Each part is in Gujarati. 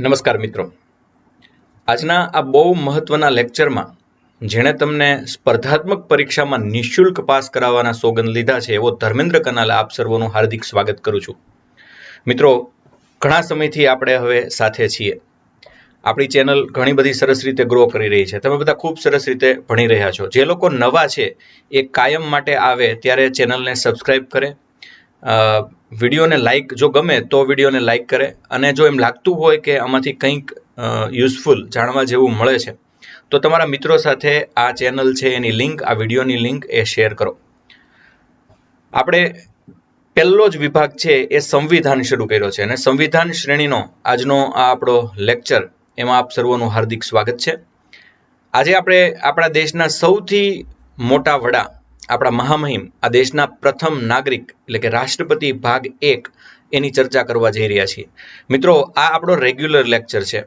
નમસ્કાર મિત્રો, આજના આ બહુ મહત્વના લેક્ચરમાં જેણે તમને સ્પર્ધાત્મક પરીક્ષામાં નિઃશુલ્ક પાસ કરાવવાના સોગંદ લીધા છે એવો ધર્મેન્દ્ર કનાલે આપ સર્વનું હાર્દિક સ્વાગત કરું છું. મિત્રો, ઘણા સમયથી આપણે હવે સાથે છીએ. આપણી ચેનલ ઘણી બધી સરસ રીતે ગ્રો કરી રહી છે. તમે બધા ખૂબ સરસ રીતે ભણી રહ્યા છો. જે લોકો નવા છે એ કાયમ માટે આવે ત્યારે ચેનલને સબસ્ક્રાઇબ કરે, વિડીયોને લાઇક, જો ગમે તો વિડીયોને લાઇક કરે, અને જો એમ લાગતું હોય કે આમાંથી કંઈક યુઝફુલ જાણવા જેવું મળે છે તો તમારા મિત્રો સાથે આ ચેનલ છે એની લિંક, આ વિડીયોની લિંક એ શેર કરો. આપણે પહેલો જ વિભાગ છે એ સંવિધાન શરૂ કર્યો છે અને સંવિધાન શ્રેણીનો આજનો આ આપણો લેક્ચર, એમાં આપ સર્વનું હાર્દિક સ્વાગત છે. આજે આપણે આપણા દેશના સૌથી મોટા વડા, આપણા મહામહિમ, આ દેશના પ્રથમ નાગરિક એટલે કે રાષ્ટ્રપતિ ભાગ 1 એની ચર્ચા કરવા જઈ રહ્યા છીએ. મિત્રો, આ આપણો રેગ્યુલર લેક્ચર છે.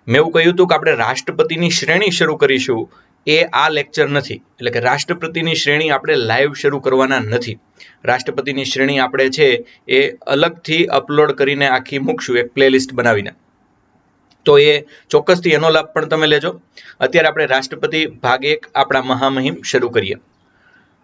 મેં એવું કહ્યું હતું કે આપણે રાષ્ટ્રપતિની શ્રેણી શરૂ કરીશું, એ આ લેક્ચર નથી. એટલે કે રાષ્ટ્રપતિની શ્રેણી આપણે લાઈવ શરૂ કરવાના નથી. રાષ્ટ્રપતિની શ્રેણી આપણે છે એ અલગથી અપલોડ કરીને આખી મૂકશું, એક પ્લેલિસ્ટ બનાવીને. તો એ ચોક્કસથી એનો લાભ પણ તમે લેજો. અત્યારે આપણે રાષ્ટ્રપતિ ભાગ 1 આપણા મહામહિમ શરૂ કરીએ.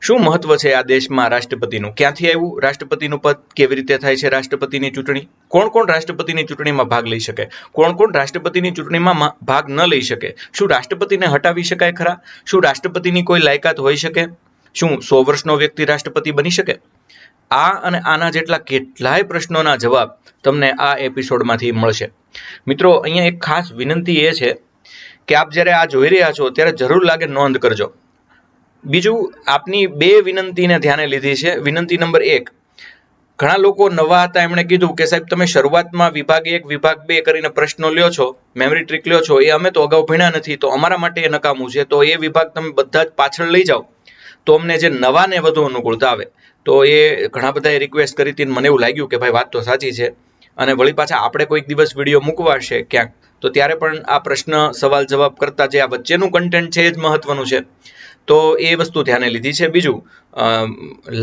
શું મહત્વ છે આ દેશમાં રાષ્ટ્રપતિનું? ક્યાંથી આવ્યું રાષ્ટ્રપતિનું પદ? કેવી રીતે થાય છે રાષ્ટ્રપતિની ચૂંટણી? કોણ કોણ રાષ્ટ્રપતિની ચૂંટણીમાં ભાગ લઈ શકે? કોણ કોણ રાષ્ટ્રપતિની ચૂંટણીમાં ભાગ ન લઈ શકે? શું રાષ્ટ્રપતિને હટાવી શકાય ખરા? શું રાષ્ટ્રપતિની કોઈ લાયકાત હોઈ શકે? શું 100 વર્ષનો વ્યક્તિ રાષ્ટ્રપતિ બની શકે? આ અને આના જેટલા કેટલાય પ્રશ્નોના જવાબ તમને આ એપિસોડમાંથી મળશે. મિત્રો, અહીંયા એક ખાસ વિનંતી એ છે કે આપ જ્યારે આ જોઈ રહ્યા છો ત્યારે જરૂર લાગે નોંધ કરજો. બીજું, આપની બે વિનંતીને ધ્યાને લીધી છે. વિનંતી નંબર 1, ઘણા લોકો નવા હતા, એમણે કીધું કે સાહેબ તમે શરૂઆતમાં વિભાગ 1, વિભાગ 2 કરીને પ્રશ્નો લ્યો છો, મેમરી ટ્રીક લ્યો છો, એ અમે તો અગાઉ ભણ્યા નથી, તો અમારા માટે એ નકામું છે. તો એ વિભાગ તમે બધા જ પાછળ લઈ જાઓ તો અમને જે નવાને વધુ અનુકૂળતા આવે. તો એ ઘણા બધાએ રિક્વેસ્ટ કરી હતી. મને એવું લાગ્યું કે ભાઈ વાત તો સાચી છે, અને વળી પાછા આપણે કોઈક દિવસ વિડીયો મૂકવા હશે ક્યાંક, તો ત્યારે પણ આ પ્રશ્ન સવાલ જવાબ કરતા જે આ વચ્ચેનું કન્ટેન્ટ છે એ જ મહત્વનું છે. તો એ વસ્તુ ધ્યાને લીધી છે. બીજું,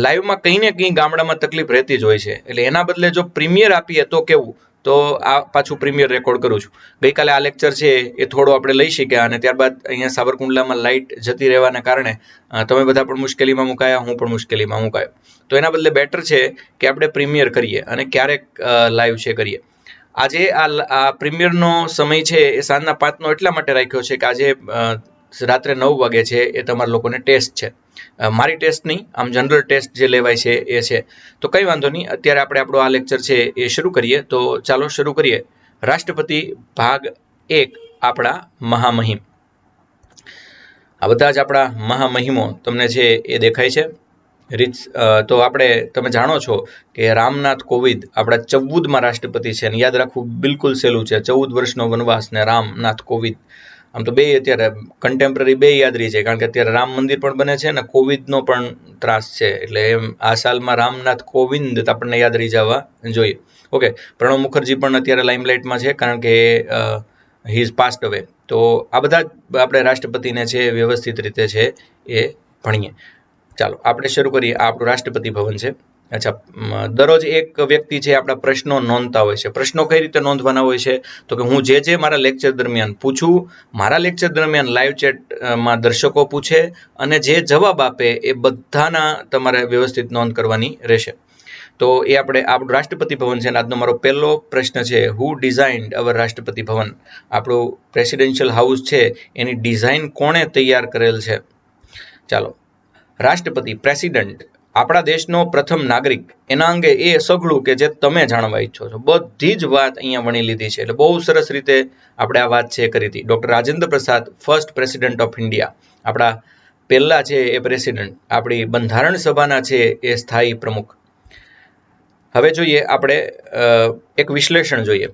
લાઈવમાં કંઈ ને કંઈ ગામડામાં તકલીફ રહેતી જ હોય છે, એટલે એના બદલે જો પ્રીમિયર આપીએ તો કેવું? તો આ પાછું પ્રીમિયર રેકોર્ડ કરું છું. ગઈકાલે આ લેક્ચર છે એ થોડો આપણે લઈ શક્યા, અને ત્યારબાદ અહીંયા સાવરકુંડલામાં લાઇટ જતી રહેવાને કારણે તમે બધા પણ મુશ્કેલીમાં મુકાયા, હું પણ મુશ્કેલીમાં મુકાયો. તો એના બદલે બેટર છે કે આપણે પ્રીમિયર કરીએ અને ક્યારેક લાઈવ છે કરીએ. આજે આ પ્રીમિયરનો સમય છે એ સાંજના 5નો એટલા માટે રાખ્યો છે કે આજે રાત્રે 9 વાગે છે એ તમારા લોકોને ટેસ્ટ છે. મારી ટેસ્ટ નહીં, આમ જનરલ ટેસ્ટ જે લેવાય છે એ છે. તો કંઈ વાંધો નહીં, અત્યારે આપણે આપણો આ લેક્ચર છે એ શરૂ કરીએ. તો ચાલો શરૂ કરીએ. રાષ્ટ્રપતિ ભાગ 1 આપણા મહામહિમ. આ બધા જ આપણા મહામહિમો તમને છે એ દેખાય છે. તો તમે જાણો છો કે રામનાથ કોવિંદ આપણા 14મા રાષ્ટ્રપતિ છે, અને યાદ રાખવું બિલકુલ સહેલું છે. 14 વર્ષનો વનવાસ ને રામનાથ કોવિંદ. આમ તો બે અત્યારે કન્ટેમ્પરરી બે યાદ રહી જાય, કારણ કે અત્યારે રામ મંદિર પણ બને છે અને કોવિડનો પણ ત્રાસ છે. એટલે એમ આ સાલમાં રામનાથ કોવિંદ આપણને યાદ રહી જવા જોઈએ. ઓકે, પ્રણવ મુખર્જી પણ અત્યારે લાઇમલાઇટમાં છે, કારણ કે હી ઇઝ પાસ્ડ અવે. તો આ બધા આપણે રાષ્ટ્રપતિને છે વ્યવસ્થિત રીતે છે એ ભણીએ. ચાલો આપણે શરૂ કરીએ. આ આપણું રાષ્ટ્રપતિ ભવન છે. અચ્છા, દરરોજ એક વ્યક્તિ છે આપણા પ્રશ્નો નોંધતા હોય છે. પ્રશ્નો કઈ રીતે નોંધવાના હોય છે? તો કે હું જે મારા લેક્ચર દરમિયાન પૂછું, મારા લેક્ચર દરમિયાન લાઈવ ચેટમાં દર્શકો પૂછે અને જે જવાબ આપે એ બધાના તમારે વ્યવસ્થિત નોંધ કરવાની રહેશે. તો એ આપણું રાષ્ટ્રપતિ ભવન છે. આજનો મારો પહેલો પ્રશ્ન છે, હુ ડિઝાઇન્ડ અવર રાષ્ટ્રપતિ ભવન? આપણું પ્રેસિડેન્શિયલ હાઉસ છે એની ડિઝાઇન કોણે તૈયાર કરેલ છે? ચાલો, રાષ્ટ્રપતિ, પ્રેસિડેન્ટ, આપણા દેશનો પ્રથમ નાગરિક, એના અંગે એ સઘળું કે જે તમે જાણવા ઈચ્છો છો. બધી જ વાત અહીંયા વણી લીધી છે. એટલે બહુ સરસ રીતે આપણે આ વાત છે કરી હતી. Doctor Rajendra Prasad, first president of India, આપણા પહેલા છે એ પ્રેસિડેન્ટ, આપણી બંધારણ સભાના છે એ સ્થાયી પ્રમુખ. હવે જોઈએ આપણે એક વિશ્લેષણ જોઈએ.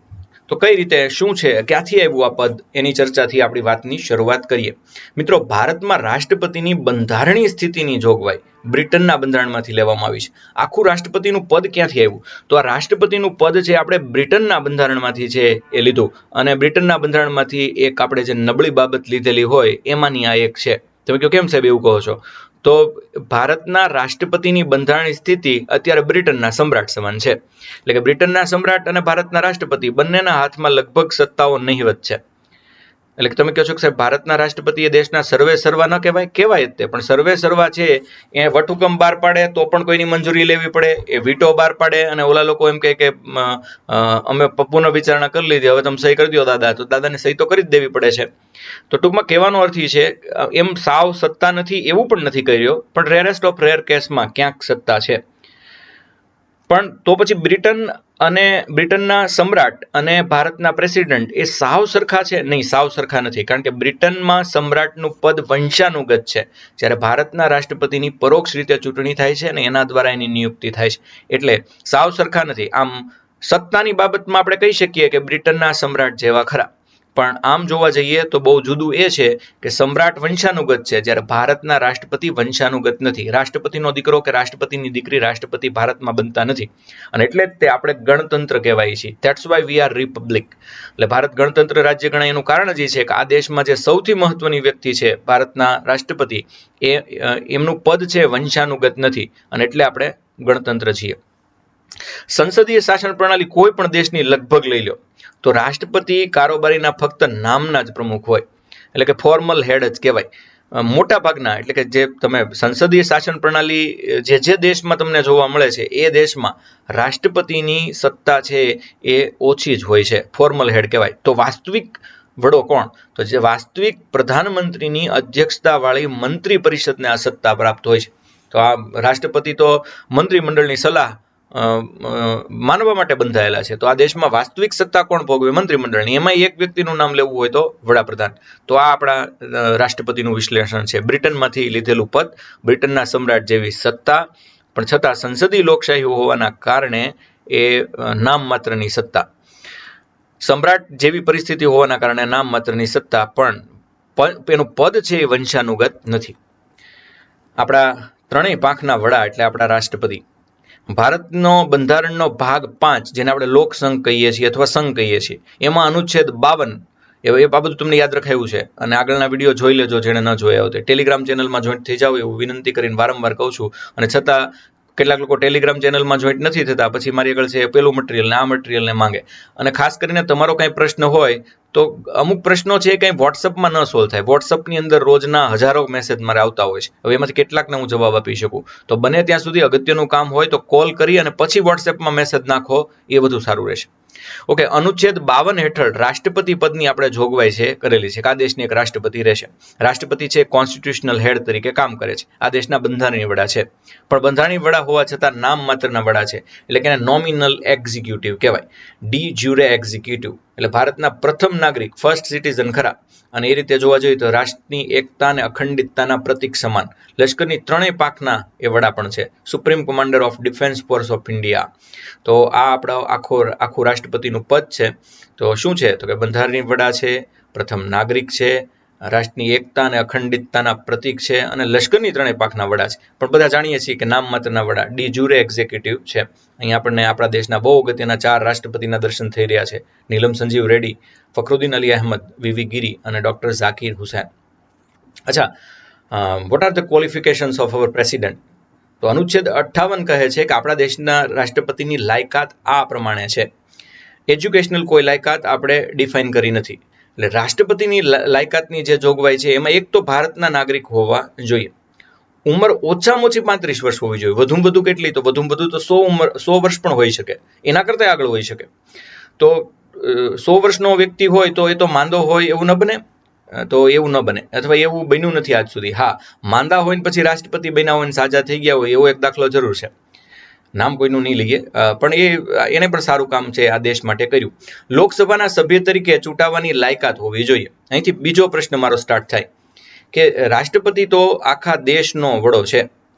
તો કઈ રીતે, શું છે, ક્યાંથી આવ્યું આ પદ, એની ચર્ચાથી આપણી વાતની શરૂઆત કરીએ. મિત્રો, ભારતમાં રાષ્ટ્રપતિની બંધારણીય સ્થિતિની જોગવાઈ બ્રિટનના બંધારણમાંથી લેવામાં આવી છે. આખું રાષ્ટ્રપતિનું પદ ક્યાંથી આવ્યું? તો આ રાષ્ટ્રપતિનું પદ છે આપણે બ્રિટનના બંધારણમાંથી છે એ લીધું, અને બ્રિટનના બંધારણમાંથી એક આપણે જે નબળી બાબત લીધેલી હોય એમાંની આ એક છે. તમે કહો કેમ સાહેબ એવું કહો છો? તો ભારતના રાષ્ટ્રપતિની બંધારણીય સ્થિતિ અત્યારે બ્રિટનના સમ્રાટ સમાન છે. એટલે કે બ્રિટનના સમ્રાટ અને ભારતના રાષ્ટ્રપતિ બંનેના હાથમાં લગભગ સત્તાઓ નહિવત છે. એટલે કે તમે કહો છો કે સાહેબ ભારતના રાષ્ટ્રપતિ એ દેશના સર્વે સર્વા ન કહેવાય, કહેવાય જ તે, પણ સર્વે સર્વા છે એ વટહુકમ બહાર પાડે તો પણ કોઈની મંજૂરી લેવી પડે, એ વીટો બહાર પાડે અને ઓલા લોકો એમ કહે કે અમે પુનઃ વિચારણા કરી લીધી, હવે તમે સહી કરી દો દાદા, તો દાદાને સહી તો કરી જ દેવી પડે છે. તો ટૂંકમાં કહેવાનો અર્થ એ છે એમ સાવ સત્તા નથી એવું પણ નથી કહી રહ્યો, પણ રેરેસ્ટ ઓફ રેર કેસમાં ક્યાંક સત્તા છે. પણ તો પછી બ્રિટનના સમ્રાટ અને ભારતના પ્રેસિડેન્ટ એ સાવ સરખા છે? નહીં, સાવ સરખા નથી, કારણ કે બ્રિટનમાં સમ્રાટનું પદ વંશાનુગત છે, જ્યારે ભારતના રાષ્ટ્રપતિની પરોક્ષ રીતે ચૂંટણી થાય છે અને એના દ્વારા એની નિયુક્તિ થાય છે. એટલે સાવ સરખા નથી. આમ સત્તાની બાબતમાં આપણે કહી શકીએ કે બ્રિટનના સમ્રાટ જેવા ખરા, પણ આમ જોવા જઈએ તો બહુ જુદું એ છે કે સમ્રાટ વંશાનુગત છે, જ્યારે ભારતના રાષ્ટ્રપતિ વંશાનુગત નથી. રાષ્ટ્રપતિનો દીકરો કે રાષ્ટ્રપતિની દીકરી રાષ્ટ્રપતિ ભારતમાં બનતા નથી, અને એટલે જ તે આપણે ગણતંત્ર કહેવાય છીએ. That's why we are Republic. એટલે ભારત ગણતંત્ર રાજ્ય ગણાય એનું કારણ જ એ છે કે આ દેશમાં જે સૌથી મહત્વની વ્યક્તિ છે ભારતના રાષ્ટ્રપતિ, એમનું પદ છે વંશાનુગત નથી, અને એટલે આપણે ગણતંત્ર છીએ. સંસદીય શાસન પ્રણાલી કોઈ પણ દેશની લગભગ લઈ લો તો રાષ્ટ્રપતિ કારોબારીના ફક્ત નામના જ પ્રમુખ હોય, એટલે કે ફોર્મલ હેડ જ કહેવાય. મોટા ભાગના, એટલે કે જે તમે સંસદીય શાસન પ્રણાલી જે દેશમાં તમને જોવા મળે છે એ દેશમાં રાષ્ટ્રપતિની સત્તા છે એ ઓછી જ હોય છે, ફોર્મલ હેડ કહેવાય. તો વાસ્તવિક વડો કોણ? તો જે વાસ્તવિક પ્રધાનમંત્રીની અધ્યક્ષતાવાળી મંત્રી પરિષદને આ સત્તા પ્રાપ્ત હોય છે. તો આ રાષ્ટ્રપતિ તો મંત્રીમંડળની સલાહ માનવા માટે બંધાયેલા છે. તો આ દેશમાં વાસ્તવિક સત્તા કોણ ભોગવે? મંત્રીમંડળની. એમાં એક વ્યક્તિનું નામ લેવું હોય તો વડાપ્રધાન. તો આ આપણા રાષ્ટ્રપતિનું વિશ્લેષણ છે. બ્રિટનમાંથી લીધેલું પદ, બ્રિટનના સમ્રાટ જેવી સત્તા, પણ છતાં સંસદીય લોકશાહી હોવાના કારણે એ નામ માત્રની સત્તા. સમ્રાટ જેવી પરિસ્થિતિ હોવાના કારણે નામ માત્રની સત્તા, પણ એનું પદ છે એ વંશાનુગત નથી. આપણા ત્રણેય પાંખના વડા એટલે આપણા રાષ્ટ્રપતિ. ભારતનો બંધારણનો ભાગ 5, જેને આપણે લોકસંઘ કહીએ છીએ અથવા સંઘ કહીએ છીએ, એમાં અનુચ્છેદ 52, એ બાબત તમને યાદ રખાયું છે, અને આગળના વિડીયો જોઈ લેજો જેને ન જોયા હોય. ટેલિગ્રામ ચેનલમાં જોઈન્ટ થઈ જાવ એવું વિનંતી કરીને વારંવાર કહું છું, અને છતાં કેટલાક લોકો ટેલિગ્રામ ચેનલમાં જોઈન્ટ નથી થતા, પછી મારી આગળ છે પેલું મટીરિયલ ને આ મટીરિયલને માંગે. અને ખાસ કરીને તમારો કંઈ પ્રશ્ન હોય તો અમુક પ્રશ્નો છે કંઈ વોટ્સઅપમાં ન સોલ્વ થાય. વોટ્સઅપની અંદર રોજના હજારો મેસેજ મારે આવતા હોય છે, હવે એમાંથી કેટલાકને હું જવાબ આપી શકું. તો બને ત્યાં સુધી અગત્યનું કામ હોય તો કોલ કરી અને પછી વોટ્સએપમાં મેસેજ નાખો, એ વધુ સારું રહેશે. ઓકે, અનુચ્છેદ 52 હેઠળ રાષ્ટ્રપતિ પદની આપણે જોગવાઈ છે કરેલી છે કે આ દેશની એક રાષ્ટ્રપતિ રહેશે. રાષ્ટ્રપતિ છે કોન્સ્ટિટ્યુશનલ હેડ તરીકે કામ કરે છે, આ દેશના બંધારણીય વડા છે, પણ બંધારણીય વડા હોવા છતાં નામ માત્રના વડા છે, એટલે કે નોમિનલ એક્ઝિક્યુટિવ કહેવાય, ડી જ્યુરે એક્ઝિક્યુટિવ. એટલે ભારતના પ્રથમ નાગરિક, ફર્સ્ટ સિટીઝન ખરા, અને એ રીતે જોવા જોઈએ તો રાષ્ટ્રની એકતા અને અખંડિતતાના પ્રતીક સમાન. લશ્કરની ત્રણેય પાંખના એ વડા પણ છે, supreme commander of defence force of India. તો આ આપણો આખું રાષ્ટ્રપતિનું પદ છે. તો શું છે? તો કે બંધારણીય વડા છે, પ્રથમ નાગરિક છે, રાષ્ટ્રની એકતા અને અખંડિતતાના પ્રતીક છે, અને લશ્કરની ત્રણેય પાંખના વડા છે. પણ બધા જાણીએ છીએ કે નામ માત્રના વડા ડી જ્યુરે એક્ઝિક્યુટિવ છે. અહીં આપણને આપણા દેશના બહુ અગત્યના 4 રાષ્ટ્રપતિના દર્શન થઈ રહ્યા છે: નીલમ સંજીવ રેડ્ડી, ફખરુદ્દીન અલી અહેમદ, વીવી ગિરી અને ડોક્ટર ઝાકિર હુસૈન. અચ્છા, what are the qualifications of our president? તો અનુચ્છેદ 58 કહે છે કે આપણા દેશના રાષ્ટ્રપતિની લાયકાત આ પ્રમાણે છે. એજ્યુકેશનલ કોઈ લાયકાત આપણે ડિફાઇન કરી નથી. એટલે રાષ્ટ્રપતિની લાયકાતની જે જોગવાઈ છે એમાં એક તો ભારતના નાગરિક હોવા જોઈએ, ઉંમર ઓછામાં ઓછી 35 વર્ષ હોવી જોઈએ, વધુમાં વધુ કેટલી? તો વધુમાં વધુ તો 100 વર્ષ પણ હોઈ શકે, એના કરતાં આગળ હોઈ શકે. તો 100 વર્ષનો વ્યક્તિ હોય તો એ તો માંદો હોય એવું ન બને, તો એવું ન બને, અથવા એવું બન્યું નથી આજ સુધી. હા, માંદા હોય ને પછી રાષ્ટ્રપતિ બન્યા હોય ને સાજા થઈ ગયા હોય એવો એક દાખલો જરૂર છે. નામ કોઈનું નહીં લઈએ, પણ એને પણ સારું કામ છે આ દેશ માટે કર્યું. લોકસભાના સભ્ય તરીકે ચૂંટાવાની લાયકાત હોવી જોઈએ. અહીંથી બીજો પ્રશ્ન મારો સ્ટાર્ટ થાય કે રાષ્ટ્રપતિ તો આખા દેશનો વડો છે,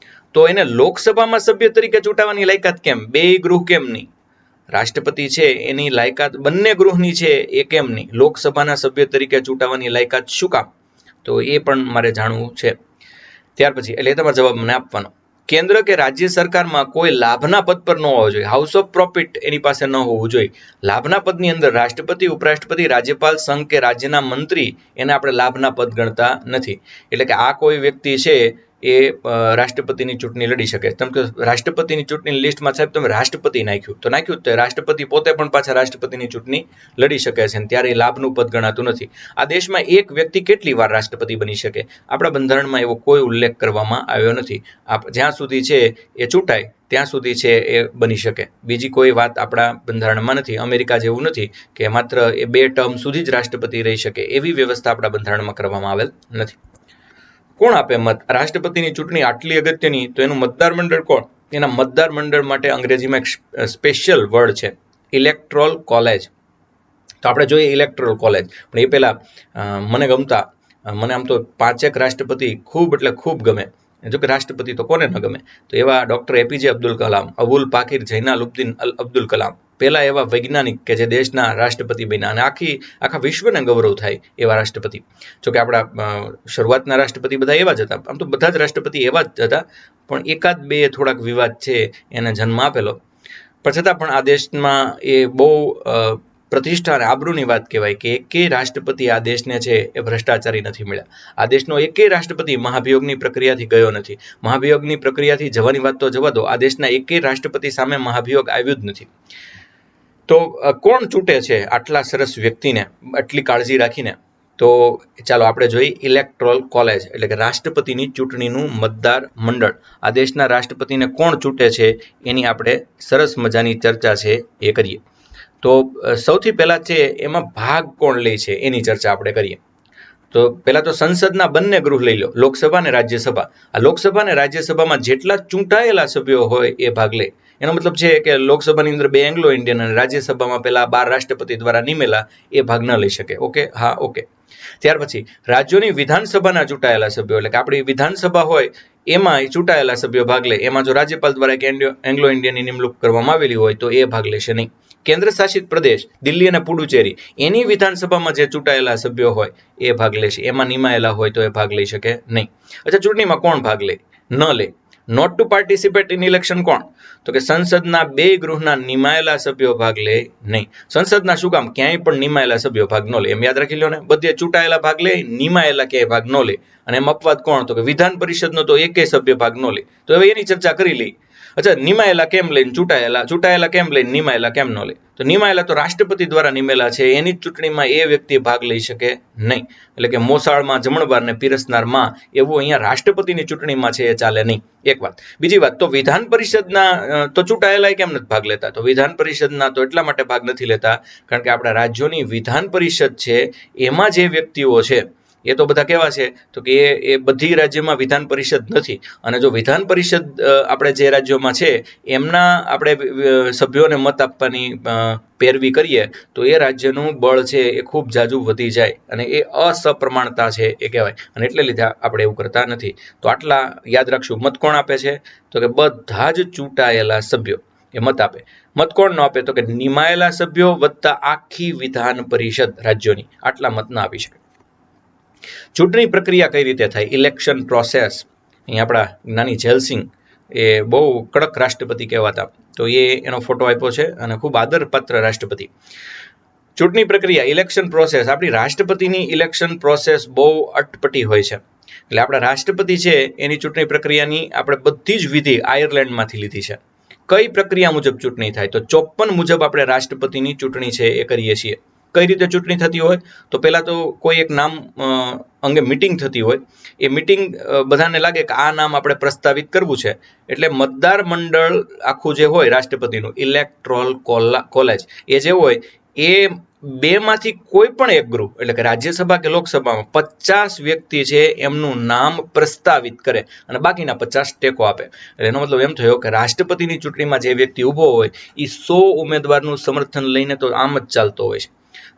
તો એને લોકસભામાં સભ્ય તરીકે ચૂંટાવાની લાયકાત કેમ? બે ગૃહ કેમ નહીં? રાષ્ટ્રપતિ છે એની લાયકાત બંને ગૃહની છે, એ કેમ નહીં? લોકસભાના સભ્ય તરીકે ચૂંટાવાની લાયકાત શું કામ? તો એ પણ મારે જાણવું છે. ત્યાર પછી એટલે તમારો જવાબ મને આપવાનો. કેન્દ્ર કે રાજ્ય સરકારમાં કોઈ લાભના પદ પર ન હોવો જોઈએ, હાઉસ ઓફ પ્રોફિટ એની પાસે ન હોવું જોઈએ. લાભના પદની અંદર રાષ્ટ્રપતિ, ઉપરાષ્ટ્રપતિ, રાજ્યપાલ, સંઘ કે રાજ્યના મંત્રી, એને આપણે લાભના પદ ગણતા નથી. એટલે કે આ કોઈ વ્યક્તિ છે એ રાષ્ટ્રપતિની ચૂંટણી લડી શકે. તમે કે રાષ્ટ્રપતિની ચૂંટણીની લિસ્ટમાં સાહેબ તમે રાષ્ટ્રપતિ નાખ્યું તો નાખ્યું તો રાષ્ટ્રપતિ પોતે પણ પાછા રાષ્ટ્રપતિની ચૂંટણી લડી શકે છે, ત્યારે લાભનું પદ ગણાતું નથી. આ દેશમાં એક વ્યક્તિ કેટલી વાર રાષ્ટ્રપતિ બની શકે? આપણા બંધારણમાં એવો કોઈ ઉલ્લેખ કરવામાં આવ્યો નથી. જ્યાં સુધી છે એ ચૂંટાય ત્યાં સુધી છે એ બની શકે. બીજી કોઈ વાત આપણા બંધારણમાં નથી. અમેરિકા જેવું નથી કે માત્ર એ 2 ટર્મ સુધી જ રાષ્ટ્રપતિ રહી શકે, એવી વ્યવસ્થા આપણા બંધારણમાં કરવામાં આવેલ નથી. કોણ આપે મત? રાષ્ટ્રપતિની ચૂંટણી આટલી અગત્યની તો એનું મતદાર મંડળ કોણ? એના મતદાર મંડળ માટે અંગ્રેજીમાં એક સ્પેશિયલ વર્ડ છે, ઇલેક્ટોરલ કોલેજ. તો આપણે જોઈએ ઇલેક્ટોરલ કોલેજ, પણ એ પહેલા મને આમ તો 5 રાષ્ટ્રપતિ ખૂબ એટલે ખૂબ ગમે. જો કે રાષ્ટ્રપતિ તો કોને ન ગમે? તો એવા ડૉક્ટર એપીજે અબ્દુલ કલામ, અબુલ પાકીર જૈનાલુબ્દીન અબ્દુલ કલામ, પહેલા એવા વૈજ્ઞાનિક કે જે દેશના રાષ્ટ્રપતિ બન્યા અને આખા વિશ્વને ગૌરવ થાય એવા રાષ્ટ્રપતિ. જોકે આપણા શરૂઆતના રાષ્ટ્રપતિ બધા એવા જ હતા. આમ તો બધા જ રાષ્ટ્રપતિ એવા જ હતા, પણ એકાદ બે થોડાક વિવાદ છે એને જન્મ આપેલો. પણ છતાં પણ આ દેશમાં એ બહુ પ્રતિષ્ઠા અને આબરૂની વાત કહેવાય કે એકેય રાષ્ટ્રપતિ આ દેશને છે એ ભ્રષ્ટાચારી નથી મળ્યા. આ દેશનો એકેય રાષ્ટ્રપતિ મહાભિયોગની પ્રક્રિયાથી ગયો નથી. મહાભિયોગની પ્રક્રિયાથી જવાની વાત તો જવા દો, આ દેશના એકેય રાષ્ટ્રપતિ સામે મહાભિયોગ આવ્યું જ નથી. તો કોણ ચૂંટે છે આટલા સરસ વ્યક્તિને આટલી કાળજી રાખીને? તો ચાલો આપણે જોઈએ ઇલેક્ટોરલ કોલેજ એટલે કે રાષ્ટ્રપતિની ચૂંટણીનું મતદાર મંડળ. આ દેશના રાષ્ટ્રપતિને કોણ ચૂંટે છે એની આપણે સરસ મજાની ચર્ચા છે એ કરીએ. તો સૌથી પહેલાં છે એમાં ભાગ કોણ લે છે એની ચર્ચા આપણે કરીએ. તો પહેલાં તો સંસદના બંને ગૃહ લઈ લો, લોકસભા અને રાજ્યસભા. આ લોકસભા અને રાજ્યસભામાં જેટલા ચૂંટાયેલા સભ્યો હોય એ ભાગ લે. એનો મતલબ છે કે લોકસભાની અંદર 2 એંગ્લો ઇન્ડિયન અને રાજ્યસભામાં પહેલા 12 રાષ્ટ્રપતિ દ્વારા નિમેલા એ ભાગ ન લઈ શકે. ઓકે, હા ઓકે. ત્યાર પછી રાજ્યોની વિધાનસભાના ચૂંટાયેલા સભ્યો એટલે કે આપણી વિધાનસભા હોય એમાં ચૂંટાયેલા સભ્યો ભાગ લે. એમાં જો રાજ્યપાલ દ્વારા એક એંગ્લો ઇન્ડિયનની નિમણૂક કરવામાં આવેલી હોય તો એ ભાગ લેશે નહીં. કેન્દ્ર શાસિત પ્રદેશ દિલ્હી અને પુડુચેરી એની વિધાનસભામાં જે ચૂંટાયેલા સભ્યો હોય એ ભાગ લેશે. એમાં નિમાયેલા હોય તો એ ભાગ લઈ શકે નહીં. અચ્છા, ચૂંટણીમાં કોણ ભાગ લે? ન લે. Not to participate in election કોણ? તો કે સંસદના 2 ગૃહના નિમાયેલા સભ્યો ભાગ લે નહીં. સંસદના શું કામ? ક્યાંય પણ નિમાયેલા સભ્યો ભાગ ન લે. એમ યાદ રાખી લો ને, બધે ચૂંટાયેલા ભાગ લે, નિમાયેલા ક્યાંય ભાગ ન લે. અને એમ અપવાદ કોણ? તો કે વિધાન પરિષદનો તો એકેય સભ્ય ભાગ ન લે. તો હવે એની ચર્ચા કરી લઈ. અચ્છા, નિમાયેલા કેમ લઈને ચૂંટાયેલા કેમ લઈને નિમાયેલા કેમ ન લે? તો નિમાયેલા તો રાષ્ટ્રપતિ દ્વારા નિમેલા છે, એની ચૂંટણીમાં એ વ્યક્તિ ભાગ લઈ શકે નહીં. એટલે કે મોસાળમાં જમણવારને પીરસનારમાં એવું અહીંયા રાષ્ટ્રપતિની ચૂંટણીમાં છે એ ચાલે નહીં. એક વાત. બીજી વાત, તો વિધાન પરિષદના તો ચૂંટાયેલા કેમ નથી ભાગ લેતા? તો વિધાન પરિષદના તો એટલા માટે ભાગ નથી લેતા કારણ કે આપણા રાજ્યોની વિધાન પરિષદ છે એમાં જે વ્યક્તિઓ છે એ તો બધા કેવા છે? તો કે એ બધી રાજ્યમાં વિધાન પરિષદ નથી. અને જો વિધાન પરિષદ આપણે જે રાજ્યોમાં છે એમના આપણે સભ્યોને મત આપવાની પેરવી કરીએ તો એ રાજ્યનું બળ છે એ ખૂબ જાજુ વધી જાય અને એ અસપ્રમાણતા છે એ કહેવાય. અને એટલે લીધે આપણે એવું કરતા નથી. તો આટલા યાદ રાખશું. મત કોણ આપે છે? તો કે બધા જ ચૂંટાયેલા સભ્યો એ મત આપે. મત કોણ ન આપે? તો કે નિમાયેલા સભ્યો વત્તા આખી વિધાન પરિષદ રાજ્યોની. આટલા મત ના આપી શકે. ચૂંટણી પ્રક્રિયા કઈ રીતે થાય? Election process. અહીં આપણા જ્ઞાની જેલસિંહ એ બહુ કડક રાષ્ટ્રપતિ કહેવાતા, તો એનો ફોટો આપ્યો છે અને ખૂબ આદરપાત્ર રાષ્ટ્રપતિ. ચૂંટણી પ્રક્રિયા, ઇલેક્શન પ્રોસેસ. આપણી રાષ્ટ્રપતિની ઇલેક્શન પ્રોસેસ બહુ અટપટી હોય છે. એટલે આપણા રાષ્ટ્રપતિ છે એની ચૂંટણી પ્રક્રિયાની આપણે બધી જ વિધિ આયર્લેન્ડમાંથી લીધી છે. કઈ પ્રક્રિયા મુજબ ચૂંટણી થાય? તો 54 મુજબ આપણે રાષ્ટ્રપતિની ચૂંટણી છે એ કરીએ છીએ. કઈ રીતે ચૂંટણી થતી હોય? તો પહેલાં તો કોઈ એક નામ અંગે મિટિંગ થતી હોય. એ મિટિંગ બધાને લાગે કે આ નામ આપણે પ્રસ્તાવિત કરવું છે એટલે મતદાર મંડળ આખું જે હોય રાષ્ટ્રપતિનું ઇલેક્ટોરલ કોલેજ એ જે હોય એ 2માંથી કોઈ પણ એક ગૃહ એટલે કે રાજ્યસભા કે લોકસભામાં 50 વ્યક્તિ છે એમનું નામ પ્રસ્તાવિત કરે અને બાકીના 50 ટેકો આપે. એટલે એનો મતલબ એમ થયો કે રાષ્ટ્રપતિની ચૂંટણીમાં જે વ્યક્તિ ઊભો હોય એ 100 ઉમેદવારનું સમર્થન લઈને તો આમ જ ચાલતો હોય છે.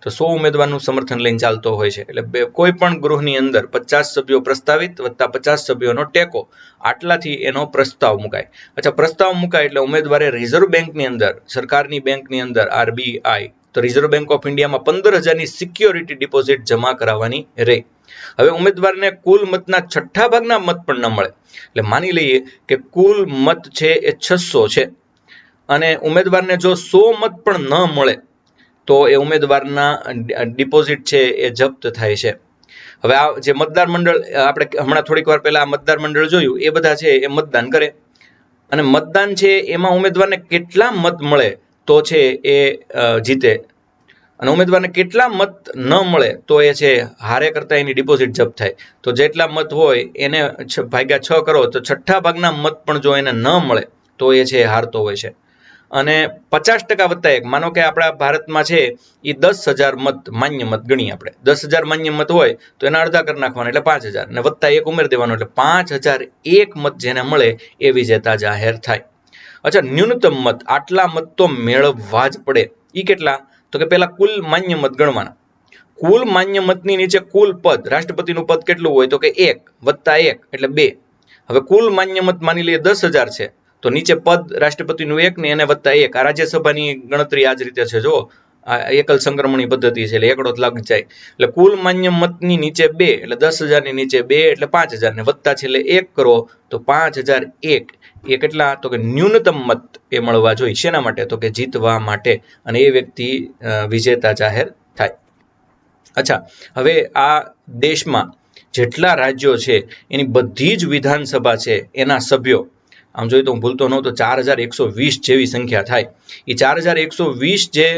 તો 100 ઉમેદવારનું સમર્થન લઈને ચાલતો હોય છે. એટલે કોઈ પણ ગૃહની અંદર 50 સભ્યો પ્રસ્તાવિત વત્તા 50 સભ્યોનો ટેકો, આટલાથી એનો પ્રસ્તાવ મુકાય. અચ્છા, પ્રસ્તાવ મુકાય એટલે ઉમેદવારે રિઝર્વ બેંકની અંદર, સરકારની બેંકની અંદર RBI, તો રિઝર્વ બેંક ઓફ ઇન્ડિયામાં 15,000ની સિક્યોરિટી ડિપોઝિટ જમા કરાવવાની રહે. હવે ઉમેદવારને કુલ મતના 6 ભાગના મત પણ ન મળે. એટલે માની લઈએ કે કુલ મત છે એ 600 છે અને ઉમેદવારને જો 100 મત પણ ન મળે તો એ ઉમેદવારના ડિપોઝિટ છે એ જપ્ત થાય છે. હવે આ જે મતદાર મંડળ આપણે હમણાં થોડીક વાર પહેલા મતદાર મંડળ જોયું, એ બધા છે એ મતદાન કરે, અને મતદાન છે એમાં ઉમેદવારને કેટલા મત મળે તો છે એ જીતે, અને ઉમેદવારને કેટલા મત ન મળે તો એ છે હારે કરતા એની ડિપોઝિટ જપ્ત થાય. તો જેટલા મત હોય એને ભાગ્યા 6 કરો તો 6 ભાગના મત પણ જો એને ન મળે તો એ છે હારતો હોય છે. અને 50% વત્તા 1, માનો કે આપણા ભારતમાં છે એ 10,000 મત માન્ય મત ગણીએ આપણે, 10,000 માન્ય મત હોય તો એના અડધા કરી નાખવાના એટલે 5,000, અને વત્તા 1 ઉમેરી દેવાનો એટલે 5,001 મત જેને મળે એ વિજેતા જાહેર થાય. અચ્છા, ન્યૂનતમ મત, આટલા મત તો મેળવવા જ પડે. એ કેટલા? તો કે પેલા કુલ માન્ય મત ગણવાના. કુલ માન્ય મતની નીચે કુલ પદ, રાષ્ટ્રપતિનું પદ કેટલું હોય તો કે 1 વત્તા 1 એટલે 2. હવે કુલ માન્ય મત માની લઈએ 10,000 છે, તો નીચે પદ રાષ્ટ્રપતિનું 1 ને એને વત્તા 1. આ રાજ્યસભાની ગણતરી આ જ રીતે છે. જો આ એકલ સંક્રમણની પદ્ધતિ છે એટલે એકડો જ લાગી જાય. એટલે કુલ માન્ય મતની નીચે 2 એટલે 10,000 ની નીચે 2 એટલે 5,000 ને વત્તા છેલ્લે 1 કરો તો 5,001. એ કેટલા? તો કે ન્યૂનતમ મત એ મળવા જોઈએ. શેના માટે? તો કે જીતવા માટે, અને એ વ્યક્તિ વિજેતા જાહેર થાય. અચ્છા, હવે આ દેશમાં જેટલા રાજ્યો છે એની બધી જ વિધાનસભા છે એના સભ્યો, આમ જોઈએ તો હું ભૂલતો ન તો 4,120 જેવી સંખ્યા થાય. એ 4,120 જે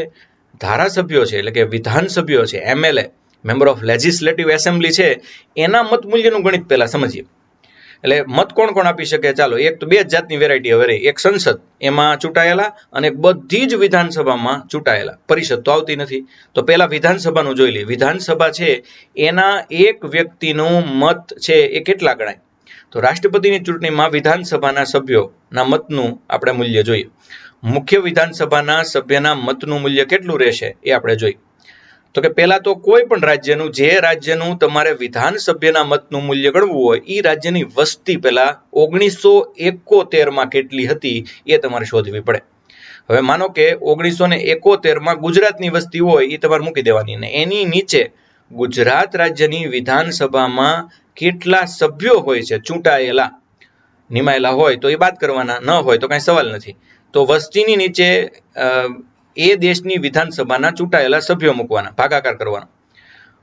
ધારાસભ્યો છે એટલે કે વિધાનસભ્યો છે, MLA member of legislative assembly છે, એના મત મૂલ્યનું ગણિત પહેલા સમજીએ. એટલે મત કોણ કોણ આપી શકે? ચાલો, એક તો બે જ જાતની વેરાયટી હવે રહી. એક સંસદ, એમાં ચૂંટાયેલા, અને બધી જ વિધાનસભામાં ચૂંટાયેલા. પરિષદ તો આવતી નથી. તો પહેલા વિધાનસભાનું જોઈ લઈએ. વિધાનસભા છે એના એક વ્યક્તિનું મત છે એ કેટલા ગણાય? તો રાષ્ટ્રપતિની ચૂંટણીમાં વિધાનસભાના સભ્યોના મતનું આપણે મૂલ્ય જોઈએ. મુખ્ય વિધાનસભાના સભ્યના મતનું મૂલ્ય કેટલું રહેશે એ આપણે જોઈએ. તો કે પહેલા તો કોઈ પણ રાજ્યનું, જે રાજ્યનું તમારે વિધાનસભાના મતનું મૂલ્ય ગણવું હોય એ રાજ્યની વસ્તી પહેલા 1971માં કેટલી હતી એ તમારે શોધવી પડે. હવે માનો કે 1971માં ગુજરાતની વસ્તી હોય એ તમારે મૂકી દેવાની, અને એની નીચે ગુજરાત રાજ્યની વિધાનસભામાં કેટલા સભ્યો હોય છે ચૂંટાયેલા, નિમાયેલા હોય તો એ બાદ કરવાના, ન હોય તો કાંઈ સવાલ નથી. તો વસ્તીની નીચે એ દેશની વિધાનસભાના ચૂંટાયેલા સભ્યો મૂકવાના, ભાગાકાર કરવાનો,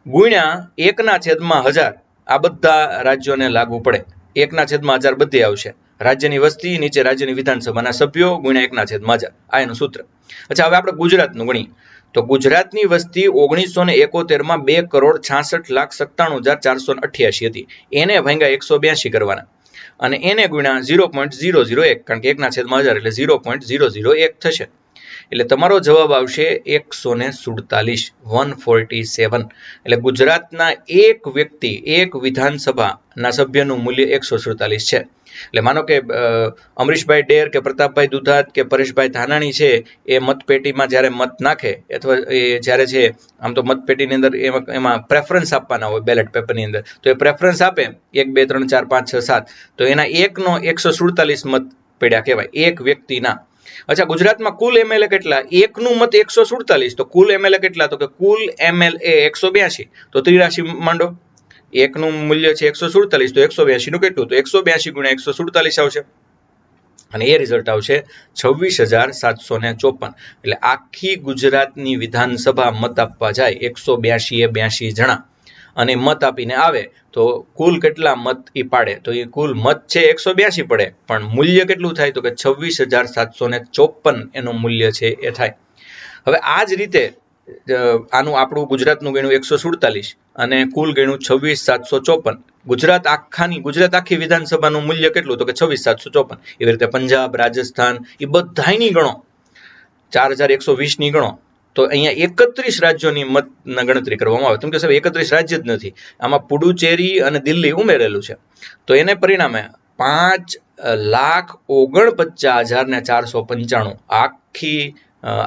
ગુણ્યા 1/1000. આ બધા રાજ્યોને લાગુ પડે. 1/1000 બધે આવશે. રાજ્યની વસ્તી નીચે રાજ્યની વિધાનસભાના સભ્યો ગુણ્યા 1/1000. આ એનું સૂત્ર. અચ્છા, હવે આપણે ગુજરાતનું ગણીએ. તો ગુજરાતની વસ્તી 1971માં 2,66,97,488 હતી. એને ભાંગ્યા 182 કરવાના, અને એને ગુણ્યા 0.001, કારણ કે 1/1000 એટલે 0.001 થશે. એટલે તમારો જવાબ આવશે 147, 147. એટલે ગુજરાતના એક વ્યક્તિ, એક વિધાનસભાના સભ્યનું મૂલ્ય 147 છે. એટલે માનો કે અમરીશભાઈ ડેર કે પ્રતાપભાઈ દુધાત કે પરેશભાઈ ધાનાણી છે એ મતપેટીમાં જ્યારે મત નાખે, અથવા એ જ્યારે છે, આમ તો મતપેટીની અંદર એમાં પ્રેફરન્સ આપવાના હોય બેલેટ પેપરની અંદર, તો એ પ્રેફરન્સ આપે 1 2 3 4 5 6 7, તો એના એકનો 147 મત પડ્યા કહેવાય, એક વ્યક્તિના. અચ્છા, ગુજરાતમાં કુલ MLA કેટલા? એકનું મત 147, તો કુલ MLA કેટલા? તો કે કુલ MLA 182, તો 83 માંડો. એકનું મૂલ્ય છે 147, તો 182 નું કેટલું? તો 182 ગુણ્યા 147 આવશે, અને એ રિઝલ્ટ આવશે 26,754. એટલે આખી ગુજરાતની વિધાનસભા મત આપવા જાય 182 જણા, અને મત આપીને આવે તો કુલ કેટલા મત એ પાડે? તો એ કુલ મત છે 182 પડે, પણ મૂલ્ય કેટલું થાય? તો કે 26,754 એનું મૂલ્ય છે એ થાય. હવે આ જ રીતે આનું આપણું ગુજરાતનું ગણ્યું 147 અને કુલ ગણ્યું 26,754. ગુજરાત આખી વિધાનસભાનું મૂલ્ય કેટલું? તો કે 26,754. એવી રીતે પંજાબ, રાજસ્થાન, એ બધાની ગણો, 4,120 ની ગણો, તો અહીંયા 31 રાજ્યોની મતના ગણતરી કરવામાં આવે. કેમ કે સાહેબ 31 રાજ્ય જ નથી, આમાં પુડુચેરી અને દિલ્હી ઉમેરેલું છે. તો એને પરિણામે 5,49,495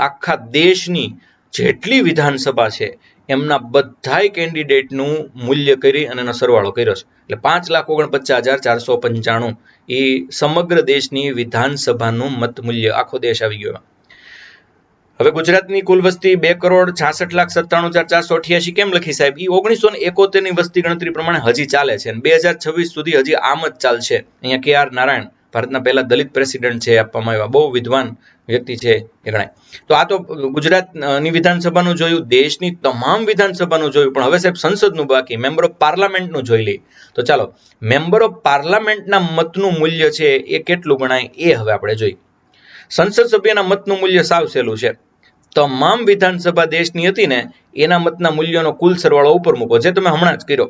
આખા દેશની જેટલી વિધાનસભા છે એમના બધાય કેન્ડિડેટનું મૂલ્ય કરી અને એનો સરવાળો કર્યો છે. એટલે 5,49,495 એ સમગ્ર દેશની વિધાનસભાનું મત મૂલ્ય આખો દેશ આવી ગયો. હવે ગુજરાતની કુલ વસ્તી 2,66,97,488 કેમ લખી સાહેબ? એ 1971ની વસ્તી ગણતરી પ્રમાણે હજી ચાલે છે, અને 2026 સુધી હજી આમ જ ચાલશે. અહીંયા KR નારાયણ ભારતના પહેલા દલિત પ્રેસિડેન્ટ છે આપવામાં આવ્યા, બહુ વિદ્વાન વ્યક્તિ છે એ ગણાય. તો આ તો ગુજરાતની વિધાનસભાનું જોયું, દેશની તમામ વિધાનસભાનું જોયું, પણ હવે સાહેબ સંસદનું બાકી, મેમ્બર ઓફ પાર્લામેન્ટનું જોઈ લઈએ. તો ચાલો, મેમ્બર ઓફ પાર્લામેન્ટના મતનું મૂલ્ય છે એ કેટલું ગણાય એ હવે આપણે જોઈએ. સંસદ સભ્યના મતનું મૂલ્ય સાવ સહેલું છે. તમામ વિધાનસભા દેશની હતી ને એના મતના મૂલ્યનો કુલ સરવાળો ઉપર મૂકો, જે તમે હમણાં જ કર્યો,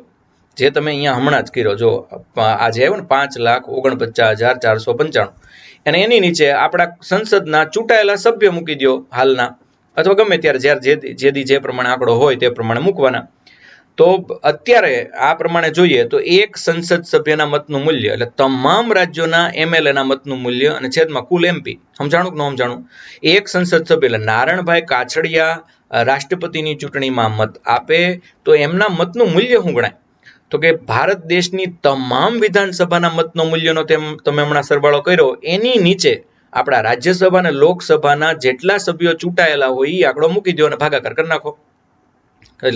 જે તમે અહીંયા હમણાં જ કર્યો. જો આજે આવ્યો ને 5,49,495, અને એની નીચે આપણા સંસદના ચૂંટાયેલા સભ્ય મૂકી દો હાલના, અથવા ગમે ત્યારે જ્યારે જે પ્રમાણે આંકડો હોય તે પ્રમાણે મૂકવાના. તો અત્યારે આ પ્રમાણે જોઈએ તો એક સંસદ સભ્યના મતનું મૂલ્ય એટલે તમામ રાજ્યોના MLA ના મતનું મૂલ્ય અને છેદમાં કુલ MP. સમજાણું કે ન સમજાણું? એક સંસદ સભ્ય એટલે નારણભાઈ કાછડિયા રાષ્ટ્રપતિની ચૂંટણીમાં મત આપે તો એમના મતનું મૂલ્ય શું ગણાય? તો કે ભારત દેશની તમામ વિધાનસભાના મતનો મૂલ્યનો તમે હમણાં સરવાળો કર્યો, એની નીચે આપણા રાજ્યસભા અને લોકસભાના જેટલા સભ્યો ચૂંટાયેલા હોય એ આંકડો મૂકી દો અને ભાગાકાર કરી નાખો.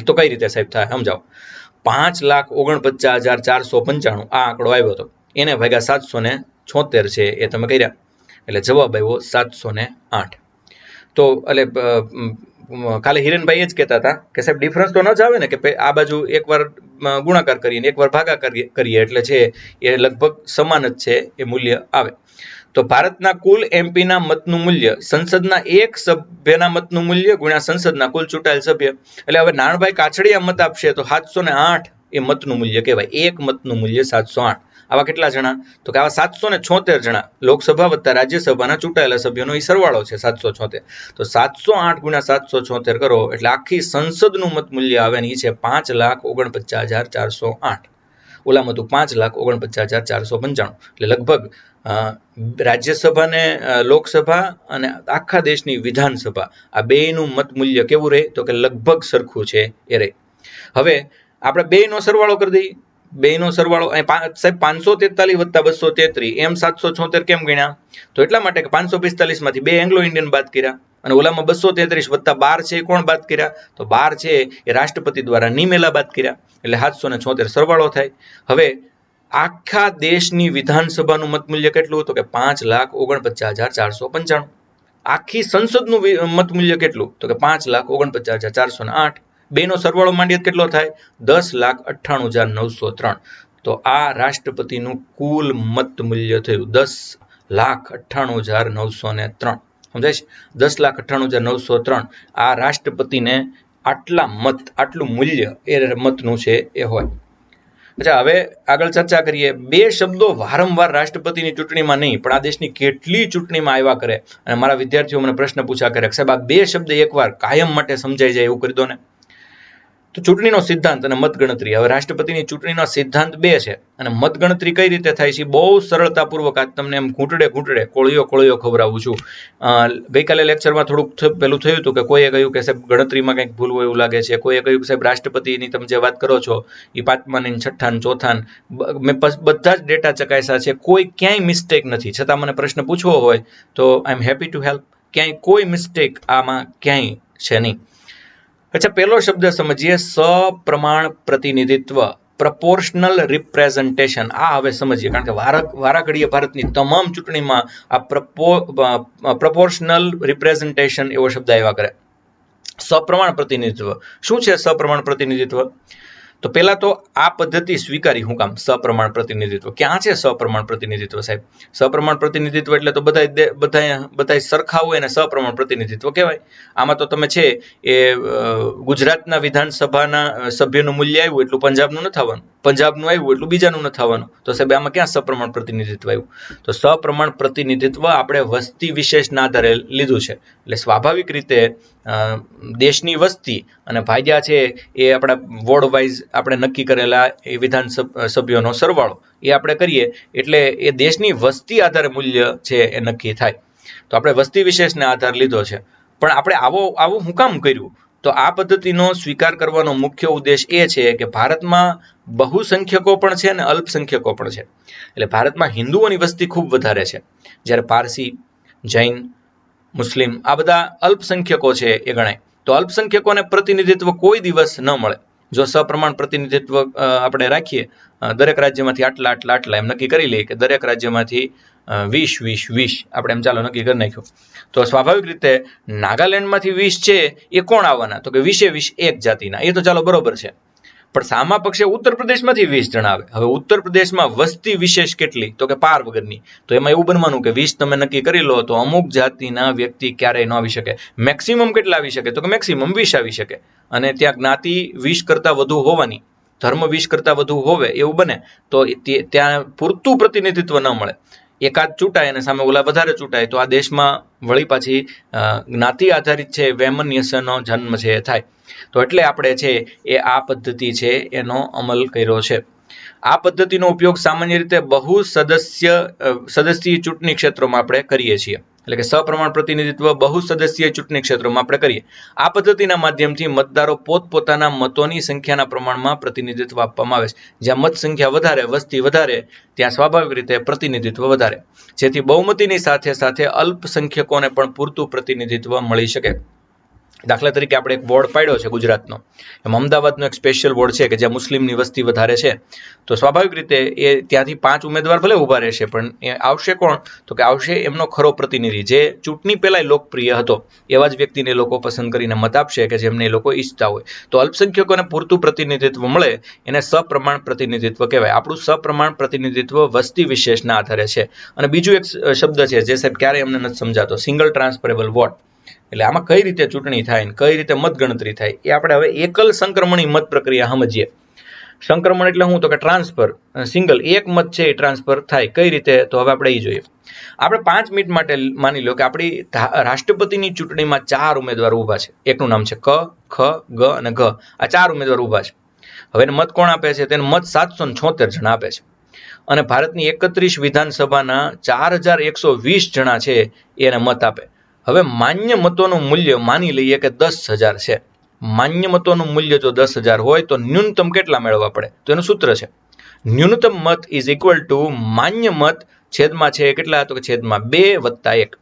તો કઈ રીતે સાહેબ થાય સમજાવો. 5,49,495 આ આંકડો આવ્યો હતો, એને ભાગ્યા 776 છે એ તમે કર્યા, એટલે જવાબ આવ્યો 708. તો એટલે કાલે હિરેનભાઈ જ કહેતા હતા કે સાહેબ ડિફરન્સ તો ન જ આવે ને, કે આ બાજુ એકવાર ગુણાકાર કરીએ એકવાર ભાગાકાર કરીએ એટલે છે એ લગભગ સમાન જ છે એ મૂલ્ય આવે. તો ભારતના કુલ MPના મતનું મૂલ્ય સંસદના એક સભ્યના મતનું મૂલ્ય ગુણ્યા સંસદના કુલ ચૂંટાયેલ સભ્ય. એટલે હવે નારણભાઈ કાછડિયા મત આપશે તો 708 એ મતનું મૂલ્ય કહેવાય. એક મતનું મૂલ્ય 708. આવા કેટલા જણા? તો કે આવા 776 જણા લોકસભા વત્તા રાજ્યસભાના ચૂંટાયેલા સભ્યોનો એ સરવાળો છે 776. તો 708 ગુણ્યા 776 કરો એટલે આખી સંસદનું મત મૂલ્ય આવે ને એ છે 5,49,408. ઓલામાં હતું 5,49,495. એટલે લગભગ રાજ્યસભા ને લોકસભા અને આખા દેશની વિધાનસભા આ બેયનું મત મૂલ્ય કેવું રહે? તો કે લગભગ સરખું છે એ રહે. હવે આપણે બેયનો સરવાળો કરી દઈએ. બેયનો સરવાળો સાહેબ 543 વત્તા 233 એમ 776 કેમ ગણ્યા? તો એટલા માટે કે 545 માંથી બે એંગ્લો ઇન્ડિયન બાદ કર્યા, અને ઓલામાં 233 વત્તા 12 છે એ કોણ બાદ કર્યા? તો 12 છે એ રાષ્ટ્રપતિ દ્વારા નિમેલા બાદ કર્યા, એટલે 776 સરવાળો થાય. હવે આખા દેશની વિધાનસભાનું મત મૂલ્ય કેટલું? તો કે 5,49,495. આખી સંસદનું મત મૂલ્ય કેટલું? તો કે 5,49,408. બેનો સરવાળો માંડીએ કેટલો થાય? 10,98,903. તો આ રાષ્ટ્રપતિનું કુલ મત મૂલ્ય થયું 10,98,903. સમજાય છે? 10,98,903 આ રાષ્ટ્રપતિને આટલા મત, આટલું મૂલ્ય એ મતનું છે એ હોય. અચ્છા, હવે આગળ ચર્ચા કરીએ. બે શબ્દો વારંવાર રાષ્ટ્રપતિની ચૂંટણીમાં નહીં પણ આ દેશની કેટલી ચૂંટણીમાં આવ્યા કરે, અને મારા વિદ્યાર્થીઓ મને પ્રશ્ન પૂછ્યા કરે સાહેબ આ બે શબ્દ એકવાર કાયમ માટે સમજાઈ જાય એવું કરી દો ને. તો ચૂંટણીનો સિદ્ધાંત અને મતગણતરી. હવે રાષ્ટ્રપતિની ચૂંટણીનો સિદ્ધાંત બે છે, અને મતગણતરી કઈ રીતે થાય છે બહુ સરળતાપૂર્વક આજ તમને એમ ઘૂંટડે કોળિયો ખવડાવું છું. ગઈકાલે લેક્ચરમાં થોડુંક પેલું થયું હતું કે કોઈએ કહ્યું કે સાહેબ ગણતરીમાં કંઈક ભૂલ હોય એવું લાગે છે, કોઈએ કહ્યું કે સાહેબ રાષ્ટ્રપતિની તમે જે વાત કરો છો એ 5મા ને 6 ને 4. મેં બધા જ ડેટા ચકાસ્યા છે, કોઈ ક્યાંય મિસ્ટેક નથી. છતાં મને પ્રશ્ન પૂછવો હોય તો આઈ એમ હેપી ટુ હેલ્પ. ક્યાંય કોઈ મિસ્ટેક આમાં ક્યાંય છે નહીં. અચ્છા, પહેલો શબ્દ સમજીએ, સપ્રમાણ પ્રતિનિધિત્વ, પ્રપોર્શનલ રિપ્રેઝન્ટેશન. આ હવે સમજીએ, કારણ કે વારાઘડીએ ભારતની તમામ ચૂંટણીમાં આ પ્રપોર્શનલ રિપ્રેઝન્ટેશન એવો શબ્દ આવ્યા કરે. સપ્રમાણ પ્રતિનિધિત્વ શું છે? સપ્રમાણ પ્રતિનિધિત્વ તો પહેલા તો આ પદ્ધતિ સ્વીકારી. હું કામ સપ્રમાણ પ્રતિનિધિત્વ? ક્યાં છે સપ્રમાણ પ્રતિનિધિત્વ સાહેબ? સપ્રમાણ પ્રતિનિધિત્વ એટલે તો બધા સરખા હોય ને સપ્રમાણ પ્રતિનિધિત્વ કહેવાય. આમાં તો તમે છે એ ગુજરાતના વિધાનસભાના સભ્યનું મૂલ્ય આવ્યું એટલું પંજાબનું નથી આવવાનું, પંજાબનું આવ્યું એટલું બીજાનું નથી આવવાનું. તો સાહેબ આમાં ક્યાં સપ્રમાણ પ્રતિનિધિત્વ આવ્યું? તો સપ્રમાણ પ્રતિનિધિત્વ આપણે વસ્તી વિશેષના આધારે લીધું છે. એટલે સ્વાભાવિક રીતે દેશની વસ્તી અને ભાગ્યા છે એ આપણા વોર્ડ વાઇઝ આપણે નક્કી કરેલા એ વિધાનસભ્યોનો સરવાળો એ આપણે કરીએ એટલે એ દેશની વસ્તી આધારે મૂલ્ય છે એ નક્કી થાય. તો આપણે વસ્તી વિશેષને આધાર લીધો છે. પણ આપણે આવું હું કામ કર્યું? તો આ પદ્ધતિનો સ્વીકાર કરવાનો મુખ્ય ઉદ્દેશ એ છે કે ભારતમાં બહુસંખ્યકો પણ છે અને અલ્પસંખ્યકો પણ છે. એટલે ભારતમાં હિન્દુઓની વસ્તી ખૂબ વધારે છે, જ્યારે પારસી, જૈન, મુસ્લિમ આ બધા અલ્પસંખ્યકો છે એ ગણાય. તો અલ્પસંખ્યકોને પ્રતિનિધિત્વ કોઈ દિવસ ન મળે. જો સપ્રમાણ પ્રતિનિધિત્વ આપણે રાખીએ, દરેક રાજ્યમાંથી આટલા આટલા આટલા એમ નક્કી કરી લઈએ કે દરેક રાજ્યમાંથી 20 આપણે એમ ચાલો નક્કી કરી નાખ્યું. તો સ્વાભાવિક રીતે નાગાલેન્ડમાંથી 20 છે એ કોણ આવવાના? તો કે 20 એક જાતિના. એ તો ચાલો બરોબર છે, પણ સામા પક્ષે ઉત્તર પ્રદેશમાંથી 20 જણા આવે. હવે ઉત્તર પ્રદેશમાં વસ્તી વિશેષ કેટલી? તો કે પાર વગરની. તો એમાં એવું બનવાનું કે 20 તમે નક્કી કરી લો તો અમુક જાતિના વ્યક્તિ ક્યારેય ન આવી શકે. મેક્સિમમ કેટલા આવી શકે? તો કે મેક્સિમમ 20 આવી શકે. અને ત્યાં જ્ઞાતિ 20 કરતાં વધુ હોવાની, ધર્મ 20 કરતાં વધુ હોવે એવું બને તો ત્યાં પૂરતું પ્રતિનિધિત્વ ન મળે. એકાદ ચૂંટાય અને સામે ઓલા વધારે ચૂંટાય તો આ દેશમાં વળી પાછી જ્ઞાતિ આધારિત છે વૈમનસ્યનો જન્મ છે થાય. તો એટલે આપણે છે એ આ પદ્ધતિ છે એનો અમલ કર્યો છે. આ પદ્ધતિનો ઉપયોગ સામાન્ય રીતે બહુ સદસ્યીય ચૂંટણી ક્ષેત્રોમાં આપણે કરીએ છીએ. એટલે કે સપ્રમાણ પ્રતિનિધિત્વ બહુ સદસ્યીય ચૂંટણી ક્ષેત્રોમાં આપણે કરીએ. આ પદ્ધતિના માધ્યમથી મતદારો પોતપોતાના મતોની સંખ્યાના પ્રમાણમાં પ્રતિનિધિત્વ આપવામાં આવે છે. જ્યાં મત સંખ્યા વધારે, વસ્તી વધારે, ત્યાં સ્વાભાવિક રીતે પ્રતિનિધિત્વ વધારે, જેથી બહુમતીની સાથે સાથે અલ્પસંખ્યકોને પણ પૂરતું પ્રતિનિધિત્વ મળી શકે. દાખલા તરીકે આપણે એક વોર્ડ પાડ્યો છે ગુજરાતનો, એમ અમદાવાદનો એક સ્પેશિયલ વોર્ડ છે કે જ્યાં મુસ્લિમની વસ્તી વધારે છે. તો સ્વાભાવિક રીતે એ ત્યાંથી 5 ઉમેદવાર ભલે ઊભા રહેશે, પણ એ આવશે કોણ? તો કે આવશે એમનો ખરો પ્રતિનિધિ, જે ચૂંટણી પહેલાં લોકપ્રિય હતો એવા જ વ્યક્તિને લોકો પસંદ કરીને મત આપશે કે જેમને એ લોકો ઈચ્છતા હોય. તો અલ્પસંખ્યકોને પૂરતું પ્રતિનિધિત્વ મળે એને સપ્રમાણ પ્રતિનિધિત્વ કહેવાય. આપણું સપ્રમાણ પ્રતિનિધિત્વ વસ્તી વિશેષના આધારે છે. અને બીજું એક શબ્દ છે જે સાહેબ ક્યારેય અમને નથી સમજાતો, સિંગલ ટ્રાન્સફરેબલ વોટ. એટલે આમાં કઈ રીતે ચૂંટણી થાય ને કઈ રીતે મતગણતરી થાય એ આપણે હવે એકલ સંક્રમણી મત પ્રક્રિયા સમજીએ. સંક્રમણ એટલે શું? તો કે ટ્રાન્સફર. સિંગલ એક મત છે એ ટ્રાન્સફર થાય. કઈ રીતે? તો હવે આપણે એ જોઈએ. આપણે 5 મિનિટ માટે માની લો કે આપણી રાષ્ટ્રપતિની ચૂંટણીમાં 4 ઉમેદવાર ઊભા છે. એકનું નામ છે ક, ખ, ગ અને ઘ. આ 4 ઉમેદવાર ઊભા છે. હવે એને મત કોણ આપે છે? તેને મત 776 જણા આપે છે. અને ભારતની 31 વિધાનસભાના 4120 જણા છે એને મત આપે. હવે માન્ય મતોનું મૂલ્ય માની લઈએ કે 10,000 છે. માન્ય મતોનું મૂલ્ય જો 10,000 હોય તો ન્યૂનતમ કેટલા મેળવવા પડે? તો એનું સૂત્ર છે ન્યૂનતમ મત ઇઝ ઇક્વલ ટુ માન્ય મત છેદમાં છે કેટલા? તો કે છેદમાં 2 વત્તા 1.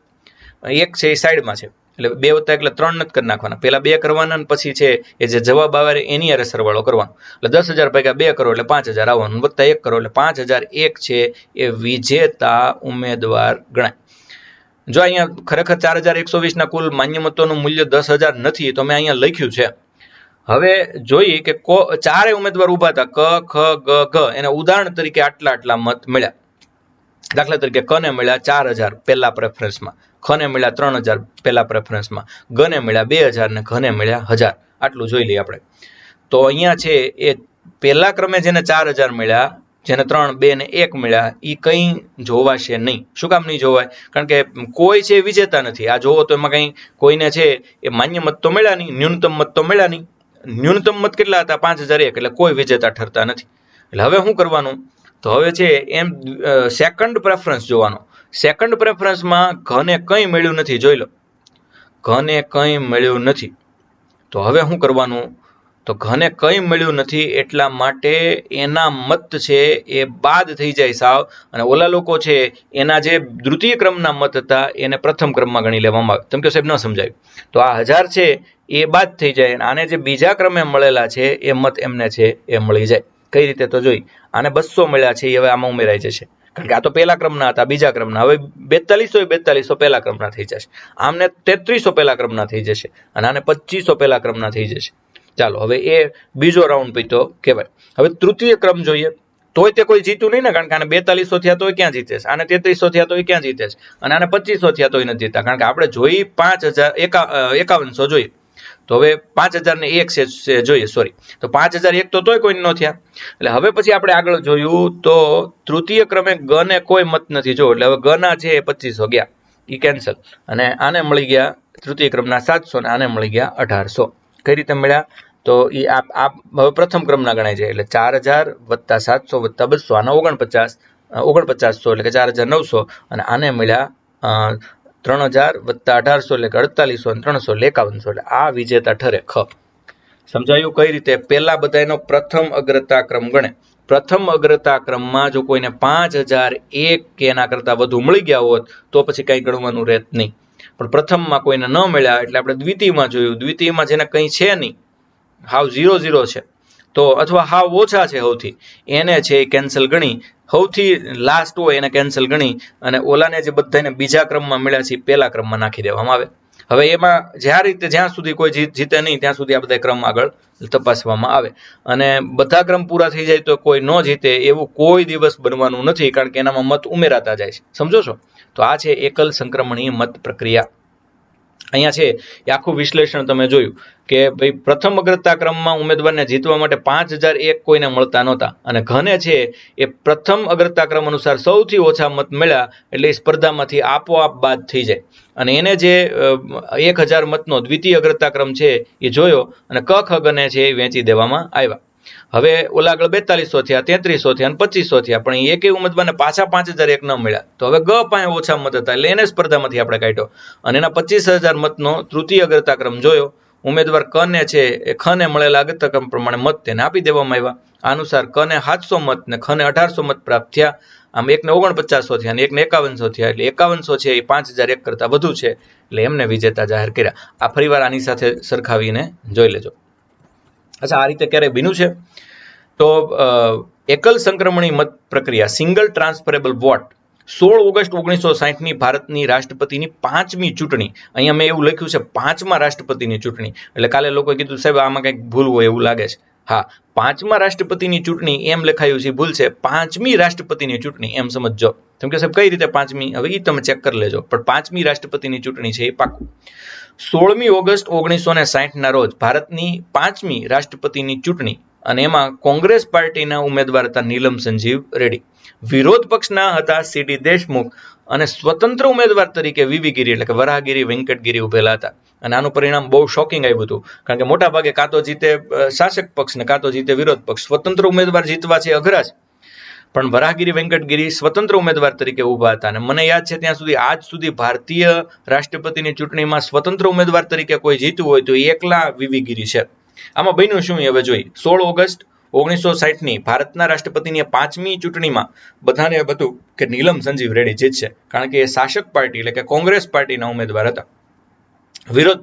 1 છે એ સાઈડમાં છે એટલે 2 વત્તા 1 એટલે 3 નથી કરી નાખવાના. પહેલા 2 કરવાના અને પછી છે એ જે જવાબ આવે એની હારે સરવાળો કરવાનો. એટલે 10,000 ભાગ્યા 2 કરો એટલે 5,000 આવવાનું, વત્તા 1 કરો એટલે 5,001 છે એ વિજેતા ઉમેદવાર ગણાય. જો અહીંયા ખરેખર 4,120ના કુલ માન્ય મતોનું મૂલ્ય 10,000 નથી તો મેં અહીંયા લખ્યું છે. હવે જોઈએ કે ચારે ઉમેદવાર ઊભા હતા, ક, ખ, ગ, ઘ. એને ઉદાહરણ તરીકે આટલા આટલા મત મળ્યા. દાખલા તરીકે ક ને મળ્યા 4,000 પહેલા પ્રેફરન્સમાં, ખ ને મળ્યા 3,000 પહેલા પ્રેફરન્સમાં, ગ ને મળ્યા 2,000 ને ઘ ને મળ્યા 1,000. આટલું જોઈ લઈએ આપણે. તો અહીંયા છે એ પહેલા ક્રમે જેને 4,000 મળ્યા, જેને 3, 2 ને 1 મળ્યા, એ કંઈ જોવાશે નહીં. શું કામ નહીં જોવાય? કારણ કે કોઈ છે વિજેતા નથી. આ જોવો તો એમાં કંઈ કોઈને છે એ માન્ય મત તો મળ્યા નહીં, ન્યૂનતમ મત તો મળ્યા નહીં. ન્યૂનતમ મત કેટલા હતા? 5,001. એટલે કોઈ વિજેતા ઠરતા નથી. એટલે હવે શું કરવાનું? તો હવે છે એમ સેકન્ડ પ્રેફરન્સ જોવાનો. સેકન્ડ પ્રેફરન્સમાં ઘને કંઈ મળ્યું નથી, જોઈ લો. ઘને કંઈ મળ્યું નથી. તો હવે શું કરવાનું? તો ઘને કંઈ મળ્યું નથી એટલા માટે એના મત છે એ બાદ થઈ જાય સાવ. અને ઓલા લોકો છે એના જે દ્વિતીય ક્રમના મત હતા એને પ્રથમ ક્રમમાં ગણી લેવામાં આવે. તમે કહો સાહેબ ન સમજાયું. તો આ 1,000 છે એ બાદ થઈ જાય અને આને જે બીજા ક્રમે મળેલા છે એ મત એમને છે એ મળી જાય. કઈ રીતે? તો જોઈ, આને 200 મળ્યા છે એ હવે આમાં ઉમેરાઈ જશે. કારણ કે આ તો પહેલા ક્રમના હતા, બીજા ક્રમના. હવે 4200 પહેલા ક્રમના થઈ જશે. આમને 3300 પહેલા ક્રમના થઈ જશે અને આને 2500 પહેલા ક્રમના થઈ જશે. ચાલો હવે એ બીજો રાઉન્ડ પીતો કહેવાય. હવે તૃતીય ક્રમ જોઈએ. તોય તે કોઈ જીતું નહીં ને, કારણ કે આને 4200 થયા તોય ક્યાં જીતે છે, આને 3300 થયા તોય ક્યાં જીતે છે, અને આને 2500 થયા તોય નથી જીતતા. કારણ કે આપણે જોઈ 5,051 જોઈએ. તો હવે 5,001 છે જોઈએ, સોરી. તો 5,001 તોય કોઈ ન થયા. એટલે હવે પછી આપણે આગળ જોયું તો તૃતીય ક્રમે ગ ને કોઈ મત નથી. જો એટલે હવે ગ ના છે 2500 ગયા, એ કેન્સલ. અને આને મળી ગયા તૃતીય ક્રમના 700 ને આને મળી ગયા 1,800. કઈ રીતે મળ્યા? તો એ હવે પ્રથમ ક્રમના ગણાય છે. એટલે 4,000 વત્તા 700 વત્તા 200, આના 4900 એટલે કે 4,900. અને આને મળ્યા 3,000 વત્તા 1,800 એટલે કે 4,800 અને 300 એટલે 5,100. એટલે આ વિજેતા ઠરે, ખ. સમજાયું કઈ રીતે? પહેલા બધાનો પ્રથમ અગ્રતા ક્રમ ગણે. પ્રથમ અગ્રતા ક્રમમાં જો કોઈને 5,001 કે એના કરતા વધુ મળી ગયા હોત તો પછી કંઈ ગણવાનું રહેત નહીં. પણ પ્રથમમાં કોઈને ન મળ્યા એટલે આપણે દ્વિતીયમાં જોયું. દ્વિતીયમાં જેને કંઈ છે નહીં, હાવ 0-0 છે, તો અથવા હાવ ઓછા છે સૌથી, એને છે એ કેન્સલ ગણી, સૌથી લાસ્ટ હોય એને કેન્સલ ગણી અને ઓલાને જે બધાને બીજા ક્રમમાં મળ્યા છે પહેલા ક્રમમાં નાખી દેવામાં આવે. હવે એમાં જ્યાં સુધી કોઈ જીતે નહીં ત્યાં સુધી આ બધા ક્રમ આગળ તપાસવામાં આવે અને બધા ક્રમ પૂરા થઈ જાય તો કોઈ ન જીતે એવું કોઈ દિવસ બનવાનું નથી, કારણ કે એનામાં મત ઉમેરાતા જાય છે. સમજો છો? તો આ છે એકલ સંક્રમણીય મત પ્રક્રિયા. અહીંયા છે એ આખું વિશ્લેષણ તમે જોયું કે ભાઈ પ્રથમ અગ્રતા ક્રમમાં ઉમેદવારને જીતવા માટે 5001 કોઈને મળતા નહોતા અને ઘને છે એ પ્રથમ અગ્રતા ક્રમ અનુસાર સૌથી ઓછા મત મળ્યા એટલે એ સ્પર્ધામાંથી આપોઆપ બાદ થઈ જાય અને એને જે 1000 મતનો દ્વિતીય અગ્રતા ક્રમ છે એ જોયો અને ક ખ ગને છે એ વેચી દેવામાં આવ્યા. હવે ઓલા આગળ 4200 થયા, 3300 થયા અને 2500 થયા, પણ એકેય ઉમેદવારને પાછા 5001 ન મળ્યા. તો હવે ગ પાસે ઓછા મત હતા એટલે એને સ્પર્ધામાંથી આપણે કાઢ્યો અને એના 25000 મતનો તૃતીય અગ્રતા ક્રમ જોયો. ઉમેદવાર કને છે એ ખને મળેલા અગ્રતા ક્રમ પ્રમાણે મત તેને આપી દેવામાં આવ્યા. આ અનુસાર કને 700 મત ને ખને 1800 મત પ્રાપ્ત થયા. આમ એકને 4900 થયા અને એકને 5100 થયા, એટલે 5100 છે એ 5001 કરતા વધુ છે એટલે એમને વિજેતા જાહેર કર્યા. આ ફરીવાર આની સાથે સરખાવીને જોઈ લેજો. અચ્છા, આ રીતે ક્યારે બન્યું છે? તો એકલ સંક્રમણી મત પ્રક્રિયા સિંગલ ટ્રાન્સફરેબલ વોટ 16 ઓગસ્ટ 1960ની ભારતની રાષ્ટ્રપતિની 5મી ચૂંટણી, અહીંયા મેં એવું લખ્યું છે 5મા રાષ્ટ્રપતિની ચૂંટણી, એટલે કાલે લોકોએ કીધું સાહેબ આમાં કંઈક ભૂલ હોય એવું લાગે છે. હા, 5મા રાષ્ટ્રપતિની ચૂંટણી એમ લખાયું છે, ભૂલ છે, 5મી રાષ્ટ્રપતિની ચૂંટણી એમ સમજજો. કેમ કે સાહેબ કઈ રીતે 5મી, હવે એ તમે ચેક કરી લેજો, પણ 5મી રાષ્ટ્રપતિની ચૂંટણી છે એ પાકું. 16મી ઓગસ્ટ 1960ના રોજ ભારતની 5મી રાષ્ટ્રપતિની ચૂંટણી અને એમાં કોંગ્રેસ પાર્ટીના ઉમેદવાર હતા નીલમ સંજીવ રેડ્ડી, વિરોધ પક્ષના હતા સીડી દેશમુખ અને સ્વતંત્ર ઉમેદવાર તરીકે વીવી ગિરી એટલે કે વરાહગીરી વેંકટગીરી ઉભેલા હતા. અને આનું પરિણામ બહુ શોકિંગ આવ્યું હતું, કારણ કે મોટા ભાગે કાં તો જીતે શાસક પક્ષ ને કાં તો જીતે વિરોધ પક્ષ. સ્વતંત્ર ઉમેદવાર જીતવા છે અઘરા છે, પણ વરાહગીરી વેંકટગીરી સ્વતંત્ર ઉમેદવાર તરીકે ઊભા હતા અને મને યાદ છે ત્યાં સુધી આજ સુધી ભારતીય રાષ્ટ્રપતિની ચૂંટણીમાં સ્વતંત્ર ઉમેદવાર તરીકે કોઈ જીત્યું હોય તો એકલા વીવી ગિરી છે. આમાં બન્યું શું હવે જોઈએ. 16 ઓગસ્ટ 1960ની ભારતના રાષ્ટ્રપતિની 5મી ચૂંટણીમાં બધાને હતું કે નીલમ સંજીવ રેડ્ડી જીતશે, કારણ કે એ શાસક પાર્ટી એટલે કે કોંગ્રેસ પાર્ટીના ઉમેદવાર હતા. વિરોધ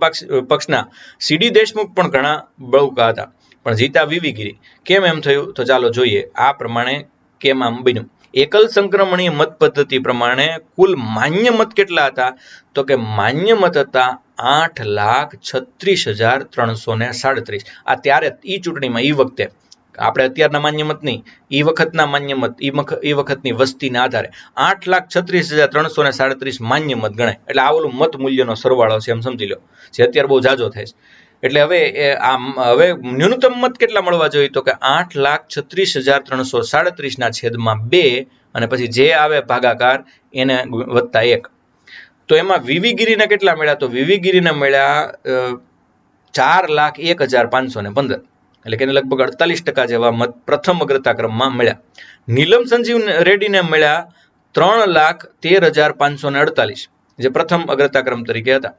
પક્ષના સીડી દેશમુખ પણ ઘણા બળુકા હતા, પણ જીતા વીવી ગિરી. કેમ એમ થયું તો ચાલો જોઈએ. આ પ્રમાણે કેમ આમ બન્યું. એકલ સંક્રમણીય મત પદ્ધતિ પ્રમાણે કુલ માન્ય મત કેટલા હતા? તો કે માન્ય મત હતા 8,36,337. આ ત્યારે ઈ ચૂંટણીમાં ઈ વખતે, આપણે અત્યારના માન્ય મત નહીં, ઈ વખતના માન્ય મત, ઈ વખતની વસ્તીના આધારે 8,36,337 માન્ય મત ગણાય. એટલે આ ઓલું મત મૂલ્યનો સરવાળો છે એમ સમજી લો, જે અત્યારે બહુ જાજો થાય છે. એટલે હવે ન્યૂનતમ મત કેટલા મળવા જોઈએ? તો કે 8,36,337 છેદમાં 2 અને પછી જે આવે ભાગાકાર એને વત્તા 1. તો એમાં વીવી ગિરીને કેટલા મળ્યા? તો વીવી ગિરીને મળ્યા 4,01,515, એટલે કે લગભગ 48% જેવા મત પ્રથમ અગ્રતા ક્રમમાં મળ્યા. નીલમ સંજીવ રેડ્ડીને મળ્યા 3,13,548, જે પ્રથમ અગ્રતા ક્રમ તરીકે હતા.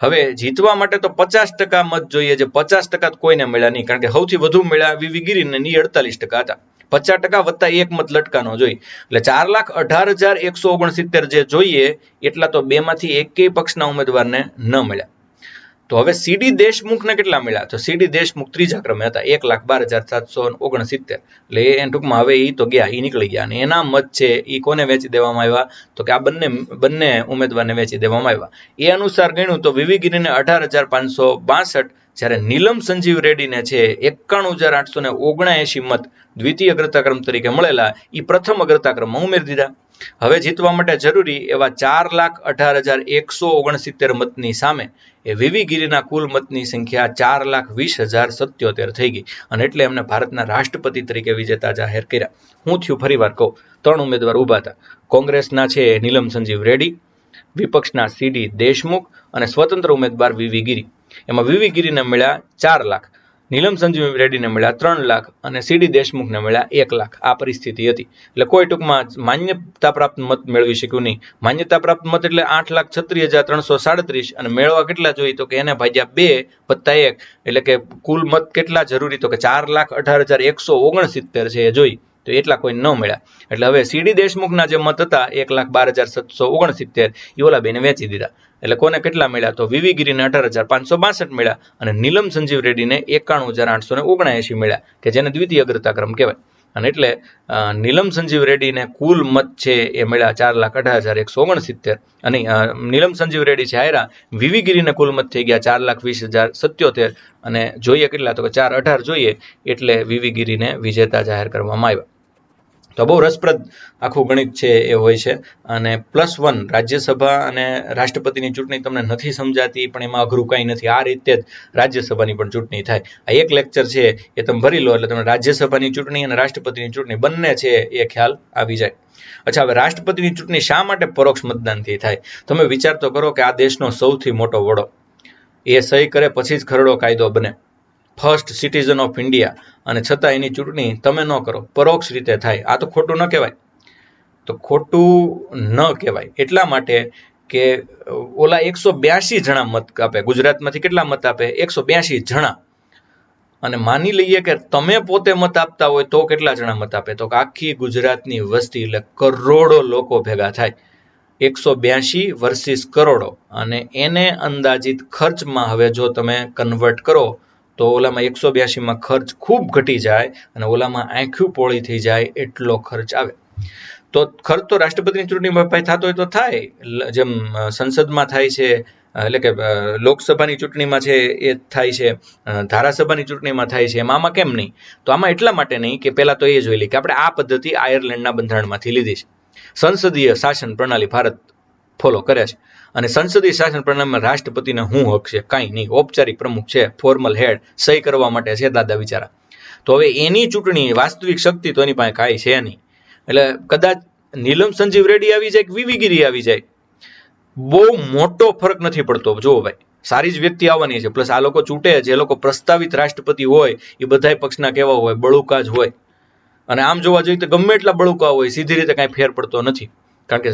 હવે જીતવા માટે તો 50% મત જોઈએ, જે 50% કોઈને મળ્યા નહીં, કારણ કે સૌથી વધુ મળ્યા વીવી ગિરીને, 48% હતા. 50% વત્તા 1 મત લટકાનો જોઈએ, એટલે 4,18,169 જે જોઈએ એટલા તો બેમાંથી એકેય પક્ષના ઉમેદવારને ન મળ્યા. તો હવે સીડી દેશમુખને કેટલા મળ્યા? તો સીડી દેશમુખ ત્રીજા ક્રમે હતા, 1,12,769. એટલે એ ટૂંકમાં હવે એ તો ગયા, એ નીકળી ગયા અને એના મત છે એ કોને વેચી દેવામાં આવ્યા? તો કે આ બંને ઉમેદવારને વેચી દેવામાં આવ્યા. એ અનુસાર ગણ્યું તો વીવી ગિરીને 18,562, જ્યારે નીલમ સંજીવ રેડ્ડીને છે 91,879 મત દ્વિતીય અગ્રતા ક્રમ તરીકે મળેલા એ પ્રથમ અગ્રતા ક્રમમાં ઉમેરી દીધા. હવે જીતવા માટે જરૂરી એવા 4,18,169 મતની સામે એ વીવી ગિરીના કુલ મતની સંખ્યા 4,20,077 થઈ ગઈ અને એટલે એમને ભારતના રાષ્ટ્રપતિ તરીકે વિજેતા જાહેર કર્યા. હું થયું ફરીવાર કહું, 3 ઉમેદવાર ઊભા હતા. કોંગ્રેસના છે નીલમ સંજીવ રેડ્ડી, વિપક્ષના સીડી દેશમુખ અને સ્વતંત્ર ઉમેદવાર વીવી ગિરી. એમાં વીવી ગિરીને મળ્યા 4 લાખ, નીલમ સંજીવ રેડ્ડીને મળ્યા 3 લાખ અને સીડી દેશમુખને મળ્યા 1 લાખ. આ પરિસ્થિતિ હતી. એટલે કોઈ ટૂંકમાં માન્યતા પ્રાપ્ત મત મેળવી શક્યું નહીં. માન્યતા પ્રાપ્ત મત એટલે 8,36,337 અને મેળવવા કેટલા જોઈએ? તો કે એને ભાગ્યા 2 વત્તા 1, એટલે કે કુલ મત કેટલા જરૂરી? તો કે 4,18,169 છે એ જોઈ. તો એટલા કોઈ ન મળ્યા. એટલે હવે સીડી દેશમુખના જે મત હતા 1,12,769 એ ઓલા બેને વેચી દીધા. એટલે કોને કેટલા મળ્યા? તો વીવી ગિરીને 18,562 મળ્યા અને નીલમ સંજીવ રેડ્ડીને 91,879 મળ્યા, કે જેને દ્વિતીય અગ્રતા ક્રમ કહેવાય. અને એટલે નીલમ સંજીવ રેડ્ડીને કુલ મત છે એ મળ્યા 4,18,169 અને નીલમ સંજીવ રેડ્ડી છે હાર્યા. વીવી ગિરીને કુલ મત થઈ ગયા 4,20,077 અને જોઈએ કેટલા? તો કે 418 જોઈએ, એટલે વીવી ગિરીને વિજેતા જાહેર કરવામાં આવ્યા. તો બહુ રસપ્રદ આખું ગણિત છે એ હોય છે. અને +1 રાજ્યસભા અને રાષ્ટ્રપતિની ચૂંટણી તમને નથી સમજાતી, પણ એમાં અઘરું કંઈ નથી. આ રીતે જ રાજ્યસભાની પણ ચૂંટણી થાય. આ એક લેક્ચર છે એ તમે ભરી લો એટલે તમને રાજ્યસભાની ચૂંટણી અને રાષ્ટ્રપતિની ચૂંટણી બંને છે એ ખ્યાલ આવી જાય. અચ્છા, હવે રાષ્ટ્રપતિની ચૂંટણી શા માટે પરોક્ષ મતદાનથી થાય? તમે વિચાર તો કરો કે આ દેશનો સૌથી મોટો વડો એ સહી કરે પછી જ ખરડો કાયદો બને, ફર્સ્ટ સિટીઝન ઓફ ઇન્ડિયા, અને છતાં એની ચૂંટણી તમે ન કરો, પરોક્ષ રીતે થાય. આ તો ખોટું ન કહેવાય? તો ખોટું ન કહેવાય એટલા માટે કે ઓલા 182 જણા મત આપે, ગુજરાતમાંથી કેટલા મત આપે? 182 જણા. અને માની લઈએ કે તમે પોતે મત આપતા હોય તો કેટલા જણા મત આપે? તો આખી ગુજરાતની વસ્તી એટલે કરોડો લોકો ભેગા થાય. 182 વર્સિસ કરોડો, અને એને અંદાજિત ખર્ચમાં હવે જો તમે કન્વર્ટ કરો તો ઓલામાં 182માં ખર્ચ ખૂબ ઘટી જાય અને ઓલામાં આંખ્યું પોળી થઈ જાય એટલો ખર્ચ આવે. તો ખર્ચ તો રાષ્ટ્રપતિની ચૂંટણીમાં થતો હોય તો થાય, જેમ સંસદમાં થાય છે, એટલે કે લોકસભાની ચૂંટણીમાં છે એ થાય છે, ધારાસભાની ચૂંટણીમાં થાય છે, આમાં કેમ નહીં? તો આમાં એટલા માટે નહીં કે પહેલાં તો એ જોઈ લઈએ કે આપણે આ પદ્ધતિ આયર્લેન્ડના બંધારણમાંથી લીધી છે. સંસદીય શાસન પ્રણાલી ભારત ફોલો કરે છે અને સંસદીય શાસન પ્રણાલીમાં રાષ્ટ્રપતિને શું હક છે? કાંઈ નહીં. ઔપચારિક પ્રમુખ છે, ફોર્મલ હેડ, સહી કરવા માટે છે દાદા બિચારા. તો હવે એની ચૂંટણી વાસ્તવિક શક્તિ તો એની પાસે કાંઈ છે નહીં. એટલે કદાચ નીલમ સંજીવ રેડ્ડી આવી જાય કે વીવી ગિરી આવી જાય, બહુ મોટો ફરક નથી પડતો. જુઓ ભાઈ, સારી જ વ્યક્તિ આવવાની છે, પ્લસ આ લોકો ચૂંટે, જે લોકો પ્રસ્તાવિત રાષ્ટ્રપતિ હોય એ બધાય પક્ષના કેવા હોય? બળુકા જ હોય. અને આમ જોવા જોઈએ તો ગમે એટલા બળુકા હોય, સીધી રીતે કાંઈ ફેર પડતો નથી, કારણ કે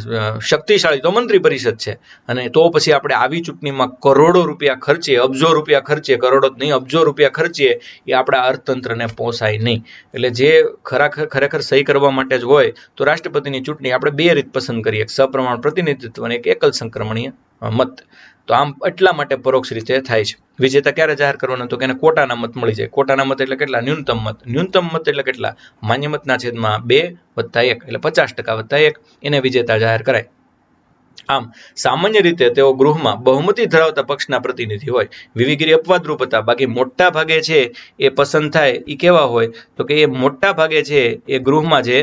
શક્તિશાળી તો મંત્રી પરિષદ છે. અને તો પછી આપણે આવી ચૂંટણીમાં કરોડો રૂપિયા ખર્ચીએ, અબજો રૂપિયા ખર્ચીએ, કરોડો જ નહીં અબજો રૂપિયા ખર્ચીએ, એ આપણા અર્થતંત્રને પોસાય નહીં. એટલે જે ખરેખર સહી કરવા માટે જ હોય તો રાષ્ટ્રપતિની ચૂંટણી આપણે બે રીત પસંદ કરીએ, એક સપ્રમાણ પ્રતિનિધિત્વ અને એક એકલ સંક્રમણીય મત. તો આમ એટલા માટે પરોક્ષ રીતે થાય છે. વિજેતા ક્યારે જાહેર કરવાનો? તો કે એને કોટાના મત મળી જાય. કોટાના મત એટલે કેટલા? ન્યૂનતમ મત. ન્યૂનતમ મત એટલે કેટલા? માન્ય મતના છેદમાં 2 + 1 એટલે 50% + 1, એને વિજેતા જાહેર કરાય. આમ સામાન્ય રીતે તેઓ ગૃહમાં બહુમતી ધરાવતા પક્ષના પ્રતિનિધિ હોય. વીવી ગિરી અપવાદરૂપ હતા, બાકી મોટા ભાગે છે એ પસંદ થાય એ કેવા હોય? તો કે એ મોટા ભાગે છે એ ગૃહમાં જે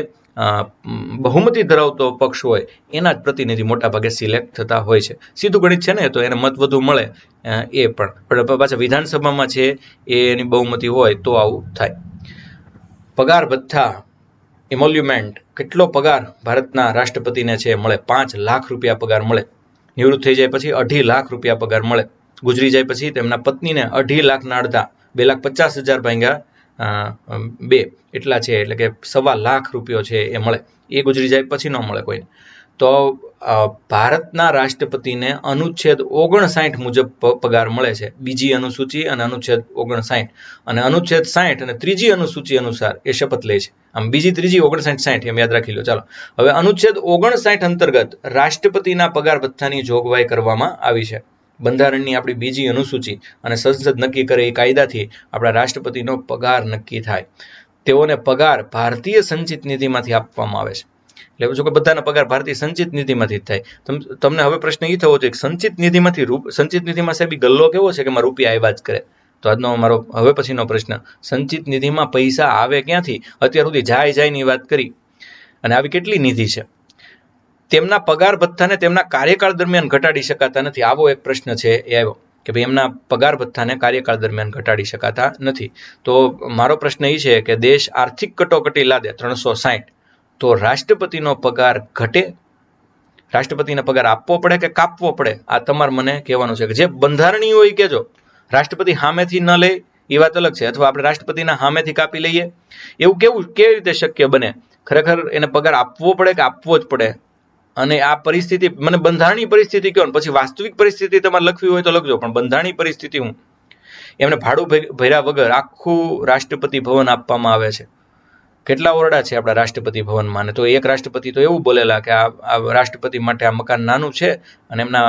બહુમતી ધરાવતો પક્ષ હોય એના જ પ્રતિનિધિ મોટા ભાગે સિલેક્ટ થતા હોય છે. સીધું ગણિત છે ને, તો એને મત વધુ મળે એ પણ પાછા વિધાનસભામાં છે એની બહુમતી હોય તો આવું થાય. પગાર ભથ્થા, ઇમોલ્યુમેન્ટ, કેટલો પગાર ભારતના રાષ્ટ્રપતિને છે મળે? 5 લાખ રૂપિયા પગાર મળે. નિવૃત્ત થઈ જાય પછી 2.5 લાખ રૂપિયા પગાર મળે. ગુજરી જાય પછી તેમના પત્નીને 2.5 લાખના અડધા, 2,50,000 ભાગ્યા 2 એટલા છે, એટલે કે 1.25 લાખ રૂપિયો છે એ મળે. એ ગુજરી જાય પછી ન મળે કોઈને. તો ભારતના રાષ્ટ્રપતિને અનુચ્છેદ 59 મુજબ પગાર મળે છે. બીજી અનુસૂચિ અને અનુચ્છેદ 59, અને અનુચ્છેદ 60 અને ત્રીજી અનુસૂચિ અનુસાર એ શપથ લે છે. આમ બીજી ત્રીજી 59 60 એમ યાદ રાખી લો. ચાલો, હવે અનુચ્છેદ 59 અંતર્ગત રાષ્ટ્રપતિના પગાર ભથ્થાની જોગવાઈ કરવામાં આવી છે. બંધારણની આપણી બીજી અનુસૂચિ અને સંસદ નક્કી કરે એ કાયદાથી આપણા રાષ્ટ્રપતિનો પગાર નક્કી થાય. તેઓને પગાર ભારતીય સંચિત નિધિમાંથી આપવામાં આવે છે. એટલે જો કે બધાના પગાર ભારતીય સંચિત નિધિમાંથી જ થાય. તમને હવે પ્રશ્ન એ થવો જોઈએ કે સંચિત નિધિમાં સાહેબ ગલ્લો કેવો છે કે રૂપિયા આવ્યા જ કરે? તો આજનો મારો હવે પછીનો પ્રશ્ન, સંચિત નિધિમાં પૈસા આવે ક્યાંથી? અત્યાર સુધી જાયની વાત કરી, અને આવી કેટલી નિધિ છે? તેમના પગાર ભથ્થાને તેમના કાર્યકાળ દરમિયાન ઘટાડી શકાતા નથી. આવો એક પ્રશ્ન છે એ આવ્યો કે ભાઈ એમના પગાર ભથ્થાને કાર્યકાળ દરમિયાન ઘટાડી શકાતા નથી. તો મારો પ્રશ્ન એ છે કે દેશ આર્થિક કટોકટી લાદે 360, તો રાષ્ટ્રપતિનો પગાર ઘટે? રાષ્ટ્રપતિને પગાર આપવો પડે કે કાપવો પડે? આ તમારે મને કહેવાનું છે. કે જે બંધારણીય હોય કહેજો. રાષ્ટ્રપતિ સામેથી ન લે એ વાત અલગ છે, અથવા આપણે રાષ્ટ્રપતિના સામેથી કાપી લઈએ, એવું કેવી રીતે શક્ય બને? ખરેખર એને પગાર આપવો પડે કે આપવો જ પડે? અને આ પરિસ્થિતિ, મને બંધારણીય પરિસ્થિતિ કહો ને પછી વાસ્તવિક પરિસ્થિતિ તમારે લખવી હોય તો લખજો, પણ બંધારણીય પરિસ્થિતિ હું એમને ભાડું ભર્યા વગર આખું રાષ્ટ્રપતિ ભવન આપવામાં આવે છે. કેટલા ઓરડા છે આપણા રાષ્ટ્રપતિ ભવનમાં? અને તો એક રાષ્ટ્રપતિ તો એવું બોલેલા કે આ રાષ્ટ્રપતિ માટે આ મકાન નાનું છે અને એમના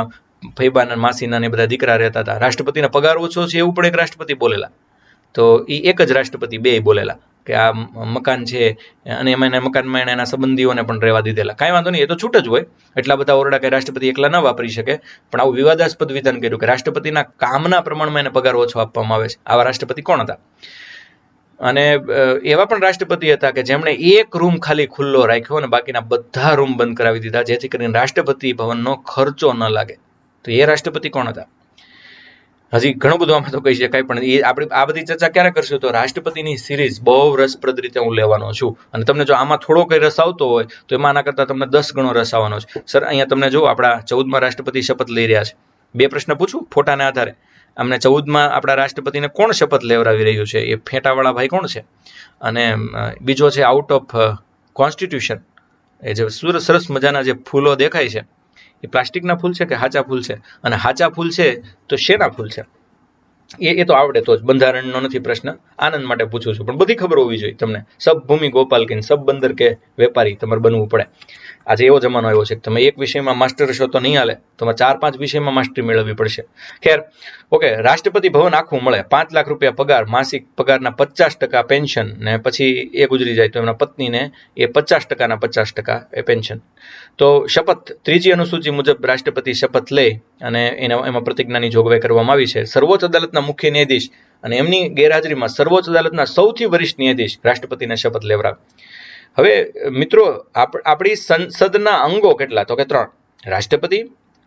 ફૈબાના માસીના ને બધા દીકરા રહેતા હતા. રાષ્ટ્રપતિનો પગાર ઓછો છે એવું પણ એક રાષ્ટ્રપતિ બોલેલા. તો એ એક જ રાષ્ટ્રપતિ બે બોલેલા કે આ મકાન છે અને એમાં મકાનમાં એના સંબંધીઓને પણ રહેવા દીધેલા. કાંઈ વાંધો નહીં, એ તો છૂટ જ હોય. એટલા બધા ઓરડા કે રાષ્ટ્રપતિ એકલા ન વાપરી શકે. પણ આવું વિવાદાસ્પદ વિધાન કર્યું કે રાષ્ટ્રપતિના કામના પ્રમાણમાં એને પગાર ઓછો આપવામાં આવે છે. આવા રાષ્ટ્રપતિ કોણ હતા? અને એવા પણ રાષ્ટ્રપતિ હતા કે જેમણે એક રૂમ ખાલી ખુલ્લો રાખ્યો અને બાકીના બધા રૂમ બંધ કરાવી દીધા, જેથી કરીને રાષ્ટ્રપતિ ભવનનો ખર્ચો ન લાગે. તો એ રાષ્ટ્રપતિ કોણ હતા? હજી ઘણું બધું આમાં તો કહી શકાય, પણ એ આપણે આ બધી ચર્ચા ક્યારે કરશું? તો રાષ્ટ્રપતિની સિરીઝ બહુ રસપ્રદ રીતે હું લેવાનો છું. અને તમને જો આમાં થોડો કંઈ રસ આવતો હોય તો એમાં આના કરતાં તમને 10 ગણો રસ આવવાનો છે. સર, અહીંયા તમને જો આપણા 14મા રાષ્ટ્રપતિ શપથ લઈ રહ્યા છે. 2 પ્રશ્ન પૂછું ફોટાના આધારે. અમને 14માં આપણા રાષ્ટ્રપતિને કોણ શપથ લેવડાવી રહ્યું છે? એ ફેંટાવાળા ભાઈ કોણ છે? અને બીજો છે આઉટ ઓફ કોન્સ્ટિટ્યુશન. એ જે સરસ મજાના જે ફૂલો દેખાય છે એ પ્લાસ્ટિકના ફૂલ છે કે હાચા ફૂલ છે? અને હાચા ફૂલ છે તો શેના ફૂલ છે? એ તો આવડે તો જ. બંધારણનો નથી પ્રશ્ન, આનંદ માટે પૂછું છું. પણ બધી ખબર હોવી જોઈએ તમને. સબ ભૂમિ ગોપાલ કે સબ બંદર કે વેપારી તમારે બનવું પડે. આજે એવો જમાનો આવ્યો છે કે તમે એક વિષયમાં માસ્ટર હશો તો નહીં હાલે, તમે 4-5 વિષયમાં માસ્ટરી મેળવવી પડશે. ખેર, ઓકે. રાષ્ટ્રપતિ ભવન આખું મળે, 5 લાખ રૂપિયા પગાર, માસિક પગારના 50% પેન્શન, ને પછી એ ગુજરી જાય તો એમના પત્નીને એ 50%ના 50% એ પેન્શન. તો શપથ, 3જી અનુસૂચિ મુજબ રાષ્ટ્રપતિ શપથ લે અને એમાં પ્રતિજ્ઞાની જોગવાઈ કરવામાં આવી છે. સર્વોચ્ચ અદાલતના મુખ્ય ન્યાયાધીશ અને એમની ગેરહાજરીમાં સર્વોચ્ચ અદાલતના સૌથી વરિષ્ઠ ન્યાયાધીશ રાષ્ટ્રપતિને શપથ લેવડાવે. હવે મિત્રો, આપણી સંસદના અંગો કેટલા? તો કે 3. રાષ્ટ્રપતિ,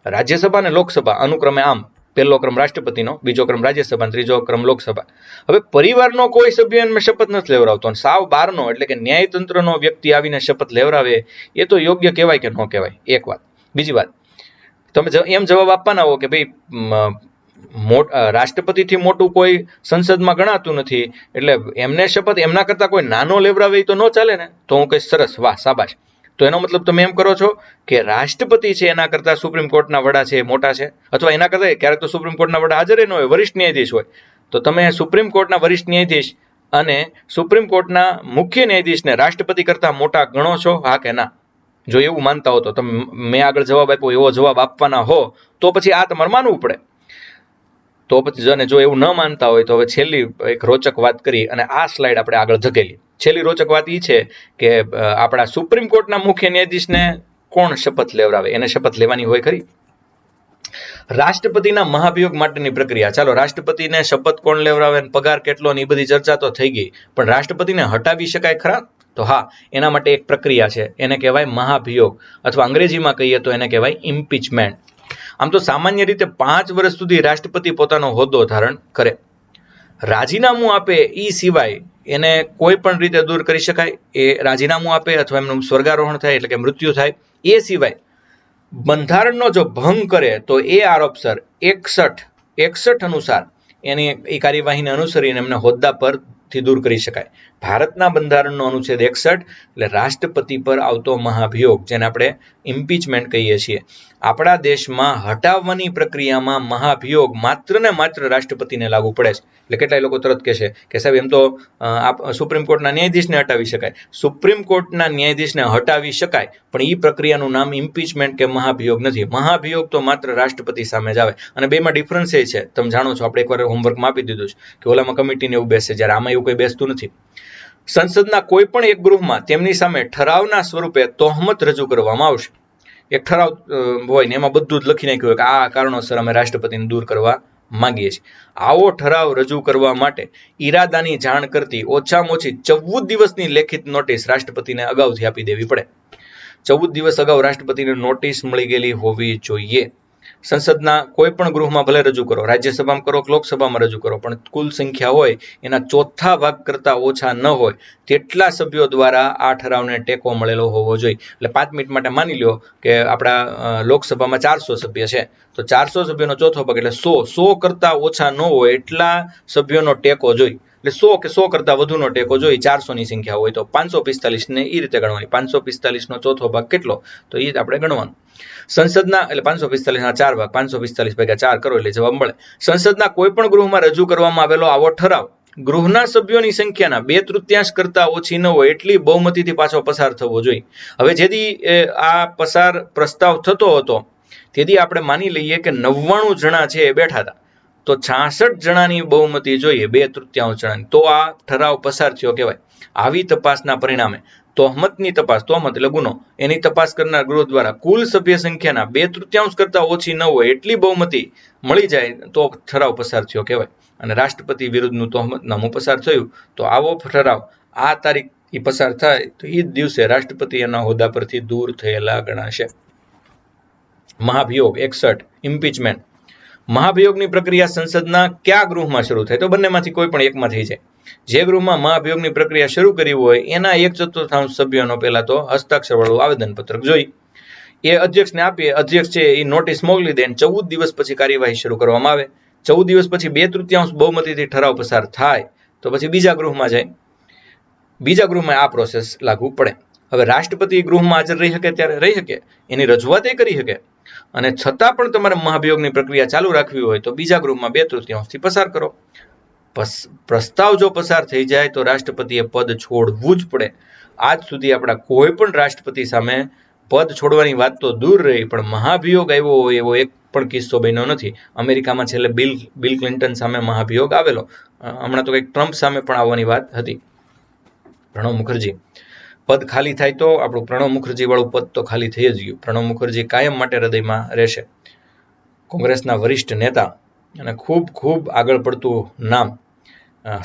રાજ્યસભા અને લોકસભા અનુક્રમે આમ. પહેલો ક્રમ રાષ્ટ્રપતિનો, બીજો ક્રમ રાજ્યસભા, ત્રીજો ક્રમ લોકસભા. હવે પરિવારનો કોઈ સભ્ય એમને શપથ નથી લેવડાવતો, અને સાવ બહારનો એટલે કે ન્યાયતંત્રનો વ્યક્તિ આવીને શપથ લેવડાવે એ તો યોગ્ય કહેવાય કે ન કહેવાય? એક વાત. બીજી વાત, તમે એમ જવાબ આપવાના હો કે ભાઈ રાષ્ટ્રપતિથી મોટું કોઈ સંસદમાં ગણાતું નથી, એટલે એમને શપથ એમના કરતાં કોઈ નાનો લેવડાવે તો ન ચાલે ને. તો હું કહીશ સરસ, વાહ, શાબાશ. તો એનો મતલબ તમે એમ કરો છો કે રાષ્ટ્રપતિ છે એના કરતાં સુપ્રીમ કોર્ટના વડા છે મોટા છે, અથવા એના કરતાં ક્યારેક તો સુપ્રીમ કોર્ટના વડા હાજર ન હોય, વરિષ્ઠ ન્યાયાધીશ હોય. તો તમે સુપ્રીમ કોર્ટના વરિષ્ઠ ન્યાયાધીશ અને સુપ્રીમ કોર્ટના મુખ્ય ન્યાયાધીશને રાષ્ટ્રપતિ કરતાં મોટા ગણો છો? હા કે ના? જો એવું માનતા હો તો તમે મેં આગળ જવાબ આપ્યો એવો જવાબ આપવાના હો તો પછી આ તમારે માનવું પડે. તો પછી જો એવું ન માનતા હોય તો હવે છેલ્લી એક રોચક વાત કરી અને આ સ્લાઇડ આપણે આગળ ધકેલી. છેલ્લી રોચક વાત એ છે કે આપણા સુપ્રીમ કોર્ટના મુખ્ય ન્યાયાધીશને કોણ શપથ લેવડાવે? એને શપથ લેવાની હોય ખરી? રાષ્ટ્રપતિના મહાભિયોગ માટેની પ્રક્રિયા. ચાલો, રાષ્ટ્રપતિને શપથ કોણ લેવડાવે, પગાર કેટલો, એ બધી ચર્ચા તો થઈ ગઈ, પણ રાષ્ટ્રપતિને હટાવી શકાય ખરા? તો હા, એના માટે એક પ્રક્રિયા છે, એને કહેવાય મહાભિયોગ, અથવા અંગ્રેજીમાં કહીએ તો એને કહેવાય ઇમ્પીચમેન્ટ. આમ તો સામાન્ય રીતે 5 વર્ષ સુધી રાષ્ટ્રપતિ પોતાનો હોદ્દો ધારણ કરે. રાજીનામું આપે એ સિવાય એને કોઈ પણ રીતે દૂર કરી શકાય. એ રાજીનામું આપે અથવા એમનું સ્વર્ગારોહણ થાય એટલે કે મૃત્યુ થાય. એ સિવાય બંધારણનો જો ભંગ કરે તો એ આરોપસર 61 અનુસાર એની એ કાર્યવાહીને અનુસરીને એમને હોદ્દા પરથી દૂર કરી શકાય. ભારતના બંધારણનો અનુચ્છેદ 61 એટલે રાષ્ટ્રપતિ પર આવતો મહાભિયોગ, જેને આપણે ઇમ્પીચમેન્ટ કહીએ છીએ. આપણા દેશમાં હટાવવાની પ્રક્રિયામાં મહાભિયોગ માત્ર ને માત્ર રાષ્ટ્રપતિને લાગુ પડે છે. એટલે કેટલાય લોકો તરત કહેશે કે સાહેબ એમ તો સુપ્રીમ કોર્ટના ન્યાયાધીશને હટાવી શકાય. સુપ્રીમ કોર્ટના ન્યાયાધીશને હટાવી શકાય, પણ એ પ્રક્રિયાનું નામ ઇમ્પીચમેન્ટ કે મહાભિયોગ નથી. મહાભિયોગ તો માત્ર રાષ્ટ્રપતિ સામે જ આવે. અને બેમાં ડિફરન્સ એ છે, તમે જાણો છો, આપણે એકવાર હોમવર્કમાં આપી દીધું છે કે ઓલામાં કમિટીને એવું બેસે, જ્યારે આમાં એવું કંઈ બેસતું નથી. સંસદના કોઈ પણ એક ગૃહમાં તેમની સામે ઠરાવના સ્વરૂપે તોહમત રજૂ કરવામાં આવશે. એક ઠરાવ હોય ને એમાં બધું જ લખી નાખ્યું હોય કે આ કારણોસર અમે રાષ્ટ્રપતિને દૂર કરવા માંગીએ છીએ. આવો ઠરાવ રજૂ કરવા માટે ઈરાદાની જાણ કરતી ઓછામાં ઓછી 14 દિવસની લેખિત નોટિસ રાષ્ટ્રપતિને અગાઉથી આપી દેવી પડે. 14 દિવસ અગાઉ રાષ્ટ્રપતિને નોટિસ મળી ગયેલી હોવી જોઈએ. સંસદના કોઈ પણ ગૃહમાં ભલે રજૂ કરો, રાજ્યસભામાં કરો કે લોકસભામાં રજૂ કરો, પણ કુલ સંખ્યા હોય એના ચોથા ભાગ કરતાં ઓછા ન હોય તેટલા સભ્યો દ્વારા આ ઠરાવને ટેકો મળેલો હોવો જોઈએ. એટલે 5 મિનિટ માટે માની લો કે આપણા લોકસભામાં 400 સભ્ય છે, તો 400 સભ્યોનો ચોથો ભાગ એટલે 100 કરતાં ઓછા ન હોય એટલા સભ્યોનો ટેકો જોઈ. એટલે 100 કે 100 કરતાં વધુનો ટેકો જોઈ. 400ની સંખ્યા હોય તો 545 ને એ રીતે ગણવાની. 545નો ચોથો ભાગ કેટલો? તો એ આપણે ગણવાનું. સંસદના એટલે 545ના 4 ભાગ, 545 ભાગ્યા 4 કરો એટલે જવાબ મળે. સંસદના કોઈ પણ ગૃહમાં રજૂ કરવામાં આવેલો આવો ઠરાવ ગૃહના સભ્યોની સંખ્યાના 2/3 કરતા ઓછી ન હોય એટલી બહુમતીથી પાછો પસાર થવો જોઈએ. હવે જેથી આ પ્રસ્તાવ થતો હતો તેથી આપણે માની લઈએ કે 99 જણા છે એ બેઠા હતા, તો 66 જણાની બહુમતી જોઈએ, 2/3 જણાની, તો આ ઠરાવ પસાર થયો કહેવાય. આવી તપાસના પરિણામે તોહમતની તપાસ, તોહમત એટલે ગુનો, એની તપાસ કરનાર ગૃહ દ્વારા કુલ સભ્ય સંખ્યાના 2/3 કરતા ઓછી ન હોય એટલી બહુમતી મળી જાય તો ઠરાવ પસાર થયો કહેવાય અને રાષ્ટ્રપતિ વિરુદ્ધનું તોહમતનામું પસાર થયું. તો આવો ઠરાવ આ તારીખ પસાર થાય તો એ જ દિવસે રાષ્ટ્રપતિ એના હોદ્દા પરથી દૂર થયેલા ગણાશે. મહાભિયોગ 61 ઇમ્પીચમેન્ટ. મહાભિયોગની પ્રક્રિયા સંસદના કયા ગૃહમાં શરૂ થાય? તો બંનેમાંથી કોઈ પણ એકમાં થઈ જાય. જે ગૃહમાં મહાભિયોગની પ્રક્રિયા શરૂ કરી હોય એના 1/4 સભ્યોનો પહેલા તો હસ્તાક્ષરવાળું આવેદનપત્રક જોઈ એ અધ્યક્ષને આપીએ, અધ્યક્ષ છે એ નોટિસ મોકલી દે, 14 દિવસ પછી કાર્યવાહી શરૂ કરવામાં આવે. 14 દિવસ પછી 2/3 બહુમતીથી ઠરાવ પસાર થાય તો પછી બીજા ગૃહમાં જાય. બીજા ગૃહમાં આ પ્રોસેસ લાગુ પડે. હવે રાષ્ટ્રપતિ ગૃહમાં હાજર રહી શકે ત્યારે રહી શકે, એની રજૂઆત એ કરી શકે, અને છતાં પણ તમારે મહાભિયોગની પ્રક્રિયા ચાલુ રાખવી હોય તો બીજા ગૃહમાં 2/3થી પસાર કરો. પ્રસ્તાવ જો પસાર થઈ જાય તો રાષ્ટ્રપતિએ પદ છોડવું જ પડે. આજ સુધી આપણા કોઈ પણ રાષ્ટ્રપતિ સામે પદ છોડવાની વાત તો દૂર રહી, પણ મહાભિયોગ આવ્યો હોય એવો એક પણ કિસ્સો બન્યો નથી. અમેરિકામાં છેલ્લે બિલ ક્લિન્ટન સામે મહાભિયોગ આવેલો, હમણાં તો કંઈક ટ્રમ્પ સામે પણ આવવાની વાત હતી. પ્રણવ મુખર્જી પદ ખાલી થાય તો આપણું પ્રણવ મુખર્જી વાળું પદ તો ખાલી થઈ જ ગયું. પ્રણવ મુખર્જી કાયમ માટે હૃદયમાં રહેશે. કોંગ્રેસના વરિષ્ઠ નેતા અને ખૂબ ખૂબ આગળ પડતું નામ,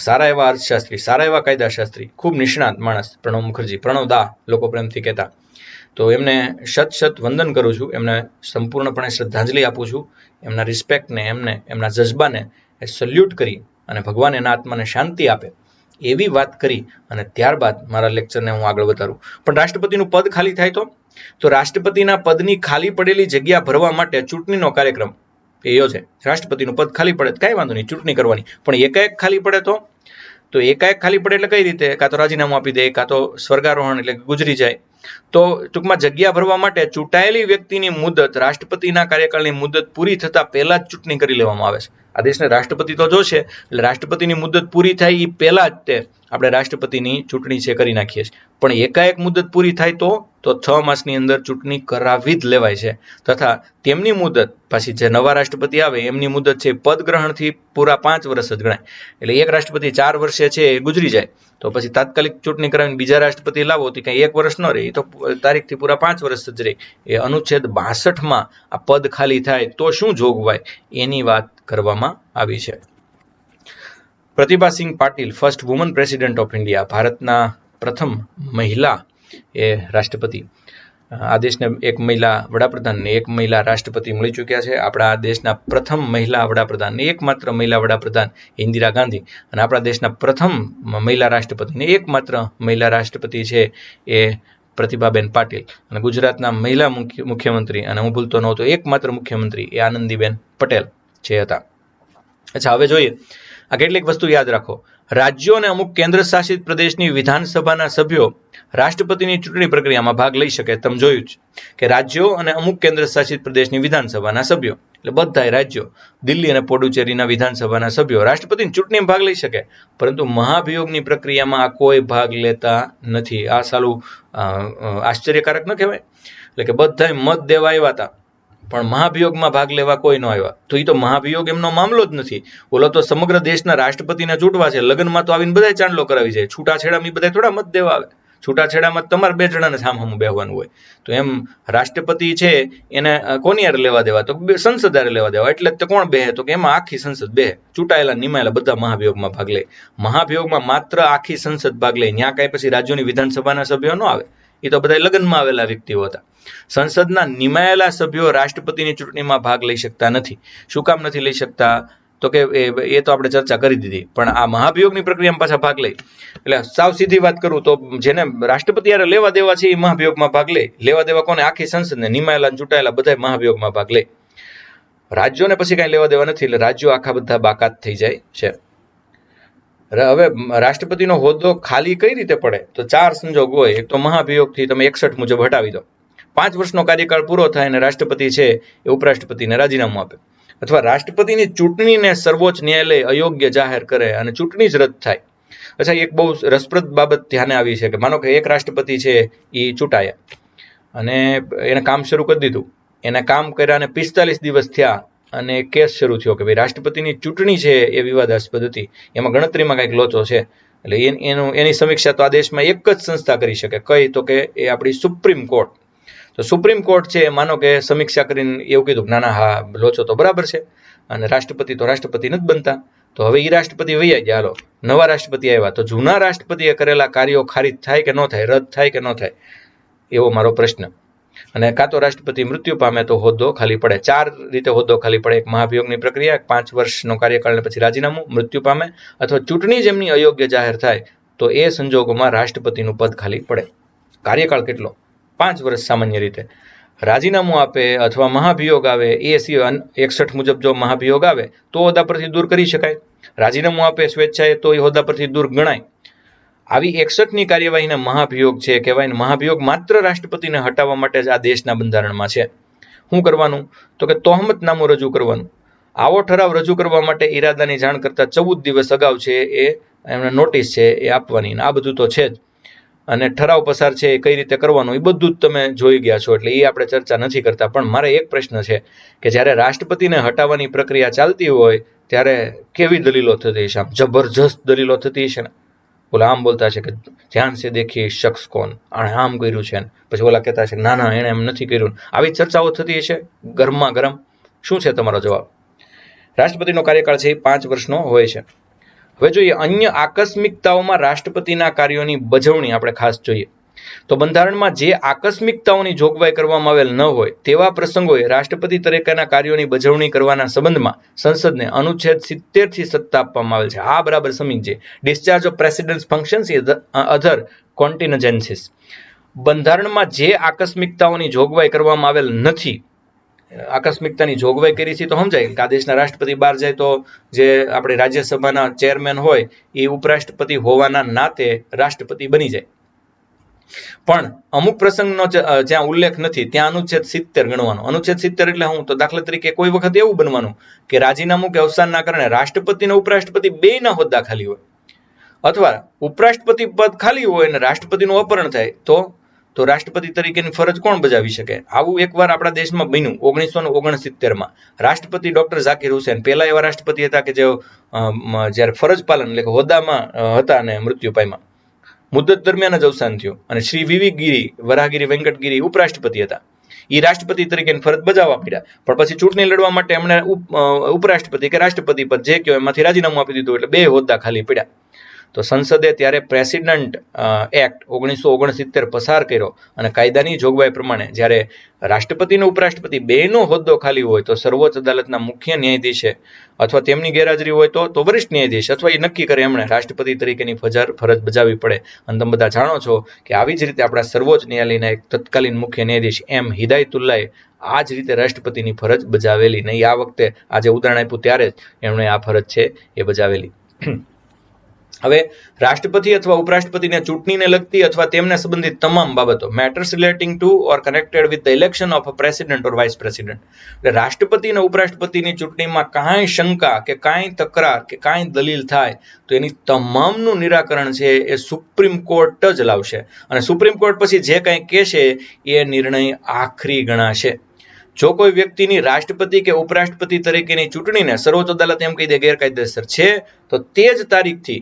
સારા એવા અર્થશાસ્ત્રી, સારા એવા કાયદાશાસ્ત્રી, ખૂબ નિષ્ણાત માણસ પ્રણવ મુખર્જી, પ્રણવ દા લોકો પ્રેમથી કહેતા. તો એમને શત વંદન કરું છું, એમને સંપૂર્ણપણે શ્રદ્ધાંજલિ આપું છું. એમના રિસ્પેક્ટને, એમના જજબાને સલ્યુટ કરી અને ભગવાન એના આત્માને શાંતિ આપે એવી વાત કરી અને ત્યારબાદ મારા લેક્ચરને હું આગળ વધારું. પણ રાષ્ટ્રપતિનું પદ ખાલી થાય તો રાષ્ટ્રપતિના પદની ખાલી પડેલી જગ્યા ભરવા માટે ચૂંટણીનો કાર્યક્રમ એ યોજે. રાષ્ટ્રપતિનું પદ ખાલી પડે કાંઈ વાંધો નહીં, ચૂંટણી કરવાની. પણ એકાએક ખાલી પડે તો એકાએક ખાલી પડે એટલે કઈ રીતે? કાં તો રાજીનામું આપી દે, કાં તો સ્વર્ગારોહણ એટલે ગુજરી જાય. તો ટૂંકમાં જગ્યા ભરવા માટે ચૂંટાયેલી વ્યક્તિની મુદત, રાષ્ટ્રપતિના કાર્યકાળની મુદત પૂરી થતા પહેલા જ ચૂંટણી કરી લેવામાં આવે છે. આ દેશને રાષ્ટ્રપતિ તો જોશે, એટલે રાષ્ટ્રપતિની મુદત પૂરી થાય એ પહેલા જ તે આપણે રાષ્ટ્રપતિની ચૂંટણી છે કરી નાખીએ છીએ. પણ એકાએક મુદત પૂરી થાય તો 6 માસની અંદર ચૂંટણી કરાવી જ લેવાય છે. તથા તેમની મુદત પાછી જે નવા રાષ્ટ્રપતિ આવે એમની મુદત છે પદ ગ્રહણથી પૂરા 5 વર્ષ જ ગણાય. એટલે એક રાષ્ટ્રપતિ 4 વર્ષે છે એ ગુજરી જાય તો પછી તાત્કાલિક ચૂંટણી કરાવીને બીજા રાષ્ટ્રપતિ લાવો તો કંઈ 1 વર્ષ ન રહે, એ તો તારીખથી પૂરા 5 વર્ષ જ રહે. એ અનુચ્છેદ 62માં આ પદ ખાલી થાય તો શું જોગવાઈ એની વાત કરવામાં આવી છે. Pratibha Singh Patil, first woman president of India, ભારતના પ્રથમ મહિલા એ રાષ્ટ્રપતિ. આ દેશને એક મહિલા વડાપ્રધાન ને એક મહિલા રાષ્ટ્રપતિ મળી ચૂક્યા છે. આપણા દેશના પ્રથમ મહિલા વડાપ્રધાન ને એકમાત્ર મહિલા વડાપ્રધાન ઇન્દિરા ગાંધી, અને આપણા દેશના પ્રથમ મહિલા રાષ્ટ્રપતિ ને એકમાત્ર મહિલા રાષ્ટ્રપતિ છે એ પ્રતિભાબેન પાટીલ. અને ગુજરાતના મહિલા મુખ્યમંત્રી, અને હું ભૂલતો નહોતો, એકમાત્ર મુખ્યમંત્રી એ આનંદીબેન પટેલ જે હતા. અચ્છા, હવે જોઈએ આ કેટલીક વસ્તુ યાદ રાખો. રાજ્યો અને અમુક કેન્દ્ર શાસિત પ્રદેશની વિધાનસભાના સભ્યો રાષ્ટ્રપતિની ચૂંટણી પ્રક્રિયામાં ભાગ લઈ શકે. તમે જોયું જ કે રાજ્યો અને અમુક કેન્દ્ર શાસિત પ્રદેશની વિધાનસભાના સભ્યો, એટલે બધા રાજ્યો, દિલ્હી અને પોડુચેરીના વિધાનસભાના સભ્યો રાષ્ટ્રપતિની ચૂંટણીમાં ભાગ લઈ શકે, પરંતુ મહાભિયોગની પ્રક્રિયામાં આ કોઈ ભાગ લેતા નથી. આ સાલું આશ્ચર્યકારક ન કહેવાય? એટલે કે બધા મત દેવા આવ્યા હતા પણ મહાભિયોગમાં ભાગ લેવા કોઈ ન આવ્યા. તો એ તો મહાભિયોગ એમનો મામલો જ નથી. ઓલો તો સમગ્ર દેશના રાષ્ટ્રપતિને ચૂંટવા છે, લગ્નમાં તો આવીને બધા ચાંદલો કરાવી જાય. છૂટાછેડામાં બધા થોડા મત દેવા આવે. છૂટાછેડામાં તમારે 2 જણાને સામસામું બેહવાનું હોય. તો એમ રાષ્ટ્રપતિ છે એને કોની હારે લેવા દેવા? તો સંસદ હારે લેવા દેવા. એટલે તો કોણ બેહે? તો કે એમાં આખી સંસદ બેહે. ચૂંટાયેલા નિમાયેલા બધા મહાભિયોગમાં ભાગ લે. મહાભિયોગમાં માત્ર આખી સંસદ ભાગ લે. ત્યાં કાંઈ પછી રાજ્યોની વિધાનસભાના સભ્યો ન આવે. એ તો બધા લગ્નમાં આવેલા વ્યક્તિઓ હતા. સંસદના નિમાયેલા સભ્યો રાષ્ટ્રપતિની ચૂંટણીમાં ભાગ લઈ શકતા નથી. શું કામ નથી લઈ શકતા? તો કે એ તો આપણે ચર્ચા કરી દીધી. પણ આ મહાભિયોગની પ્રક્રિયામાં પાછા ભાગ લે. એટલે સાવ સીધી વાત કરું તો જેને રાષ્ટ્રપતિ હારે લેવા દેવા છે એ મહાભિયોગમાં ભાગ લે. લેવા દેવા કોને? આખી સંસદને, નિમાયેલા ચૂંટાયેલા બધા મહાભિયોગમાં ભાગ લે. રાજ્યોને પછી કાંઈ લેવા દેવા નથી. એટલે રાજ્યો આખા બધા બાકાત થઈ જાય છે. હવે રાષ્ટ્રપતિનો હોદ્દો ખાલી કઈ રીતે પડે? તો 4 સંજોગ હોય. એક તો મહાભિયોગથી તમે 61 મુજબ હટાવી દો. 5 વર્ષનો કાર્યકાળ પૂરો થાય અને રાષ્ટ્રપતિ છે એ ઉપરાષ્ટ્રપતિને રાજીનામું આપે. અથવા રાષ્ટ્રપતિની ચૂંટણીને સર્વોચ્ચ ન્યાયાલય અયોગ્ય જાહેર કરે અને ચૂંટણી જ રદ થાય. અચ્છા, એક બહુ રસપ્રદ બાબત ધ્યાને આવી છે કે માનો કે એક રાષ્ટ્રપતિ છે એ ચૂંટાયા અને એને કામ શરૂ કરી દીધું. એને કામ કર્યાને 45 દિવસ થયા અને કેસ શરૂ થયો કે ભાઈ રાષ્ટ્રપતિની ચૂંટણી છે એ વિવાદાસ્પદ હતી, એમાં ગણતરીમાં કંઈક લોચો છે. એટલે એની સમીક્ષા તો આ દેશમાં એક જ સંસ્થા કરી શકે. કઈ? તો કે એ આપણી સુપ્રીમ કોર્ટ. તો સુપ્રીમ કોર્ટ છે માનો કે સમીક્ષા કરીને એવું કીધું કે ના હા લોચો તો બરાબર છે અને રાષ્ટ્રપતિ તો રાષ્ટ્રપતિ નથી બનતા. તો હવે એ રાષ્ટ્રપતિ વૈયા ગયા, હાલો નવા રાષ્ટ્રપતિ આવ્યા, તો જૂના રાષ્ટ્રપતિએ કરેલા કાર્યો ખારિજ થાય કે ન થાય, રદ થાય કે ન થાય, એવો મારો પ્રશ્ન. અને કાં તો રાષ્ટ્રપતિ મૃત્યુ પામે તો હોદ્દો ખાલી પડે. 4 રીતે હોદ્દો ખાલી પડે: એક મહાભિયોગની પ્રક્રિયા, 5 વર્ષનો કાર્યકાળ પછી રાજીનામું, મૃત્યુ પામે, અથવા ચૂંટણી જેમની અયોગ્ય જાહેર થાય તો એ સંજોગોમાં રાષ્ટ્રપતિનું પદ ખાલી પડે. કાર્યકાળ કેટલો? 5 વર્ષ સામાન્ય રીતે. રાજીનામું આપે અથવા મહાભિયોગ આવે એ સિવાય 61 મુજબ જો મહાભિયોગ આવે તો હોદ્દા પરથી દૂર કરી શકાય. રાજીનામું આપે સ્વેચ્છાએ તો એ હોદ્દા પરથી દૂર ગણાય. આવી 61ની કાર્યવાહીને મહાભિયોગ છે કહેવાય. મહાભિયોગ માત્ર રાષ્ટ્રપતિને હટાવવા માટે જ આ દેશના બંધારણમાં છે. શું કરવાનું? તો કે તોહમતનામું રજૂ કરવાનું. આવો ઠરાવ રજૂ કરવા માટે ઈરાદાની જાણ કરતા 14 દિવસ અગાઉ છે એ એમને નોટિસ છે એ આપવાની. આ બધું તો છે જ. અને ઠરાવ પસાર છે એ કઈ રીતે કરવાનો એ બધું જ તમે જોઈ ગયા છો, એટલે એ આપણે ચર્ચા નથી કરતા. પણ મારે એક પ્રશ્ન છે કે જ્યારે રાષ્ટ્રપતિને હટાવવાની પ્રક્રિયા ચાલતી હોય ત્યારે કેવી દલીલો થતી હશે? આમ જબરજસ્ત દલીલો થતી હશે ને. ઓલા આમ બોલતા છે કે ધ્યાન સે દેખીએ શખ્સ કોણ, આણે આમ કર્યું છે, પછી ઓલા કહેતા છે ના ના એણે એમ નથી કર્યું. આવી ચર્ચાઓ થતી હશે ગરમા ગરમ. શું છે તમારો જવાબ? રાષ્ટ્રપતિનો કાર્યકાળ છે એ 5 વર્ષનો હોય છે. હવે જોઈએ અન્ય આકસ્મિકતાઓમાં રાષ્ટ્રપતિના કાર્યોની બજવણી. આપણે ખાસ જોઈએ તો બંધારણમાં જે આકસ્મિકતાઓની જોગવાઈ કરવામાં આવેલ ન હોય તેવા પ્રસંગોએ રાષ્ટ્રપતિ તરીકેના કાર્યોની બજવણી કરવાના સંબંધમાં સંસદને અનુચ્છેદ 70 થી સત્તા આપવામાં આવેલ છે. આ બરાબર સમજે. Discharge of president's functions is other contingencies. બંધારણમાં જે આકસ્મિકતાઓની જોગવાઈ કરવામાં આવેલ નથી, આકસ્મિકતાની જોગવાઈ કરી છે તો સમજાય કે આ દેશના રાષ્ટ્રપતિ બહાર જાય તો જે આપણે રાજ્યસભાના ચેરમેન હોય એ ઉપરાષ્ટ્રપતિ હોવાના નાતે રાષ્ટ્રપતિ બની જાય. પણ અમુક પ્રસંગનો જ્યાં ઉલ્લેખ નથી ત્યાં અનુચ્છેદ 70 ગણવાનો. અનુચ્છેદ 70 એટલે હું? તો દાખલા તરીકે કોઈ વખત એવું બનવાનું કે રાજીનામું કે અવસાનના કારણે રાષ્ટ્રપતિ અને ઉપરાષ્ટ્રપતિ બેયના હોદ્દા ખાલી હોય, અથવા ઉપરાષ્ટ્રપતિ પદ ખાલી હોય અને રાષ્ટ્રપતિનું અપહરણ થાય તો રાષ્ટ્રપતિ તરીકેની ફરજ કોણ બજાવી શકે? આવું એકવાર આપણા દેશમાં બન્યું 1969માં. રાષ્ટ્રપતિ ડોક્ટર ઝાકિર હુસેન પહેલા એવા રાષ્ટ્રપતિ હતા કે જેઓ જ્યારે ફરજ પાલન એટલે કે હોદ્દામાં હતા અને મૃત્યુ પામ્યા. મુદ્દત દરમિયાન જ અવસાન થયું. અને શ્રી વીવી ગીરી, વરાહગીરી વેંકટગીરી ઉપરાષ્ટ્રપતિ હતા. એ રાષ્ટ્રપતિ તરીકેની ફરજ બજાવવા પડ્યા, પણ પછી ચૂંટણી લડવા માટે એમણે ઉપરાષ્ટ્રપતિ કે રાષ્ટ્રપતિ પદ જે કહેવાય એમાંથી રાજીનામું આપી દીધું, એટલે 2 હોદ્દા ખાલી પડ્યા. તો સંસદે ત્યારે પ્રેસિડન્ટ એક્ટ 1969 પસાર કર્યો અને કાયદાની જોગવાઈ પ્રમાણે જ્યારે રાષ્ટ્રપતિ અને ઉપરાષ્ટ્રપતિ બેયનો હોદ્દો ખાલી હોય તો સર્વોચ્ચ અદાલતના મુખ્ય ન્યાયાધીશે અથવા તેમની ગેરહાજરી હોય તો વરિષ્ઠ ન્યાયાધીશ અથવા એ નક્કી કરે એમણે રાષ્ટ્રપતિ તરીકેની ફરજ બજાવવી પડે. અને તમે બધા જાણો છો કે આવી જ રીતે આપણા સર્વોચ્ચ ન્યાયાલયના એક તત્કાલીન મુખ્ય ન્યાયાધીશ એમ હિદાયતુલ્લાએ આ જ રીતે રાષ્ટ્રપતિની ફરજ બજાવેલી. નહીં આ વખતે આજે ઉદાહરણ આપ્યું ત્યારે જ એમણે આ ફરજ છે એ બજાવેલી. હવે રાષ્ટ્રપતિ અથવા ઉપરાષ્ટ્રપતિને ચૂંટણીને લગતી અથવા તેમને સંબંધિત તમામ બાબતો matters relating to or connected with the election of a president or vice president. એટલે રાષ્ટ્રપતિ અને ઉપરાષ્ટ્રપતિની ચૂંટણીમાં કાંઈ શંકા કે કાંઈ તકરાર કે કાંઈ દલીલ થાય તો એની તમામનું નિરાકરણ છે એ સુપ્રીમ કોર્ટ જ લાવશે. અને સુપ્રીમ કોર્ટ પછી જે કાંઈ કહેશે એ નિર્ણય આખરી ગણાશે. જો કોઈ વ્યક્તિની રાષ્ટ્રપતિ કે ઉપરાષ્ટ્રપતિ તરીકેની ચૂંટણીને સર્વોચ્ચ અદાલત એમ કહી દે ગેરકાયદેસર છે તો તે જ તારીખથી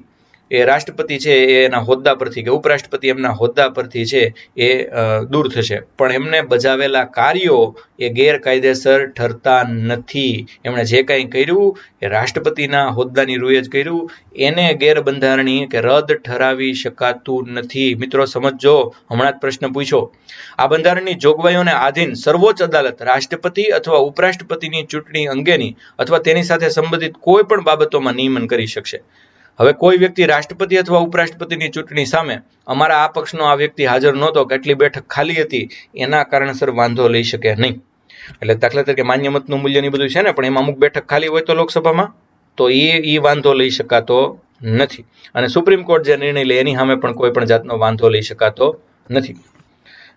એ રાષ્ટ્રપતિ છે એના હોદ્દા પરથી કે ઉપરાષ્ટ્રપતિ એમના હોદ્દા પરથી છે એ દૂર થશે. પણ એમને બજાવેલા કાર્યો એ ગેરકાયદેસર ઠરતા નથી. એમણે જે કાંઈ કર્યું એ રાષ્ટ્રપતિના હોદ્દાની રૂએ જ કર્યું, એને ગેરબંધારણીય કે રદ ઠરાવી શકાતું નથી. મિત્રો સમજો, હમણાં જ પ્રશ્ન પૂછ્યો. આ બંધારણની જોગવાઈઓને આધીન સર્વોચ્ચ અદાલત રાષ્ટ્રપતિ અથવા ઉપરાષ્ટ્રપતિની ચૂંટણી અંગેની અથવા તેની સાથે સંબંધિત કોઈ પણ બાબતોમાં નિયમન કરી શકશે. હવે કોઈ વ્યક્તિ રાષ્ટ્રપતિ અથવા ઉપરાષ્ટ્રપતિની ચૂંટણી સામે અમારા આ પક્ષનો આ વ્યક્તિ હાજર નહોતો, કેટલી બેઠક ખાલી હતી, એના કારણસર વાંધો લઈ શકે નહીં. એટલે દાખલા તરીકે માન્ય મતનું મૂલ્યની બધું છે ને, પણ એમાં અમુક બેઠક ખાલી હોય તો લોકસભામાં તો એ વાંધો લઈ શકાતો નથી. અને સુપ્રીમ કોર્ટ જે નિર્ણય લે એની સામે પણ કોઈ પણ જાતનો વાંધો લઈ શકાતો નથી.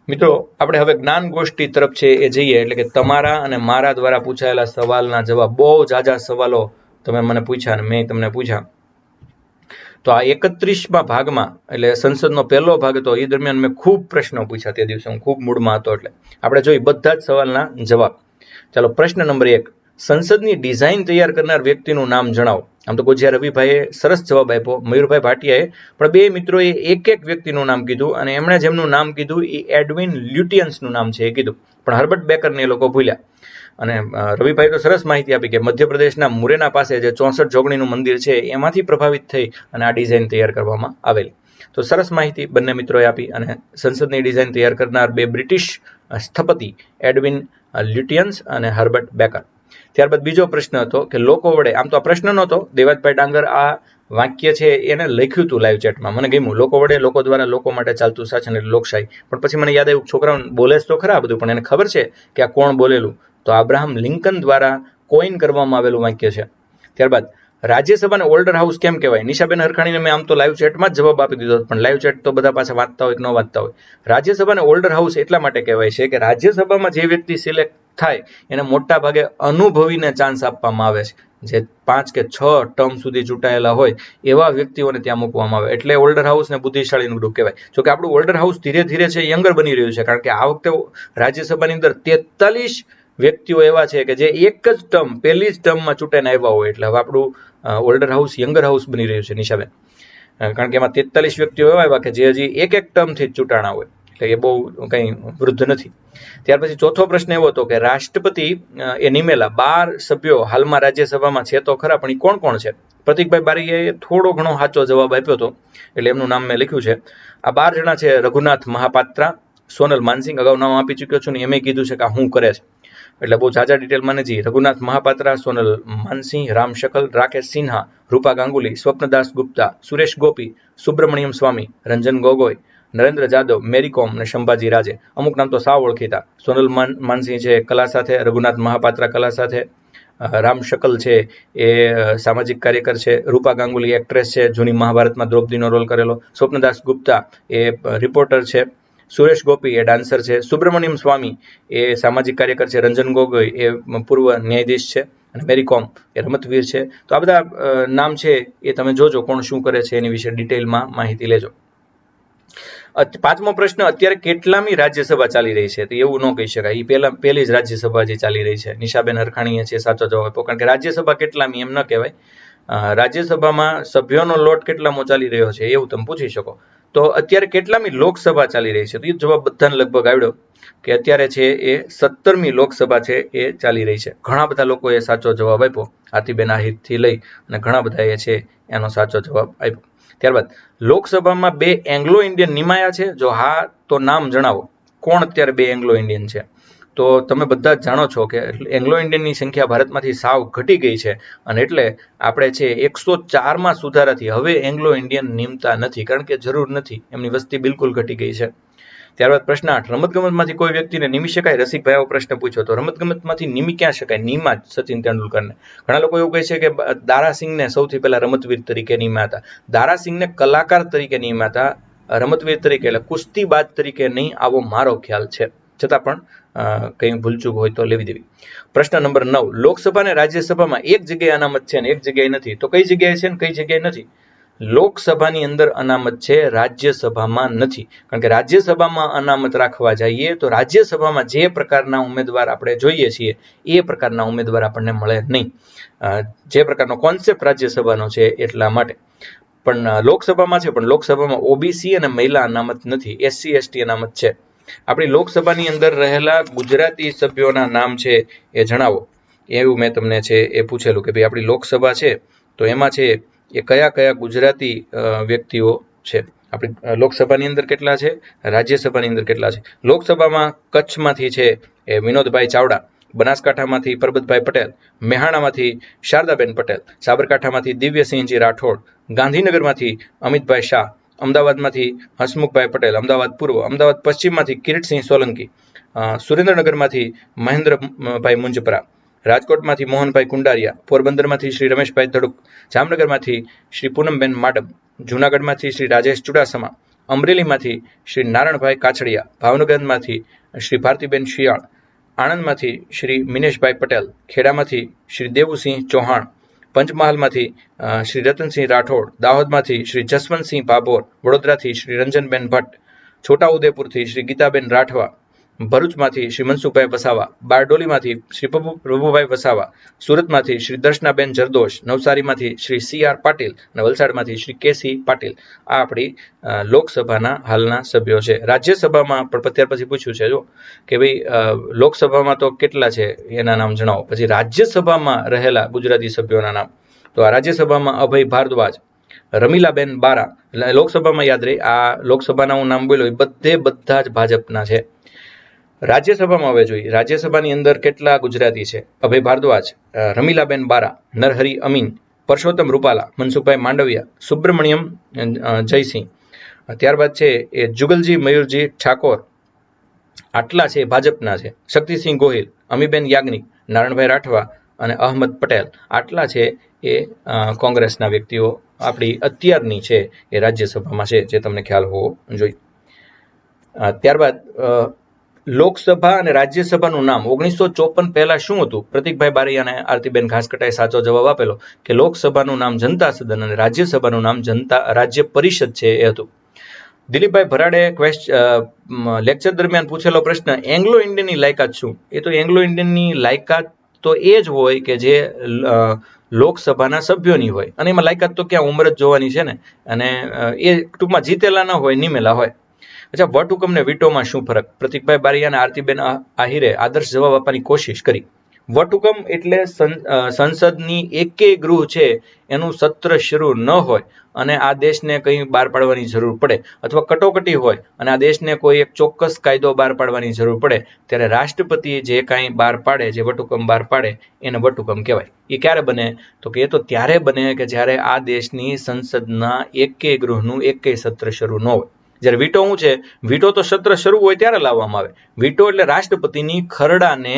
મિત્રો, આપણે હવે જ્ઞાન ગોષ્ઠી તરફ છે એ જઈએ, એટલે કે તમારા અને મારા દ્વારા પૂછાયેલા સવાલના જવાબ. બહુ જાજા સવાલો તમે મને પૂછ્યા અને મેં તમને પૂછ્યા. તો આ 31મા ભાગમાં, એટલે સંસદનો પહેલો ભાગ હતો, એ દરમિયાન મેં ખૂબ પ્રશ્નો પૂછ્યા. તે દિવસે હું ખૂબ મૂડમાં હતો, એટલે આપણે જોઈએ બધા જ સવાલના જવાબ. ચાલો, પ્રશ્ન નંબર 1, સંસદની ડિઝાઇન તૈયાર કરનાર વ્યક્તિનું નામ જણાવો. આમ તો ગોજિયા રવિભાઈએ સરસ જવાબ આપ્યો, મયુરભાઈ ભાટિયાએ, પણ બે મિત્રોએ એક એક વ્યક્તિનું નામ કીધું, અને એમણે જેમનું નામ કીધું એ એડવિન લ્યુટિયન્સનું નામ છે એ કીધું, પણ હર્બર્ટ બેકરને એ લોકો ભૂલ્યા. અને રવિભાઈ તો સરસ માહિતી આપી કે મધ્યપ્રદેશના મુરેના પાસે જે 64 જોગણીનું મંદિર છે એમાંથી પ્રભાવિત થઈ અને આ ડિઝાઇન તૈયાર કરવામાં આવેલી. તો સરસ માહિતી બંને મિત્રોએ આપી. અને સંસદની ડિઝાઇન તૈયાર કરનાર બે બ્રિટિશ સ્થપતિ એડવિન લ્યુટિયન્સ અને હર્બર્ટ બેકર. ત્યારબાદ બીજો પ્રશ્ન હતો કે લોકો વડે, આમ તો આ પ્રશ્ન નહોતો, દેવાજભાઈ ડાંગર આ વાક્ય છે એને લખ્યું હતું લાઈવ ચેટમાં, મને ગમ્યું. લોકો વડે, લોકો દ્વારા, લોકો માટે ચાલતું શાસન એટલે લોકશાહી. પણ પછી મને યાદ આવ્યું, છોકરાઓ બોલે તો ખરા બધું, પણ એને ખબર છે કે આ કોણ બોલેલું? તો અબ્રાહમ લિંકન દ્વારા કોઈન કરવામાં આવેલું વાક્ય છે. ત્યારબાદ રાજ્યસભાને ઓલ્ડર હાઉસ કેમ કહેવાય? નિશાબેન હરખાણીને મેં આમ તો લાઈવ ચેટમાં જ જવાબ આપી દીધો, પણ લાઈવ ચેટ તો બધા પાછા વાંચતા હોય કે ન વાંચતા હોય. રાજ્યસભાને ઓલ્ડર હાઉસ એટલા માટે કહેવાય છે કે રાજ્યસભામાં જે વ્યક્તિ સિલેક્ટ થાય એને મોટા ભાગે અનુભવીને ચાન્સ આપવામાં આવે છે. જે 5 કે 6 ટર્મ સુધી ચૂંટાયેલા હોય એવા વ્યક્તિઓને ત્યાં મૂકવામાં આવે, એટલે ઓલ્ડર હાઉસને બુદ્ધિશાળીનું ગ્રુપ કહેવાય. જો કે આપણું ઓલ્ડર હાઉસ ધીરે ધીરે છે યંગર બની રહ્યું છે, કારણ કે આ વખતે રાજ્યસભાની અંદર 43 વ્યક્તિઓ એવા છે કે જે એક જ ટર્મ, પહેલી જ ટર્મમાં ચૂંટાઈને આવ્યા હોય, એટલે હવે આપણું ઓલ્ડર હાઉસ યંગર હાઉસ બની રહ્યું છે નિશાબેન, કારણ કે એમાં 43 વ્યક્તિઓ એવા એવા કે જે હજી એક ટર્મથી જ ચૂંટાણા હોય, એટલે એ બહુ કંઈ વૃદ્ધ નથી. ત્યાર પછી ચોથો પ્રશ્ન એવો હતો કે રાષ્ટ્રપતિ એ નિમેલા 12 સભ્યો હાલમાં રાજ્યસભામાં છે તો ખરા, પણ એ કોણ કોણ છે? પ્રતિકભાઈ બારીએ થોડો ઘણો સાચો જવાબ આપ્યો હતો, એટલે એમનું નામ મેં લખ્યું છે. આ 12 જણા છે: રઘુનાથ મહાપાત્રા, સોનલ માનસિંહ, અગાઉ નામ આપી ચૂક્યો છું ને એમ કીધું છે કે આ શું કરે છે, એટલે બહુ ઝાઝા ડિટેલમાં નથી. રઘુનાથ મહાપાત્રા, સોનલ માનસિંહ, રામ શકલ, રાકેશ સિન્હા, રૂપા ગાંગુલી, સ્વપ્નદાસ ગુપ્તા, સુરેશ ગોપી, સુબ્રમણ્યમ સ્વામી, રંજન ગોગોઈ, નરેન્દ્ર જાદવ, મેરી કોમ અને સંભાજી રાજે. અમુક નામ તો સાવ ઓળખીતા. સોનલ માનસિંહ છે કલા સાથે, રઘુનાથ મહાપાત્રા કલા સાથે, રામ શકલ છે એ સામાજિક કાર્યકર છે, રૂપા ગાંગુલી એક્ટ્રેસ છે, જૂની મહાભારતમાં દ્રૌપદીનો રોલ કરેલો, સ્વપ્નદાસ ગુપ્તા એ રિપોર્ટર છે, સુરેશ ગોપી એ ડાન્સર છે, સુબ્રમણ્યમ સ્વામી એ સામાજિક કાર્યકર છે, રંજન ગોગોઈ એ પૂર્વ ન્યાયાધીશ છે, અને મેરી કોમ એ રમતવીર છે. તો આ બધા નામ છે એ તમે જોજો કોણ શું કરે છે એની વિશે ડિટેલમાં માહિતી લેજો. પાંચમો પ્રશ્ન, અત્યારે કેટલામી રાજ્યસભા ચાલી રહી છે? તો એવું ન કહી શકાય, એ પહેલી જ રાજ્યસભા જે ચાલી રહી છે. નિશાબેન હરખાણીએ છે સાચો જવાબ આપ્યો, કારણ કે રાજ્યસભા કેટલામી એમ ન કહેવાય, રાજ્યસભામાં સભ્યોનો લોટ કેટલામો ચાલી રહ્યો છે એવું તમે પૂછી શકો. તો અત્યારે કેટલામી લોકસભા ચાલી રહી છે? તો એ જવાબ બધાને લગભગ આવડ્યો કે અત્યારે છે એ 17મી લોકસભા છે એ ચાલી રહી છે. ઘણા બધા લોકોએ સાચો જવાબ આપ્યો, આતિબેન આહિરથી લઈ અને ઘણા બધા એ છે એનો સાચો જવાબ આપ્યો. ત્યારબાદ લોકસભામાં 2 એંગ્લો ઇન્ડિયન નિમાયા છે? જો હા તો નામ જણાવો. કોણ અત્યારે 2 એંગ્લો ઇન્ડિયન છે? તો તમે બધા જ જાણો છો કે એંગ્લો ઇન્ડિયનની સંખ્યા ભારતમાંથી સાવ ઘટી ગઈ છે, અને એટલે આપણે છે 104માં સુધારાથી હવે એંગ્લો ઇન્ડિયન નિમતા નથી, કારણ કે જરૂર નથી, એમની વસ્તી બિલકુલ ઘટી ગઈ છે. ત્યારબાદ પ્રશ્ન 8, રમતગમતમાંથી કોઈ વ્યક્તિને નિમી શકાય? રસિકભાઈ આવો પ્રશ્ન પૂછ્યો, તો રમતગમતમાંથી નિમી ક્યાં શકાય? નિમા સચિન તેંડુલકરને. ઘણા લોકો એવું કહે છે કે દારાસિંહને સૌથી પહેલા રમતવીર તરીકે નિમ્યા હતા. દારાસિંહને કલાકાર તરીકે નિમ્યા હતા, રમતવીર તરીકે એટલે કુસ્તીબાજ તરીકે નહીં, આવો મારો ખ્યાલ છે. છતાં પણ કંઈ ભૂલચૂક હોય તો લેવી દેવી. પ્રશ્ન નંબર 9, લોકસભા અને રાજ્યસભામાં એક જગ્યાએ અનામત છે ને એક જગ્યાએ નથી, તો કઈ જગ્યાએ છે ને કઈ જગ્યાએ નથી? લોકસભાની અંદર અનામત છે, રાજ્યસભામાં નથી. કારણ કે રાજ્યસભામાં અનામત રાખવા જઈએ તો રાજ્યસભામાં જે પ્રકારના ઉમેદવાર આપણે જોઈએ છીએ એ પ્રકારના ઉમેદવાર આપણને મળે નહીં, જે પ્રકારનો કોન્સેપ્ટ રાજ્યસભાનો છે એટલા માટે. પણ લોકસભામાં છે, પણ લોકસભામાં ઓબીસી અને મહિલા અનામત નથી, એસસી એસટી અનામત છે. આપણી લોકસભાની અંદર રહેલા ગુજરાતી સભ્યોના નામ છે એ જણાવો, એવું મેં તમને છે એ પૂછેલું કે ભાઈ આપણી લોકસભા છે તો એમાં છે એ કયા કયા ગુજરાતી વ્યક્તિઓ છે. આપણી લોકસભાની અંદર કેટલા છે, રાજ્યસભાની અંદર કેટલા છે? લોકસભામાં કચ્છમાંથી છે એ વિનોદભાઈ ચાવડા, બનાસકાંઠામાંથી પરબતભાઈ પટેલ, મેહાણામાંથી શારદાબેન પટેલ, સાબરકાંઠામાંથી દિવ્યસિંહજી રાઠોડ, ગાંધીનગરમાંથી અમિતભાઈ શાહ, અમદાવાદમાંથી હસમુખભાઈ પટેલ, અમદાવાદ પૂર્વ, અમદાવાદ પશ્ચિમમાંથી કિરીટસિંહ સોલંકી, સુરેન્દ્રનગરમાંથી મહેન્દ્રભાઈ મુંજપરા, રાજકોટમાંથી મોહનભાઈ કુંડારિયા, પોરબંદરમાંથી શ્રી રમેશભાઈ ધડુક, જામનગરમાંથી શ્રી પૂનમબેન માડમ, જૂનાગઢમાંથી શ્રી રાજેશ ચુડાસમા, અમરેલીમાંથી શ્રી નારણભાઈ કાછડિયા, ભાવનગરમાંથી શ્રી ભારતીબેન શિયાળ, આણંદમાંથી શ્રી મિનેશભાઈ પટેલ, ખેડામાંથી શ્રી દેવુસિંહ ચૌહાણ, પંચમહાલમાંથી શ્રી રતનસિંહ રાઠોડ, દાહોદમાંથી શ્રી જસવંતસિંહ ભાભોર, વડોદરાથી શ્રી રંજનબેન ભટ્ટ, છોટાઉદેપુરથી શ્રી ગીતાબેન રાઠવા, ભરૂચમાંથી શ્રી મનસુખભાઈ વસાવા, બારડોલીમાંથી શ્રી પ્રભુભાઈ વસાવા, સુરતમાંથી શ્રી દર્શનાબેન જરદોશ, નવસારીમાંથી શ્રી CR પાટીલ અને વલસાડમાંથી શ્રી KC પાટીલ. આ આપણી લોકસભાના હાલના સભ્યો છે. રાજ્યસભામાં પણ ત્યાર પછી પૂછ્યું છે જો કે ભાઈ લોકસભામાં તો કેટલા છે એના નામ જણાવો. પછી રાજ્યસભામાં રહેલા ગુજરાતી સભ્યોના નામ. તો આ રાજ્યસભામાં અભય ભારદ્વાજ, રમીલાબેન બારા. એટલે લોકસભામાં યાદ રહી, આ લોકસભાના હું નામ બોલ્યો બધા જ ભાજપના છે. રાજ્યસભામાં હવે જોઈએ, રાજ્યસભાની અંદર કેટલા ગુજરાતી છે. અભય ભારદ્વાજ, રમીલાબેન બારા, નરહરી અમીન, પરસોત્તમ રૂપાલા, મનસુખભાઈ માંડવિયા, સુબ્રમણ્યમ જયસિંહ. ત્યારબાદ છે એ જુગલજી મયુરજી ઠાકોર, આટલા છે ભાજપના છે. શક્તિસિંહ ગોહિલ, અમીબેન યાજ્ઞિક, નારણભાઈ રાઠવા અને અહમદ પટેલ. આટલા છે એ કોંગ્રેસના વ્યક્તિઓ આપણી અત્યારની છે એ રાજ્યસભામાં છે, જે તમને ખ્યાલ હોવો જોઈએ. ત્યારબાદ લોકસભા અને રાજ્યસભાનું નામ 1954 પહેલા શું હતું? પ્રતિકભાઈ બારી અને આરતીબેન ઘાસકટાએ સાચો જવાબ આપેલો કે લોકસભાનું નામ જનતા સદન અને રાજ્યસભાનું નામ રાજ્ય પરિષદ છે એ હતું. દિલીપભાઈ ભરાડે લેક્ચર દરમિયાન પૂછેલો પ્રશ્ન, એંગ્લો ઇન્ડિયનની લાયકાત શું? એ તો એંગ્લો ઇન્ડિયનની લાયકાત તો એ જ હોય કે જે લોકસભાના સભ્યોની હોય, અને એમાં લાયકાત તો ક્યાં ઉંમર જ જોવાની છે ને, અને એ ટૂંકમાં જીતેલા ન હોય, નિમેલા હોય. અચ્છા, વટહુકમ ને વીટોમાં શું ફરક? પ્રતિકભાઈ બારીયા અને આરતીબેન આહિરે આદર્શ જવાબ આપવાની કોશિશ કરી. વટહુકમ એટલે સંસદની એકેય ગૃહ છે એનું સત્ર શરૂ ન હોય અને આ દેશને કંઈ બહાર પાડવાની જરૂર પડે, અથવા કટોકટી હોય અને આ દેશને કોઈ એક ચોક્કસ કાયદો બહાર પાડવાની જરૂર પડે, ત્યારે રાષ્ટ્રપતિ જે કાંઈ બહાર પાડે, જે વટહુકમ બહાર પાડે, એને વટહુકમ કહેવાય. એ ક્યારે બને? તો કે એ તો ત્યારે બને કે જ્યારે આ દેશની સંસદના એકેય ગૃહનું એકેય સત્ર શરૂ ન હોય. જ્યારે વીટો શું છે? વીટો તો સત્ર શરૂ હોય ત્યારે લાવવામાં આવે. વીટો એટલે રાષ્ટ્રપતિની ખરડાને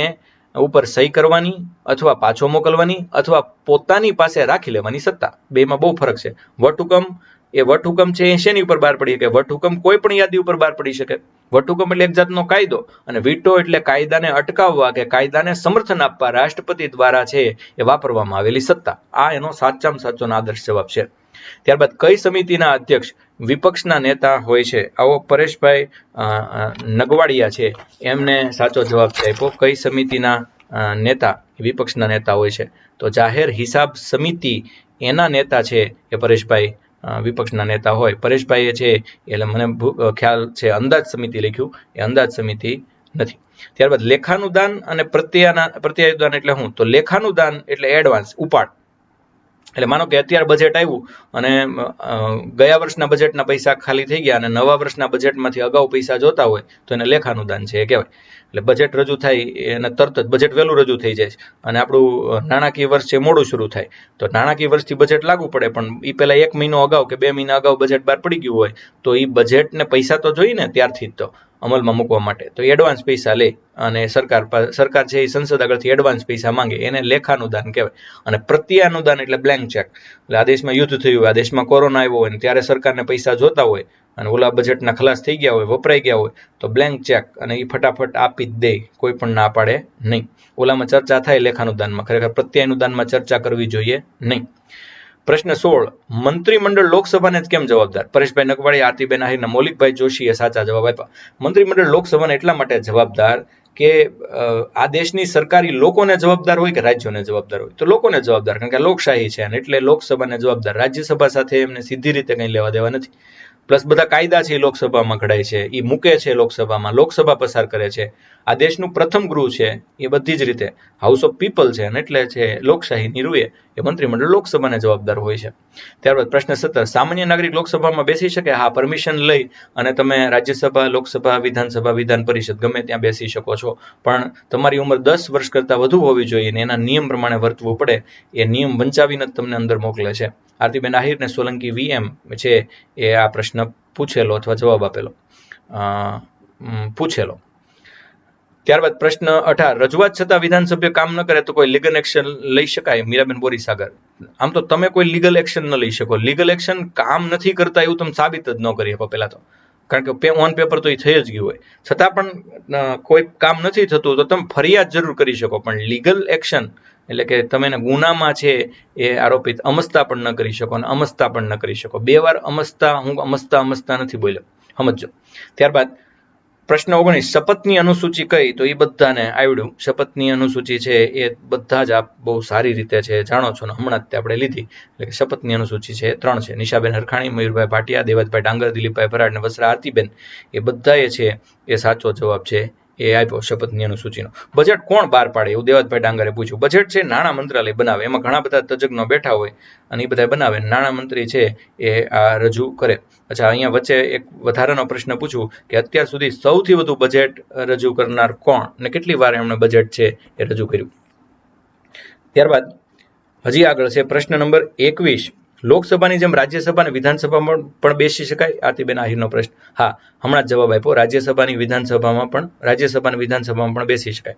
ઉપર સહી કરવાની અથવા પાછો મોકલવાની અથવા પોતાની પાસે રાખી લેવાની સત્તા. બેમાં બહુ ફરક છે. વટહુકમ છે એ શેની ઉપર બહાર પડી શકે? વટહુકમ કોઈ પણ યાદી ઉપર બહાર પડી શકે. વટહુકમ એટલે એક જાતનો કાયદો, અને વીટો એટલે કાયદાને અટકાવવા કે કાયદાને સમર્થન આપવા રાષ્ટ્રપતિ દ્વારા છે એ વાપરવામાં આવેલી સત્તા. આ એનો સાચામાં સાચો આદર્શ જવાબ છે. ત્યારબાદ કઈ સમિતિના અધ્યક્ષ વિપક્ષના નેતા હોય છે? આવો પરેશભાઈ નગવાડિયા છે એમને સાચો જવાબ આપ્યો. કઈ સમિતિના નેતા વિપક્ષના નેતા હોય છે? તો જાહેર હિસાબ સમિતિ એના નેતા છે એ પરેશભાઈ વિપક્ષના નેતા હોય. પરેશભાઈએ છે એટલે મને ખ્યાલ છે અંદાજ સમિતિ લખ્યું, એ અંદાજ સમિતિ નથી. ત્યારબાદ લેખાનુદાન અને પ્રત્યાયુદાન એટલે શું? તો લેખાનુદાન એટલે એડવાન્સ, ઉપાડ. એટલે માનો કે અત્યારે બજેટ આવ્યું અને ગયા વર્ષના બજેટના પૈસા ખાલી થઈ ગયા અને નવા વર્ષના બજેટમાંથી અગાઉ પૈસા જોતા હોય તો એને લેખાનુદાન છે એ કહેવાય. એટલે બજેટ રજૂ થાય એને તરત જ બજેટ વહેલું રજૂ થઈ જાય અને આપણું નાણાકીય વર્ષ છે મોડું શરૂ થાય, તો નાણાકીય વર્ષથી બજેટ લાગુ પડે, પણ એ પહેલા 1 મહિનો અગાઉ કે 2 મહિના અગાઉ બજેટ બહાર પડી ગયું હોય તો એ બજેટને પૈસા તો જોઈએ ને ત્યારથી જ તો અમલમાં મૂકવા માટે, તો એડવાન્સ પૈસા લે અને સરકાર છે એ સંસદ આગળથી એડવાન્સ પૈસા માંગે, એને લેખાનુદાન કહેવાય. અને પ્રત્યાનુદાન એટલે બ્લેન્ક ચેક. એટલે આ દેશમાં યુદ્ધ થયું હોય, આ દેશમાં કોરોના આવ્યો હોય, ત્યારે સરકારને પૈસા જોતા હોય અને ઓલા બજેટના ખલાસ થઈ ગયા હોય, વપરાઈ ગયા હોય, તો બ્લેન્ક ચેક અને એ ફટાફટ આપી જ દે, કોઈ પણ ના પાડે નહીં. ઓલામાં ચર્ચા થાય લેખાનુદાનમાં, ખરેખર પ્રત્યાનુદાનમાં ચર્ચા કરવી જોઈએ નહીં. પ્રશ્ન 16, મંત્રીમંડળ લોકસભાને જ કેમ જવાબદાર? પરેશભાઈ નકવાડી, આરતીબેન આહિર, મૌલિકભાઈ જોશીએ સાચા જવાબ આપ્યા. મંત્રીમંડળ લોકસભાને એટલા માટે જવાબદાર કે આ દેશની સરકારી લોકોને જવાબદાર હોય કે રાજ્યોને જવાબદાર હોય? તો લોકોને જવાબદાર, કારણ કે લોકશાહી છે અને એટલે લોકસભાને જવાબદાર. રાજ્યસભા સાથે એમને સીધી રીતે કંઈ લેવા દેવા નથી. પ્લસ બધા કાયદા છે એ લોકસભામાં ઘડાય છે, એ મૂકે છે લોકસભામાં, લોકસભા પસાર કરે છે. આ દેશનું પ્રથમ ગૃહ છે એ બધી જ રીતે હાઉસ ઓફ પીપલ છે, અને એટલે છે લોકશાહીની રૂએ એ મંત્રીમંડળ લોકસભાને જવાબદાર હોય છે. ત્યારબાદ પ્રશ્ન 17, સામાન્ય નાગરિક લોકસભામાં બેસી શકે? હા, પરમિશન લઈ અને તમે રાજ્યસભા, લોકસભા, વિધાનસભા, વિધાન પરિષદ ગમે ત્યાં બેસી શકો છો, પણ તમારી ઉંમર 10 વર્ષ કરતાં વધુ હોવી જોઈએ અને એના નિયમ પ્રમાણે વર્તવું પડે. એ નિયમ વંચાવીને જ તમને અંદર મોકલે છે. આરતીબેન આહિર ને સોલંકી VM છે એ આ પ્રશ્ન પૂછેલો અથવા જવાબ આપેલો પૂછેલો. ત્યારબાદ પ્રશ્ન 18, રજૂઆત છતાં વિધાનસભ્ય કામ ન કરે તો કોઈ લીગલ એક્શન લઈ શકાય? મીરાબેન બોરીસાગર, આમ તો તમે કોઈ લીગલ એક્શન ન લઈ શકો. લીગલ એક્શન કામ નથી કરતા એવું તમે સાબિત જ ન કરી શકો પહેલા તો, કારણ કે ઓન પેપર તો એ થઈ જ ગયું હોય. છતાં પણ કોઈ કામ નથી થતું તો તમે ફરિયાદ જરૂર કરી શકો, પણ લીગલ એક્શન એટલે કે તમે એને ગુનામાં છે એ આરોપિત અમસ્તા પણ ન કરી શકો અને અમસ્તા પણ ન કરી શકો. 2 વાર અમસ્તા, હું અમસ્તા નથી બોલ્યો, સમજો. ત્યારબાદ પ્રશ્ન 19, શપથની અનુસૂચિ કઈ? તો એ બધાને આવડ્યું. શપથની અનુસૂચિ છે એ બધા જ આપ બહુ સારી રીતે છે જાણો છો ને, હમણાં જ આપણે લીધી. એટલે કે શપથની અનુસૂચિ છે 3 છે. નિશાબેન હરખાણી, મયુરભાઈ ભાટિયા, દેવતભાઈ ડાંગર, દિલીપભાઈ ભરાડ અને વસરા આરતીબેન, એ બધાએ છે એ સાચો જવાબ છે એ આપ્યો શપથની અનુસૂચિનો. બજેટ કોણ બહાર પાડે એવું દેવતભાઈ ડાંગરે પૂછ્યું. બજેટ છે નાણાં મંત્રાલય બનાવે, એમાં ઘણા બધા તજજ્ઞો બેઠા હોય અને એ બધા બનાવે, નાણાં મંત્રી છે એ આ રજૂ કરે. અચ્છા, અહીંયા વચ્ચે એક વધારાનો પ્રશ્ન પૂછું કે અત્યાર સુધી સૌથી વધુ બજેટ રજૂ કરનાર કોણ ને કેટલી વાર એમણે બજેટ છે એ રજૂ કર્યું. ત્યારબાદ હજી આગળ છે પ્રશ્ન નંબર 21, લોકસભાની જેમ રાજ્યસભા અને વિધાનસભામાં પણ બેસી શકાય? આરતીબેન આહિરનો પ્રશ્ન. હા, હમણાં જ જવાબ આપ્યો. રાજ્યસભાની વિધાનસભામાં પણ બેસી શકાય.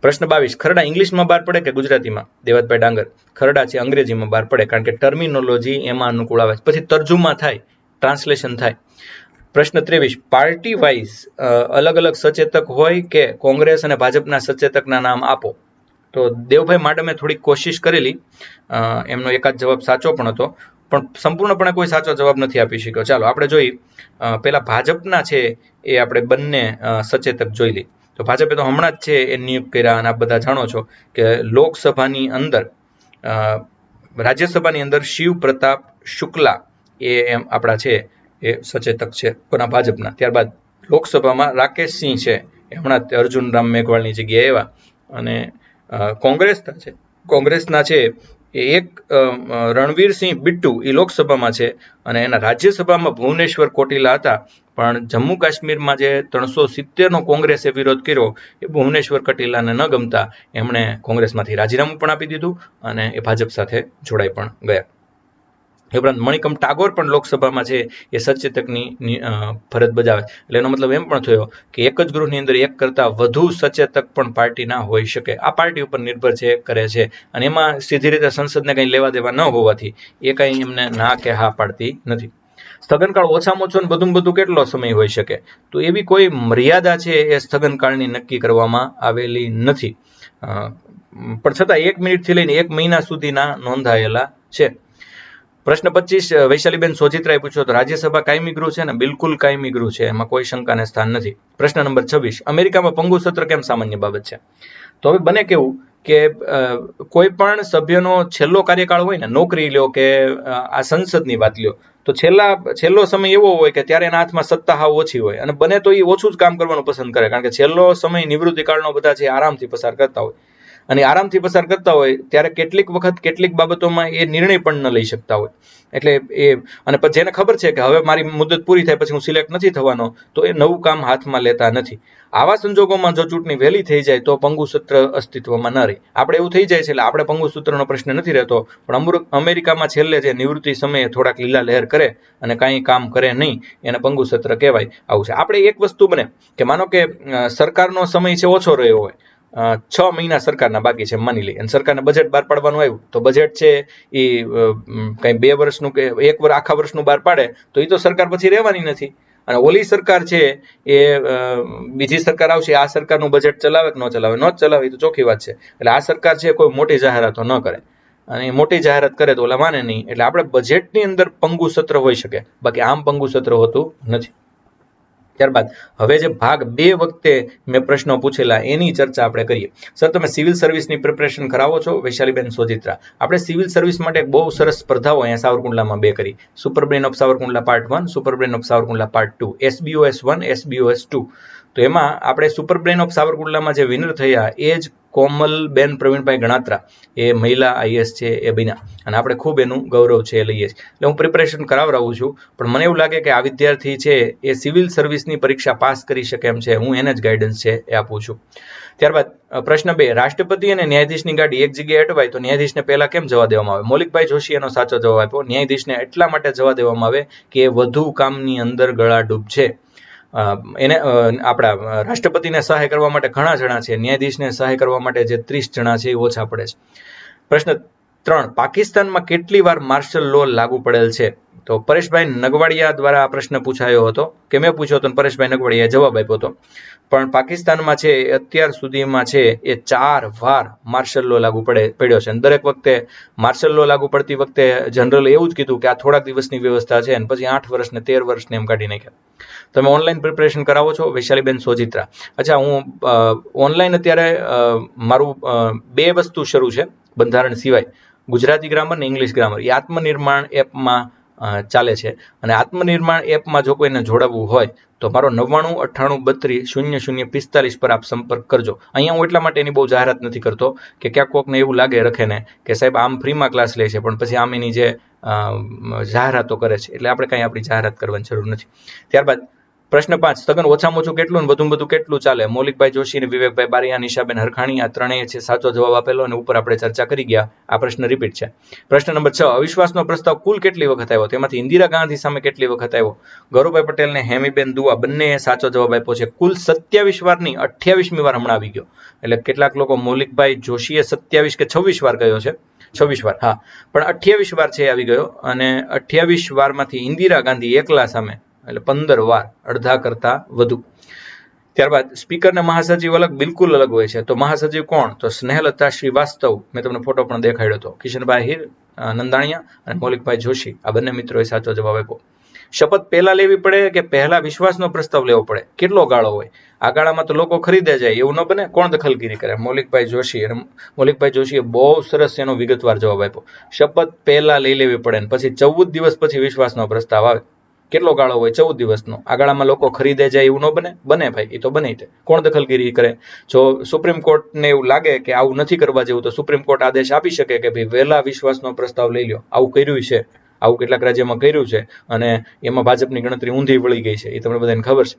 પ્રશ્ન 22, ખરડા ઇંગ્લિશમાં બહાર પડે કે ગુજરાતીમાં? દેવતભાઈ ડાંગર, ખરડા છે અંગ્રેજીમાં બહાર પડે, કારણ કે ટર્મિનોલોજી એમાં અનુકૂળ આવે, પછી તર્જુમા થાય, ટ્રાન્સલેશન થાય. પ્રશ્ન 23, પાર્ટી વાઇઝ અલગ અલગ સચેતક હોય કે કોંગ્રેસ અને ભાજપના સચેતકના નામ આપો? તો દેવભાઈ માડમે થોડી કોશિશ કરેલી, એમનો એકાદ જવાબ સાચો પણ હતો, પણ સંપૂર્ણપણે કોઈ સાચો જવાબ નથી આપી શક્યો. ચાલો આપણે જોઈ, પેલા ભાજપના છે એ આપણે બંને સચેતક જોઈ લઈ. તો ભાજપે તો હમણાં જ છે એ નિયુક્ત કર્યા અને આપ બધા જાણો છો કે લોકસભાની અંદર, રાજ્યસભાની અંદર શિવ પ્રતાપ શુક્લા એ એમ આપણા છે એ સચેતક છે કોના? ભાજપના. ત્યારબાદ લોકસભામાં રાકેશ સિંહ છે, હમણાં અર્જુન રામ મેઘવાળની જગ્યાએ એવા. અને કોંગ્રેસના છે એ એક રણવીરસિંહ બિટ્ટુ એ લોકસભામાં છે અને એના રાજ્યસભામાં ભુવનેશ્વર કોટિલા હતા, પણ જમ્મુ કાશ્મીરમાં જે 370નો કોંગ્રેસે વિરોધ કર્યો એ ભુવનેશ્વર કટીલાને ન ગમતા એમણે કોંગ્રેસમાંથી રાજીનામું પણ આપી દીધું અને એ ભાજપ સાથે જોડાઈ પણ ગયા. એ ઉપરાંત મણિકમ ટાગોર પણ લોકસભામાં છે એ સચેતકની ફરજ બજાવે. એટલે એનો મતલબ એમ પણ થયો કે એક જ ગૃહની અંદર એક કરતાં વધુ સચેતક પણ પાર્ટીના હોઈ શકે. આ પાર્ટી ઉપર નિર્ભર કરે છે અને એમાં સીધી રીતે સંસદને કંઈ લેવા દેવા ન હોવાથી એ કંઈ એમને ના કે હા પાડતી નથી. સ્થગનકાળ ઓછામાં ઓછો બધું કેટલો સમય હોઈ શકે? તો એવી કોઈ મર્યાદા છે એ સ્થગનકાળની નક્કી કરવામાં આવેલી નથી, પણ છતાં 1 મિનિટથી લઈને 1 મહિના સુધીના નોંધાયેલા છે. પ્રશ્ન 25, વૈશાલીબેન સોજિત્રાએ પૂછ્યો તો રાજ્યસભા કાયમી ગૃહ છે ને? બિલકુલ કાયમી ગૃહ છે, એમાં કોઈ શંકાને સ્થાન નથી. પ્રશ્ન નંબર 26, અમેરિકામાં પંગુ સત્ર કેમ સામાન્ય બાબત છે? તો હવે બને કેવું કે કોઈ પણ સભ્યનો છેલ્લો કાર્યકાળ હોય ને, નોકરી લ્યો કે આ સંસદની વાત લ્યો, તો છેલ્લો સમય એવો હોય કે ત્યારે એના હાથમાં સત્તા હાવ ઓછી હોય અને બને તો એ ઓછું જ કામ કરવાનું પસંદ કરે, કારણ કે છેલ્લો સમય નિવૃત્તિકાળનો બધા છે આરામથી પસાર કરતા હોય અને આરામથી પસાર કરતા હોય ત્યારે કેટલીક વખત કેટલીક બાબતોમાં એ નિર્ણય પણ ન લઈ શકતા હોય. એટલે અને જેને ખબર છે કે હવે મારી મુદત પૂરી થાય પછી હું સિલેક્ટ નથી થવાનો, તો એ નવું કામ હાથમાં લેતા નથી. આવા સંજોગોમાં જો ચૂંટણી વહેલી થઈ જાય તો પંગુ સૂત્ર અસ્તિત્વમાં ન રહે. આપણે એવું થઈ જાય છે એટલે આપણે પંગુ સૂત્રનો પ્રશ્ન નથી રહેતો, પણ અમેરિકામાં છેલ્લે જે નિવૃત્તિ સમયે થોડાક લીલા લહેર કરે અને કાંઈ કામ કરે નહીં એને પંગુ સત્ર કહેવાય. આવું છે. આપણે એક વસ્તુ બને કે માનો કે સરકારનો સમય છે ઓછો રહ્યો હોય, 6 મહિના સરકારના બાકી છે માની લઈએ, અને સરકારને બજેટ બહાર પાડવાનું આવ્યું, તો બજેટ છે એ કંઈ 2 વર્ષનું કે 1 આખા વર્ષનું બહાર પાડે તો એ તો સરકાર પછી રહેવાની નથી. અને ઓલી સરકાર છે એ બીજી સરકાર આવશે, આ સરકારનું બજેટ ચલાવે કે ન ચલાવે? ન ચલાવે, તો ચોખ્ખી વાત છે. એટલે આ સરકાર છે કોઈ મોટી જાહેરાતો ન કરે, અને મોટી જાહેરાત કરે તો ઓલા માને નહીં. એટલે આપણે બજેટની અંદર પંગુ સત્ર હોઈ શકે, બાકી આમ પંગુ સત્ર હોતું નથી. ત્યારબાદ હવે જે ભાગ 2 વખતે મેં પ્રશ્નો પૂછેલા એની ચર્ચા આપણે કરીએ. સર, તમે સિવિલ સર્વિસની પ્રિપરેશન કરાવો છો? વૈશાલીબેન સોજિત્રા, આપણે સિવિલ સર્વિસ માટે બહુ સરસ સ્પર્ધાઓ અહીંયા સાવરકુંડલામાં 2 કરી. Super brain of Savarkundla part 1, super brain of Savarkundla part 2, SBOS 1, SBOS 2. તો એમાં આપણે સુપર બ્રેન ઓફ સાવરકુંડલામાં જે વિનર થયા એ જ કોમલબેન પ્રવીણભાઈ ગણાત્રા, એ મહિલા IAS છે એ બન્યા, અને આપણે ખૂબ એનું ગૌરવ છે એ લઈએ છીએ. એટલે હું પ્રિપરેશન કરાવડાવું છું, પણ મને એવું લાગે કે આ વિદ્યાર્થી છે એ સિવિલ સર્વિસની પરીક્ષા પાસ કરી શકે એમ છે, હું એને જ ગાઈડન્સ છે એ આપું છું. ત્યારબાદ પ્રશ્ન 2, રાષ્ટ્રપતિ અને ન્યાયાધીશની ગાડી એક જગ્યાએ અટવાય તો ન્યાયાધીશને પહેલા કેમ જવા દેવામાં આવે? મૌલિકભાઈ જોશી એનો સાચો જવાબ આપ્યો. ન્યાયાધીશને એટલા માટે જવા દેવામાં આવે કે વધુ કામની અંદર ગળાડૂબ છે. એને આપણા રાષ્ટ્રપતિને સહાય કરવા માટે ઘણા જણા છે, ન્યાયાધીશને સહાય કરવા માટે જે 30 જણા છે એ ઓછા પડે છે. પ્રશ્ન 3, પાકિસ્તાનમાં કેટલી વાર માર્શલ લો લાગુ પડેલ છે? તો પરેશભાઈ નગવાડિયા દ્વારા આ પ્રશ્ન પૂછાયો હતો, કે મેં પૂછ્યો હતો, પરેશભાઈ નગવાડિયાએ જવાબ આપ્યો હતો. પણ પાકિસ્તાનમાં છે અત્યાર સુધીમાં છે એ 4 વાર માર્શલ લો લાગુ પડ્યો છે. અને દરેક વખતે માર્શલ લો લાગુ પડતી વખતે જનરલ એવું જ કીધું કે આ થોડાક દિવસની વ્યવસ્થા છે, અને પછી 8 વર્ષ ને 13 વર્ષને એમ કાઢી નાખ્યા. તમે ઓનલાઈન પ્રિપરેશન કરાવો છો? વૈશાલીબેન સોજિત્રા. અચ્છા, હું ઓનલાઈન અત્યારે મારું 2 વસ્તુ શરૂ છે બંધારણ સિવાય, ગુજરાતી ગ્રામર ને ઇંગ્લિશ ગ્રામર. એ આત્મનિર્માણ એપમાં ચાલે છે. અને આત્મનિર્માણ એપમાં જો કોઈને જોડાવવું હોય તો મારો 9998320045 પર આપ સંપર્ક કરજો. અહીંયા હું એટલા માટે એની બહુ જાહેરાત નથી કરતો કે ક્યાંક કોકને એવું લાગે રખેને કે સાહેબ આમ ફ્રીમાં ક્લાસ લે છે, પણ પછી આમ એની જે જાહેરાતો કરે છે, એટલે આપણે કાંઈ આપણી જાહેરાત કરવાની જરૂર નથી. ત્યારબાદ પ્રશ્ન 5, સઘન ઓછામાં ઓછું કેટલું ને વધુમાં વધુ કેટલું ચાલે? મૌલિકભાઈ જોશી અને વિવેકભાઈ બારિયા, નિશાબેન હરખાણી, આ ત્રણેય છે સાચો જવાબ આપેલો, અને ઉપર આપણે ચર્ચા કરી ગયા. આ પ્રશ્ન રિપીટ છે. પ્રશ્ન નંબર 6, અવિશ્વાસનો પ્રસ્તાવ કુલ કેટલી વખત આવ્યો? તેમાંથી ઇન્દિરા ગાંધી સામે કેટલી વખત આવ્યો? ગૌરવભાઈ પટેલ ને હેમીબેન દુઆ બંનેએ સાચો જવાબ આપ્યો છે. કુલ 27 વાર નહીં, 28મી વાર હમણાં આવી ગયો. એટલે કેટલાક લોકો મૌલિકભાઈ જોશીએ 27 કે 26 વાર કહ્યો છે, 26 વાર, હા, પણ 28 વાર છે આવી ગયો. અને 28 વારમાંથી ઇન્દિરા ગાંધી એકલા સામે, એટલે 15 વાર, અડધા કરતા વધુ. ત્યારબાદ સ્પીકર ને મહાસચિવ બિલકુલ અલગ હોય છે. તો મહાસચિવ કોણ? તો સ્નેહલતા શ્રીવાસ્તવ. મેં તમને ફોટો પણ દેખાડ્યો હતો. કિશનભાઈ હિર નંદાણીયા અને મૌલિકભાઈ જોશી, આ બંને મિત્રોએ સાચો જવાબ આપ્યો. શપથ પહેલા લેવી પડે કે પહેલા વિશ્વાસનો પ્રસ્તાવ લેવો પડે? કેટલો ગાળો હોય? આ ગાળામાં તો લોકો ખરીદે જાય, એવું ન બને. કોણ દખલગીરી કરે? મૌલિકભાઈ જોશી. અને મૌલિકભાઈ જોશીએ બહુ સરસ એનો વિગતવાર જવાબ આપ્યો. શપથ પહેલા લઈ લેવી પડે, પછી 14 દિવસ પછી વિશ્વાસનો પ્રસ્તાવ આવે. કેટલો ગાળો હોય? 14 દિવસનો. આ ગાળામાં લોકો ખરીદે જાય, એવું ન બને. બને ભાઈ, એ તો બને. કોણ દખલગીરી કરે? જો સુપ્રીમ કોર્ટને એવું લાગે કે આવું નથી કરવા જેવું, તો સુપ્રીમ કોર્ટ આદેશ આપી શકે કે ભાઈ વહેલા વિશ્વાસનો પ્રસ્તાવ લઈ લો. આવું કર્યું છે, આવું કેટલાક રાજ્યમાં કર્યું છે, અને એમાં ભાજપની ગણતરી ઊંધી વળી ગઈ છે, એ તમને બધાને ખબર છે.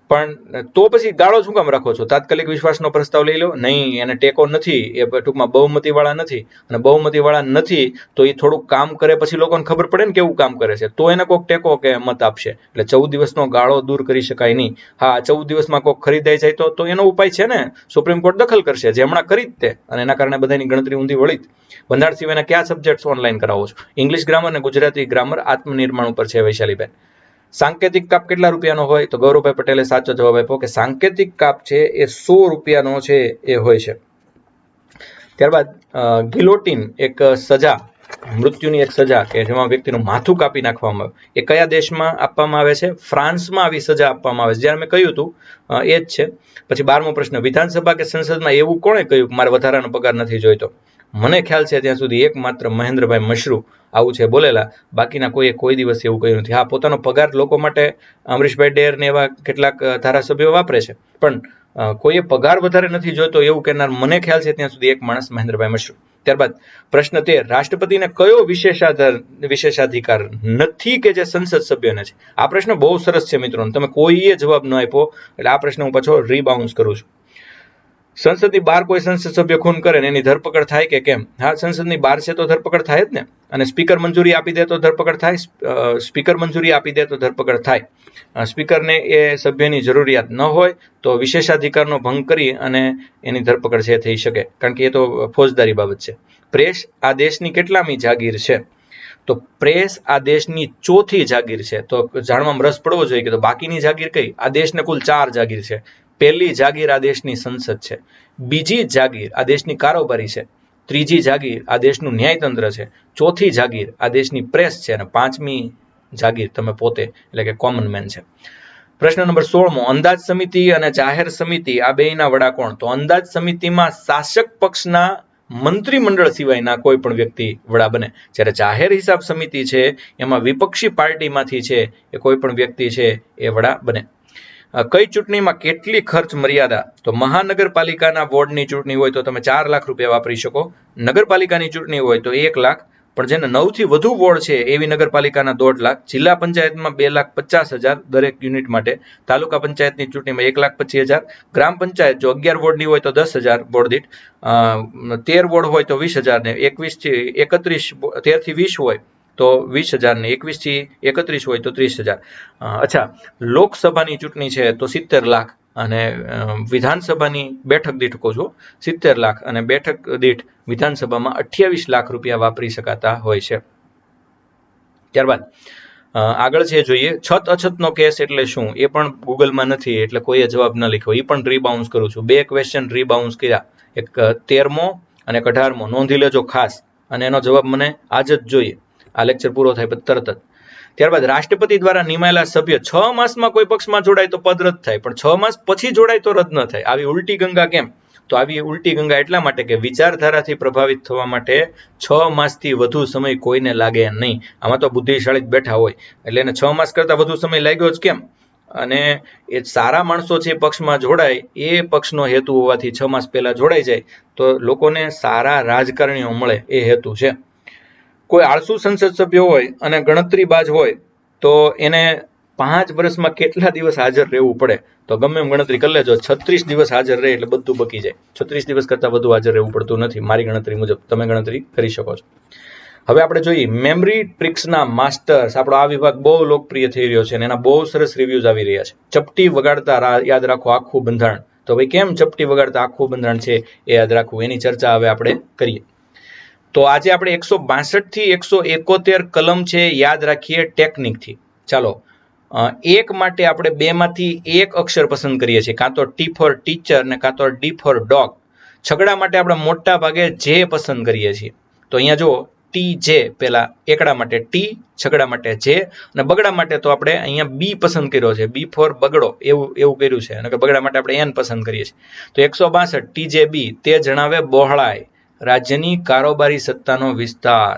પણ તો પછી ગાળો શું કામ રાખો છો? તાત્કાલિક વિશ્વાસનો પ્રસ્તાવ લઈ લો. નહીં, એને ટેકો નથી, એ ટૂંકમાં બહુમતીવાળા નથી, અને બહુમતીવાળા નથી તો એ થોડુંક કામ કરે, પછી લોકોને ખબર પડે ને કેવું કામ કરે છે, તો એને કોઈક ટેકો કે મત આપશે. એટલે 14 દિવસનો ગાળો દૂર કરી શકાય નહીં. હા, 14 દિવસમાં કોઈક ખરીદાઈ જાય તો એનો ઉપાય છે ને, સુપ્રીમ કોર્ટ દખલ કરશે, જે હમણાં કરી જ તે, અને એના કારણે બધાની ગણતરી ઊંધી વળી. બંધારણ સિવાયના કયા સબ્જેક્ટ્સ ઓનલાઈન કરાવો છો? ઇંગ્લિશ ગ્રામર અને ગુજરાતી ગ્રામર આત્મનિર્માણ ઉપર છે. વૈશાલીબેન. સાંકેતિક કાપ કેટલા રૂપિયાનો હોય? તો ગૌરવભાઈ પટેલે સાચો જવાબ આપ્યો કે સાંકેતિક કાપ છે એ 100 રૂપિયાનો છે એ હોય છે. ત્યારબાદ ગિલોટીન એક સજા, મૃત્યુની એક સજા કે જેમાં વ્યક્તિનું માથું કાપી નાખવામાં આવે, એ કયા દેશમાં આપવામાં આવે છે? ફ્રાન્સમાં આવી સજા આપવામાં આવે છે. જ્યારે મેં કહ્યું હતું એ જ છે. પછી 12મો પ્રશ્ન, વિધાનસભા કે સંસદમાં એવું કોણે કહ્યું કે મારે વધારાનો પગાર નથી જોઈતો? મને ખ્યાલ છે ત્યાં સુધી એકમાત્ર મહેન્દ્રભાઈ મશરૂ આવું છે બોલેલા, બાકીના કોઈએ કોઈ દિવસ એવું કહ્યું નથી. હા, પોતાનો પગાર લોકો માટે અમરીશભાઈ ડેર ને એવા કેટલાક ધારાસભ્યો વાપરે છે, પણ કોઈએ પગાર વધારે નથી જોઈતો એવું કહેનાર મને ખ્યાલ છે ત્યાં સુધી એક માણસ મહેન્દ્રભાઈ મશરૂ. ત્યારબાદ પ્રશ્ન 13, રાષ્ટ્રપતિને કયો વિશેષાધિકાર નથી કે જે સંસદ સભ્યને છે? આ પ્રશ્ન બહુ સરસ છે મિત્રો, તમે કોઈએ જવાબ ન આપ્યો, એટલે આ પ્રશ્ન હું પાછો રીબાઉન્સ કરું છું. સંસદની બહાર કોઈ સંસદ સભ્ય ખૂન કરે ને એની ધરપકડ થાય કે કેમ? હા, સંસદની બહાર છે તો ધરપકડ થાય જ ને. અને સ્પીકર મંજૂરી આપી દે તો ધરપકડ થાય. સ્પીકર મંજૂરી આપી દે તો ધરપકડ થાય. સ્પીકરને એ સભ્યની જરૂરિયાત ન હોય તો વિશેષાધિકારનો ભંગ કરી અને એની ધરપકડ છે થઈ શકે, કારણ કે એ તો ફોજદારી બાબત છે. પ્રેસ આ દેશની કેટલામી જાગીર છે? તો પ્રેસ આ દેશની 4થી જાગીર છે. તો જાણવામાં રસ પડવો જોઈએ કે તો બાકીની જાગીર કઈ? આ દેશને કુલ 4 જાગીર છે. પહેલી જાગીર આ દેશની સંસદ છે. બીજી જાગીર આ દેશની કારોબારી છે. ત્રીજી જાગીર આ દેશનું ન્યાયતંત્ર છે. ચોથી જાગીર આ દેશની પ્રેસ છે. અને 5મી જાગીર તમે પોતે, એટલે કે કોમન મેન છે. પ્રશ્ન નંબર 16મો, અંદાજ સમિતિ અને જાહેર સમિતિ આ બેયના વડા કોણ? તો અંદાજ સમિતિમાં શાસક પક્ષના મંત્રીમંડળ સિવાયના કોઈ પણ વ્યક્તિ વડા બને. જ્યારે જાહેર હિસાબ સમિતિ છે એમાં વિપક્ષી પાર્ટીમાંથી છે એ કોઈ પણ વ્યક્તિ છે એ વડા બને. કઈ ચૂંટણીમાં કેટલી ખર્ચ મર્યાદા? તો મહાનગરપાલિકાના વોર્ડની ચૂંટણી હોય તો તમે 4 લાખ રૂપિયા વાપરી શકો. નગરપાલિકાની ચૂંટણી હોય તો 1 લાખ, પણ જેને 9થી વધુ વોર્ડ છે એવી નગરપાલિકાના 1.5 લાખ. જિલ્લા પંચાયતમાં 2,50,000 દરેક યુનિટ માટે. તાલુકા પંચાયતની ચૂંટણીમાં 1,25,000. ગ્રામ પંચાયત જો 11 વોર્ડની હોય તો 10,000 વોર્ડ દીઠ. 13 વોર્ડ હોય તો 20,000 ને 21 થી 31, 13 થી 20 હોય તો 20,000 ને 21 થી 31 હોય તો 30,000. અચ્છા, લોકસભાની ચૂંટણી છે તો 70 લાખ અને વિધાનસભાની બેઠક દીઠ કહું છું 70 લાખ અને બેઠક દીઠ વિધાનસભામાં 28 લાખ રૂપિયા વાપરી શકાતા હોય છે. ત્યારબાદ આગળ છે જોઈએ છત અછતનો કેસ એટલે શું, એ પણ ગૂગલમાં નથી એટલે કોઈએ જવાબ ન લખ્યો, એ પણ રીબાઉન્સ કરું છું. 2 ક્વેશ્ચન રીબાઉન્સ કર્યા, એક 13મો અને 18મો, નોંધી લેજો ખાસ, અને એનો જવાબ મને આજ જ જોઈએ, આ લેક્ચર પૂરો થાય પછી તરત જ. ત્યારબાદ રાષ્ટ્રપતિ દ્વારા નિમાયેલા સભ્ય 6 માસમાં કોઈ પક્ષમાં જોડાય તો પદ રદ થાય, પણ 6 માસ પછી જોડાય તો રદ ન થાય. આવી ઉલટી ગંગા કેમ? તો આવી ઉલટી ગંગા એટલા માટે કે વિચારધારાથી પ્રભાવિત થવા માટે 6 માસથી વધુ સમય કોઈને લાગે નહીં. આમાં તો બુદ્ધિશાળી જ બેઠા હોય એટલે એને 6 માસ કરતાં વધુ સમય લાગ્યો જ કેમ? અને એ સારા માણસો જે પક્ષમાં જોડાય એ પક્ષનો હેતુ હોવાથી 6 માસ પહેલા જોડાઈ જાય તો લોકોને સારા રાજકારણીઓ મળે એ હેતુ છે. કોઈ આળસુ સંસદ સભ્ય હોય અને ગણતરીબાજ હોય તો એને 5 વર્ષમાં કેટલા દિવસ હાજર રહેવું પડે? તો ગમે એમ ગણતરી કરી લેજો, 36 દિવસ હાજર રહે એટલે બધું બકી જાય. 36 દિવસ કરતાં વધુ હાજર રહેવું પડતું નથી મારી ગણતરી મુજબ, તમે ગણતરી કરી શકો છો. હવે આપણે જોઈએ મેમરી ટ્રિક્સના માસ્ટર્સ. આપણો આ વિભાગ બહુ લોકપ્રિય થઈ રહ્યો છે અને એના બહુ સરસ રિવ્યુઝ આવી રહ્યા છે. ચપટી વગાડતા યાદ રાખો આખું બંધારણ. તો ભાઈ કેમ ચપટી વગાડતા આખું બંધારણ છે એ યાદ રાખવું, એની ચર્ચા હવે આપણે કરીએ. તો આજે આપણે 162 થી 171 કલમ છે યાદ રાખીએ ટેકનિકથી. ચાલો, એક માટે આપણે 2 માંથી 1 અક્ષર પસંદ કરીએ છીએ, કાં તો ટી ફોર ટીચર ને કાં તો ડી ફોર ડોગ. છગડા માટે આપણે મોટા ભાગે જે પસંદ કરીએ છીએ. તો અહીંયા જો ટી જે, પેલા એકડા માટે ટી, છગડા માટે જે, અને બગડા માટે તો આપણે અહીંયા બી પસંદ કર્યો છે, બી ફોર બગડો એવું કર્યું છે, અને બગડા માટે આપણે એન પસંદ કરીએ છીએ. તો 162 ટી જે બી તે જણાવે બહોળાઈ રાજ્યની કારોબારી સત્તાનો વિસ્તાર.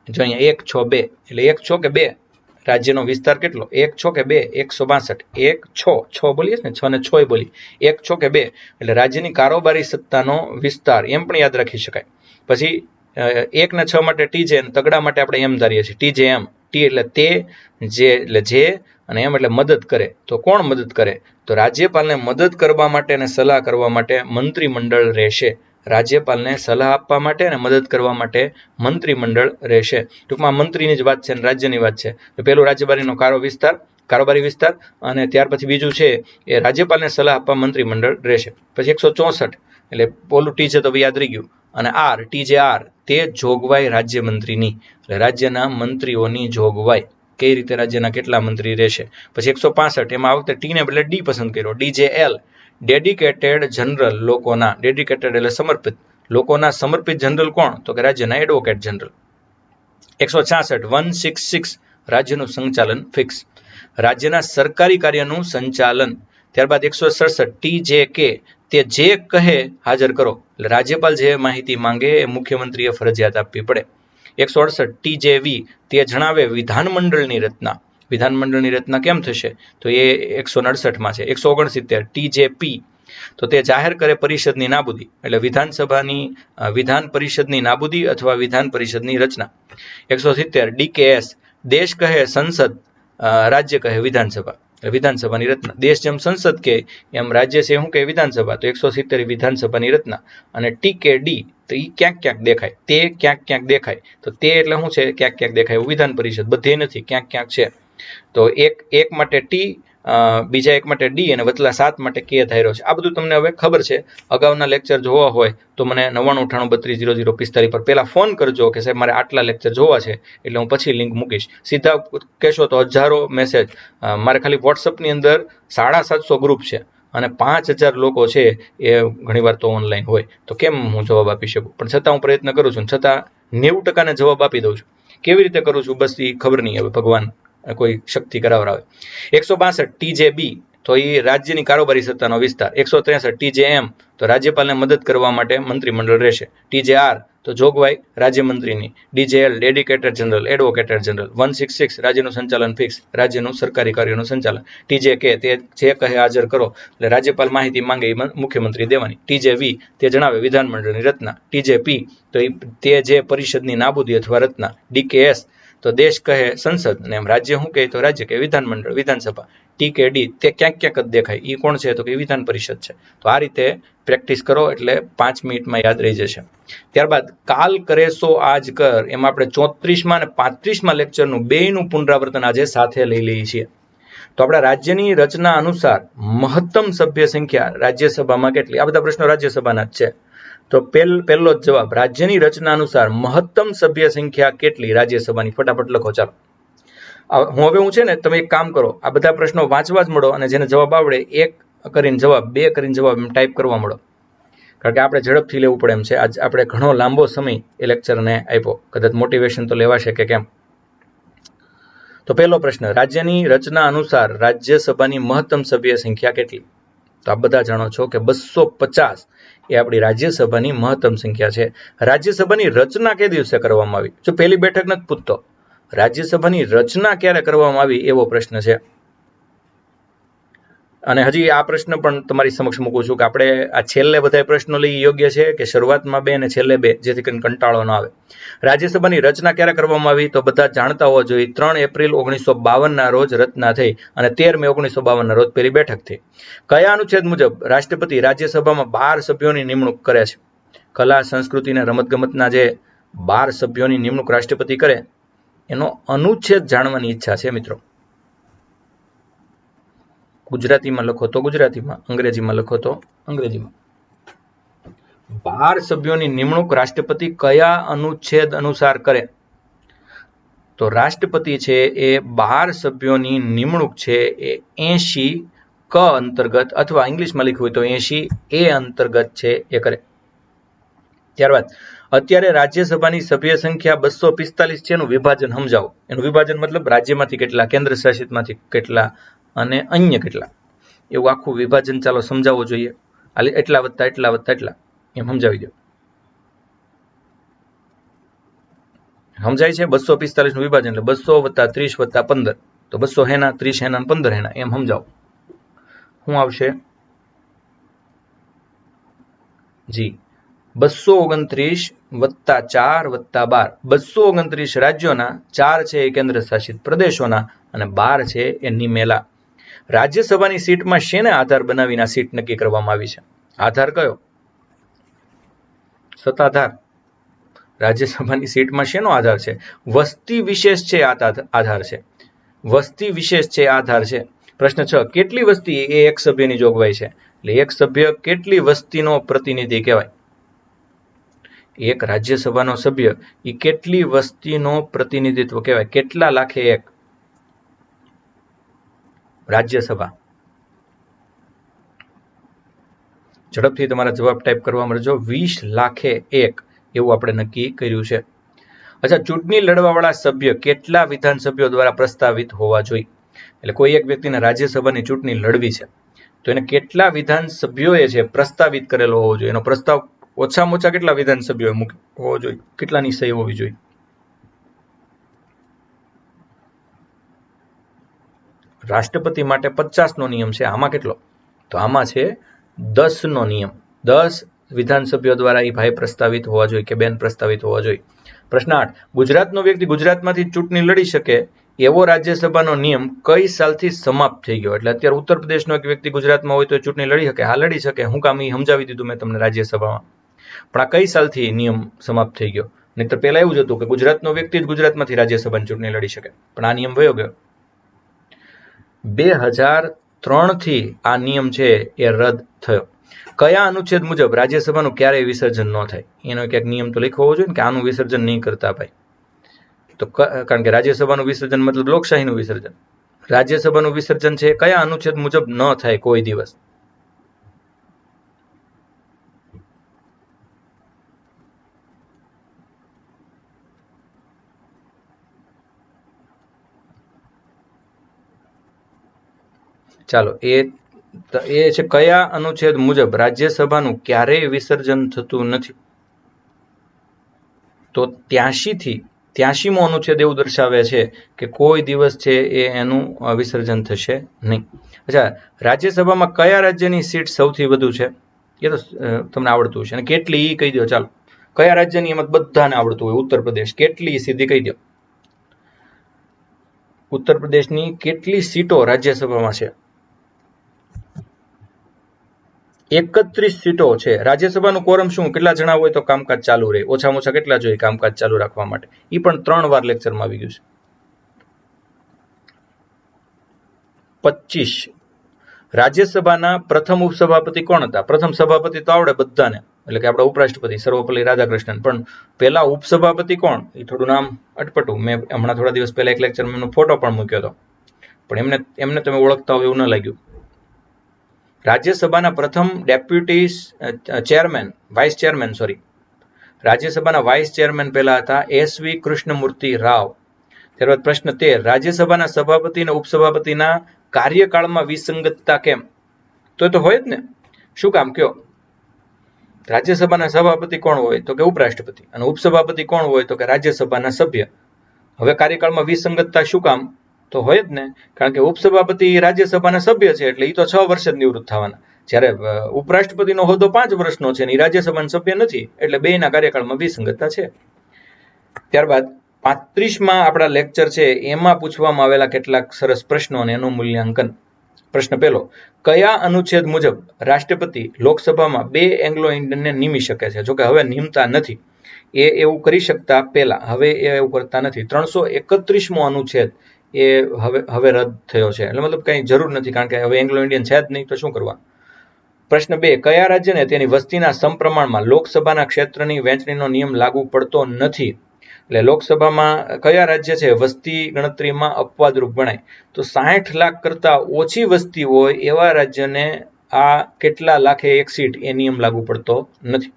જો અહીંયા 1 6 2 એટલે 1 6 કે 2 રાજ્યનો વિસ્તાર કેટલો? 1 6 કે 2? 162. 1 6 બોલીએ ને, 6 ને 6 બોલી, 1 6 કે 2 એટલે રાજ્યની કારોબારી સત્તાનો વિસ્તાર, એમ પણ યાદ રાખી શકાય. પછી 1 ને 6 માટે ટી જે, તગડા માટે આપણે એમ ધારીએ છીએ, ટી જે એમ. ટી એટલે તે, જે એટલે જે, અને એમ એટલે મદદ કરે. તો કોણ મદદ કરે? તો રાજ્યપાલને મદદ કરવા માટે અને સલાહ કરવા માટે મંત્રીમંડળ રહેશે. રાજ્યપાલને સલાહ આપવા માટે અને મદદ કરવા માટે મંત્રીમંડળ રહેશે. ટૂંકમાં મંત્રીની જ વાત છે અને રાજ્યની વાત છે. તો પેલું રાજ્યપાલનો કારોબારી વિસ્તાર, અને ત્યાર પછી બીજું છે એ રાજ્યપાલને સલાહ આપવા મંત્રીમંડળ રહેશે. પછી 164 એટલે પોલું ટી છે તો યાદ રહી ગયું, અને આર, ટી જે આર, તે જોગવાઈ રાજ્યમંત્રીની, એટલે રાજ્યના મંત્રીઓની જોગવાઈ, કઈ રીતે રાજ્યના કેટલા મંત્રી રહેશે. પછી 165 એમાં આ વખતે ટી ને બદલે ડી પસંદ કર્યો, ડી જે એલ, ડેડિકેટેડ જનરલ, લોકોના, ડેડિકેટેડ એટલે સમર્પિત, લોકોના સમર્પિત જનરલ કોણ? તો કે રાજ્યના એડવોકેટ જનરલ. 166 166 રાજ્યનું સંચાલન ફિક્સ, રાજ્યના સરકારી કાર્યનું સંચાલન. ત્યારબાદ 167 ટી જે કે, તે જે કહે હાજર કરો, એટલે રાજ્યપાલ જે માહિતી માંગે એ મુખ્યમંત્રીએ ફરજિયાત આપવી પડે. 168 ટી જે વી, તે જણાવે વિધાનમંડળની રચના. વિધાનમંડળની રચના કેમ થશે? તો એ 168માં છે. 169 ટી જે પી, તો તે જાહેર કરે પરિષદની નાબૂદી, એટલે વિધાન પરિષદની નાબૂદી અથવા વિધાન પરિષદની રચના. 170 ડીકેએસ, દેશ કહે સંસદ, રાજ્ય કહે વિધાનસભા, વિધાનસભાની રચના. દેશ જેમ સંસદ કે એમ રાજ્ય છે શું કે વિધાનસભા, તો 170 વિધાનસભાની રચના. અને ટી કે ડી, તો એ ક્યાંક ક્યાંક દેખાય, તે ક્યાંક ક્યાંક દેખાય, તો તે એટલે શું છે? ક્યાંક ક્યાંક દેખાય, વિધાન પરિષદ, બધે નથી, ક્યાંક ક્યાંક છે. તો એક માટે ટી, બીજા એક માટે ડી, અને વચલા 7 માટે કે ધાર્યો છે. આ બધું તમને હવે ખબર છે. અગાઉના લેક્ચર જોવા હોય તો મને 9998320045 પર પહેલા ફોન કરજો કે સાહેબ મારે આટલા લેક્ચર જોવા છે, એટલે હું પછી લિંક મૂકીશ. સીધા કહેશો તો હજારો મેસેજ. મારે ખાલી વોટ્સઅપની અંદર 750 ગ્રુપ છે અને 5000 લોકો છે એ ઘણીવાર તો ઓનલાઈન હોય, તો કેમ હું જવાબ આપી શકું? પણ છતાં હું પ્રયત્ન કરું છું, છતાં 90% જવાબ આપી દઉં છું. કેવી રીતે કરું છું બસ એ ખબર નહીં, હવે ભગવાન કોઈ શક્તિ કરાવરાવે. 162 ટી જે બી, તો એ રાજ્યની કારોબારી સત્તાનો વિસ્તાર. 163 ટી જે એમ, તો રાજ્યપાલને મદદ કરવા માટે મંત્રીમંડળ રહેશે. ટી જે આર, તો જોગવાઈ રાજ્યમંત્રીની. ડીજેએલ, ડેડિકેટેડ જનરલ, એડવોકેટેડ જનરલ. 166 રાજ્યનું સંચાલન ફિક્સ, રાજ્યનું સરકારી કાર્યોનું સંચાલન. ટીજે કે, તે જે કહે હાજર કરો, એટલે રાજ્યપાલ માહિતી માંગે એ મુખ્યમંત્રી દેવાની. ટીજે વી, તે જણાવે વિધાનમંડળની રચના. ટીજે પી, તો તે જે પરિષદની નાબૂદી અથવા રચના. ડીકેએસ, તો દેશ કહે સંસદ, અને એમ રાજ્ય શું કહે તો રાજ્ય કહે વિધાનમંડળ, વિધાનસભા. ટી કે ડી તે ક્યાંક ક્યાંક જ દેખાય. એ કોણ છે તો કે વિધાન પરિષદ છે. તો આ રીતે પ્રેક્ટિસ કરો એટલે 5 મિનિટમાં યાદ રહી જશે. ત્યારબાદ કાલ કરે સો આજ કર, એમાં આપણે 34માં અને 35માં લેક્ચરનું બેયનું પુનરાવર્તન આજે સાથે લઈ લઈએ છીએ. તો આપણા રાજ્યની રચના અનુસાર મહત્તમ સભ્ય સંખ્યા રાજ્યસભામાં કેટલી? આ બધા પ્રશ્નો રાજ્યસભાના જ છે. તો પહેલો જ જવાબ, રાજ્યની રચના અનુસાર મહત્તમ સભ્ય સંખ્યા કેટલી રાજ્યસભાની? ફટાફટ લખો. ચાલો હું છે ને, તમે એક કામ કરો, આ બધા પ્રશ્નો વાંચવા જ મળો, અને જેને જવાબ આવડે 1 કરીને જવાબ, 2 કરીને જવાબ એમ ટાઈપ કરવા મળો, કારણ કે આપણે ઝડપથી લેવું પડે એમ છે. આજ આપણે ઘણો લાંબો સમય એ લેક્ચરને આપ્યો, કદાચ મોટિવેશન તો લેવાશે કે કેમ. તો પહેલો પ્રશ્ન, રાજ્યની રચના અનુસાર રાજ્યસભાની મહત્તમ સભ્ય સંખ્યા કેટલી? તો આપ બધા જાણો છો કે 250 એ આપણી રાજ્યસભાની મહત્તમ સંખ્યા છે. રાજ્યસભાની રચના કે દિવસે કરવામાં આવી? જો પહેલી બેઠક નથી પૂછતો, રાજ્યસભાની રચના ક્યારે કરવામાં આવી એવો પ્રશ્ન છે. અને હજી આ પ્રશ્ન પણ તમારી સમક્ષ મૂકું છું કે આપણે આ છેલ્લે બધા પ્રશ્નો લઈ યોગ્ય છે કે શરૂઆતમાં 2 અને છેલ્લે 2, જેથી કરીને કંટાળો ન આવે. રાજ્યસભાની રચના ક્યારે કરવામાં આવી? તો બધા જાણતા હોવા જોઈએ. 3 એપ્રિલ 1952ના રોજ રચના થઈ અને 13 મે 1952ના રોજ પહેલી બેઠક થઈ. કયા અનુચ્છેદ મુજબ રાષ્ટ્રપતિ રાજ્યસભામાં 12 સભ્યોની નિમણૂક કરે છે? કલા, સંસ્કૃતિ અને રમતગમતના જે 12 સભ્યોની નિમણૂક રાષ્ટ્રપતિ કરે એનો અનુચ્છેદ જાણવાની ઈચ્છા છે મિત્રો. ગુજરાતીમાં લખો તો ગુજરાતીમાં, અંગ્રેજીમાં લખો તો અંગ્રેજીમાં. 12 સભ્યોની નિમણૂક રાષ્ટ્રપતિ કયા અનુચ્છેદ અનુસાર કરે? તો રાષ્ટ્રપતિ છે એ 12 સભ્યોની નિમણૂક છે એ 80 ક અંતર્ગત, અથવા ઇંગ્લિશમાં લખ્યું હોય તો 80 એ અંતર્ગત છે એ કરે. ત્યારબાદ અત્યારે રાજ્યસભાની સભ્ય સંખ્યા 245 છે, એનું વિભાજન સમજાવો. એનું વિભાજન મતલબ રાજ્યમાંથી કેટલા, કેન્દ્ર શાસિતમાંથી કેટલા અને અન્ય કેટલા, એવું આખું વિભાજન ચાલો સમજાવવું જોઈએ. એટલા વત્તા એટલા વત્તા એટલા એમ સમજાવી દો. સમજાય છે? 245 નું વિભાજન એટલે 200 + 30 + 15, તો 200 હેના, 30 હેના, 15 હેના એમ સમજાવો. શું આવશે? જી 229 + 4 + 12, 229 રાજ્યોના, 4 છે એ કેન્દ્ર શાસિત પ્રદેશોના અને 12 છે એ નિમેલા. રાજ્યસભાની સીટમાં શેને આધાર બનાવીને આ સીટ નક્કી કરવામાં આવી છે? આધાર કયો? સત્તાધાર. રાજ્યસભાની સીટમાં શેનો આધાર છે? વસ્તી વિશેષ છે આધાર છે. વસ્તી વિશેષ છે આધાર છે. પ્રશ્ન 6, કેટલી વસ્તી એ એક સભ્યની જોગવાઈ છે? એટલે એક સભ્ય કેટલી વસ્તીનો પ્રતિનિધિ કહેવાય? એક રાજ્યસભાનો સભ્ય એ કેટલી વસ્તીનો પ્રતિનિધિત્વ કહેવાય? કેટલા લાખે એક રાજ્યસભા? ઝડપથી તમારા જવાબ ટાઈપ કરવા મળજો. 20 લાખે એક એવું આપણે નક્કી કર્યું છે. અચ્છા, ચૂંટણી લડવાવાળા સભ્ય કેટલા વિધાનસભ્યો દ્વારા પ્રસ્તાવિત હોવા જોઈએ? એટલે કોઈ એક વ્યક્તિને રાજ્યસભાની ચૂંટણી લડવી છે તો એને કેટલા વિધાનસભ્યોએ છે પ્રસ્તાવિત કરેલો હોવો જોઈએ? એનો પ્રસ્તાવ ઓછામાં ઓછા કેટલા વિધાનસભ્યોએ હોવો જોઈએ? કેટલાની સહી હોવી જોઈએ? રાષ્ટ્રપતિ માટે 50 નો નિયમ છે, આમાં કેટલો? તો આમાં છે 10 નો નિયમ. 10 વિધાનસભ્યો દ્વારા એ ભાઈ પ્રસ્તાવિત હોવા જોઈએ કે બેન પ્રસ્તાવિત હોવા જોઈએ. પ્રશ્ન 8, ગુજરાતનો વ્યક્તિ ગુજરાતમાંથી ચૂંટણી લડી શકે એવો રાજ્યસભાનો નિયમ કઈ સાલથી સમાપ્ત થઈ ગયો? એટલે અત્યારે ઉત્તર પ્રદેશનો એક વ્યક્તિ ગુજરાતમાં હોય તો ચૂંટણી લડી શકે? હા, લડી શકે. હું કામ એ સમજાવી દીધું મેં તમને રાજ્યસભામાં. પણ આ કઈ સાલથી નિયમ સમાપ્ત થઈ ગયો? નહીતર પહેલા એવું જ હતું કે ગુજરાતનો વ્યક્તિ જ ગુજરાતમાંથી રાજ્યસભાની ચૂંટણી લડી શકે, પણ આ નિયમ વયો ગયો. 2003 થી આ નિયમ છે એ રદ થયો. કયા અનુચ્છેદ મુજબ રાજ્યસભાનું ક્યારેય વિસર્જન ન થાય? એનો એક નિયમ તો લખવો જોઈએ ને કે આનું વિસર્જન નહીં કરતા ભાઈ. તો કારણ કે રાજ્યસભાનું વિસર્જન મતલબ લોકશાહીનું વિસર્જન. રાજ્યસભાનું વિસર્જન છે કયા અનુચ્છેદ મુજબ ન થાય કોઈ દિવસ? ચાલો, એ છે કયા અનુચ્છેદ મુજબ રાજ્યસભાનું ક્યારેય વિસર્જન થતું નથી? તો 83મો અનુચ્છેદ એવું દર્શાવે છે કે કોઈ દિવસ છે એ એનું વિસર્જન થશે નહીં. અચ્છા, રાજ્યસભામાં કયા રાજ્યની સીટ સૌથી વધુ છે? એ તો તમને આવડતું હશે. અને કેટલી એ કહી દો. ચાલો, કયા રાજ્યની? એમાં બધાને આવડતું હોય. ઉત્તર પ્રદેશ. કેટલી સીધી કહી દો. ઉત્તર પ્રદેશની કેટલી સીટો રાજ્યસભામાં છે? 31 સીટો છે. રાજ્યસભાનું કોરમ શું? કેટલા જણા હોય તો કામકાજ ચાલુ રહે? ઓછામાં ઓછા કેટલા જોઈએ કામકાજ ચાલુ રાખવા માટે? એ પણ 3 વાર લેક્ચરમાં આવી ગયું છે. 25. રાજ્યસભાના પ્રથમ ઉપસભાપતિ કોણ હતા? પ્રથમ સભાપતિ તો આવડે બધાને, એટલે કે આપણા ઉપરાષ્ટ્રપતિ સર્વપલ્લી રાધાકૃષ્ણન. પણ પહેલા ઉપસભાપતિ કોણ? એ થોડું નામ અટપટું. મેં હમણાં થોડા દિવસ પહેલા એક લેક્ચરમાં એમનો ફોટો પણ મૂક્યો હતો, પણ એમને તમે ઓળખતા હોય એવું ન લાગ્યું. રાજ્યસભાના પ્રથમ ડેપ્યુટી ચેરમેન, વાઇસ ચેરમેન, રાજ્યસભાના વાઇસ ચેરમેન પહેલા હતા SV કૃષ્ણમૂર્તિ રાવ. ત્યારબાદ પ્રશ્ન 13. રાજ્યસભાના સભાપતિ અને ઉપસભાપતિના કાર્યકાળમાં વિસંગતતા કેમ? તો હોય જ ને. શું કામ કયો? રાજ્યસભાના સભાપતિ કોણ હોય? તો કે ઉપરાષ્ટ્રપતિ. અને ઉપસભાપતિ કોણ હોય? તો કે રાજ્યસભાના સભ્ય. હવે કાર્યકાળમાં વિસંગતતા શું કામ? તો હોય જ ને, કારણ કે ઉપસભાપતિ રાજ્યસભાના સભ્ય છે, એટલે એ તો 6 વર્ષ જ નિવૃત્ત થવાના. જ્યારે ઉપરાષ્ટ્રપતિનો હોદ્દો 5 વર્ષનો છે અને એ રાજ્યસભાના સભ્ય નથી, એટલે બેયના કાર્યકાળમાં વિસંગતતા છે. ત્યારબાદ 35માં આપણા લેક્ચર છે, એમાં પૂછવામાં આવેલા કેટલાક સરસ પ્રશ્નો અને એનું મૂલ્યાંકન. પ્રશ્ન પહેલો. કયા અનુચ્છેદ મુજબ રાષ્ટ્રપતિ લોકસભામાં 2 એંગ્લો ઇન્ડિયનને નિમી શકે છે? જોકે હવે નિમતા નથી, એ એવું કરી શકતા પહેલા, હવે એ એવું કરતા નથી. 331મો અનુચ્છેદ એ હવે રદ થયો છે, એટલે મતલબ કંઈ જરૂર નથી, કારણ કે હવે એંગ્લો ઇન્ડિયન છે જ નહીં, તો શું કરવા. પ્રશ્ન 2. કયા રાજ્યને તેની વસ્તીના સમપ્રમાણમાં લોકસભાના ક્ષેત્રની વહેંચણીનો નિયમ લાગુ પડતો નથી? એટલે લોકસભામાં કયા રાજ્ય છે વસ્તી ગણતરીમાં અપવાદરૂપ ગણાય? તો 60 લાખ કરતા ઓછી વસ્તી હોય એવા રાજ્યને આ કેટલા લાખે એક સીટ એ નિયમ લાગુ પડતો નથી.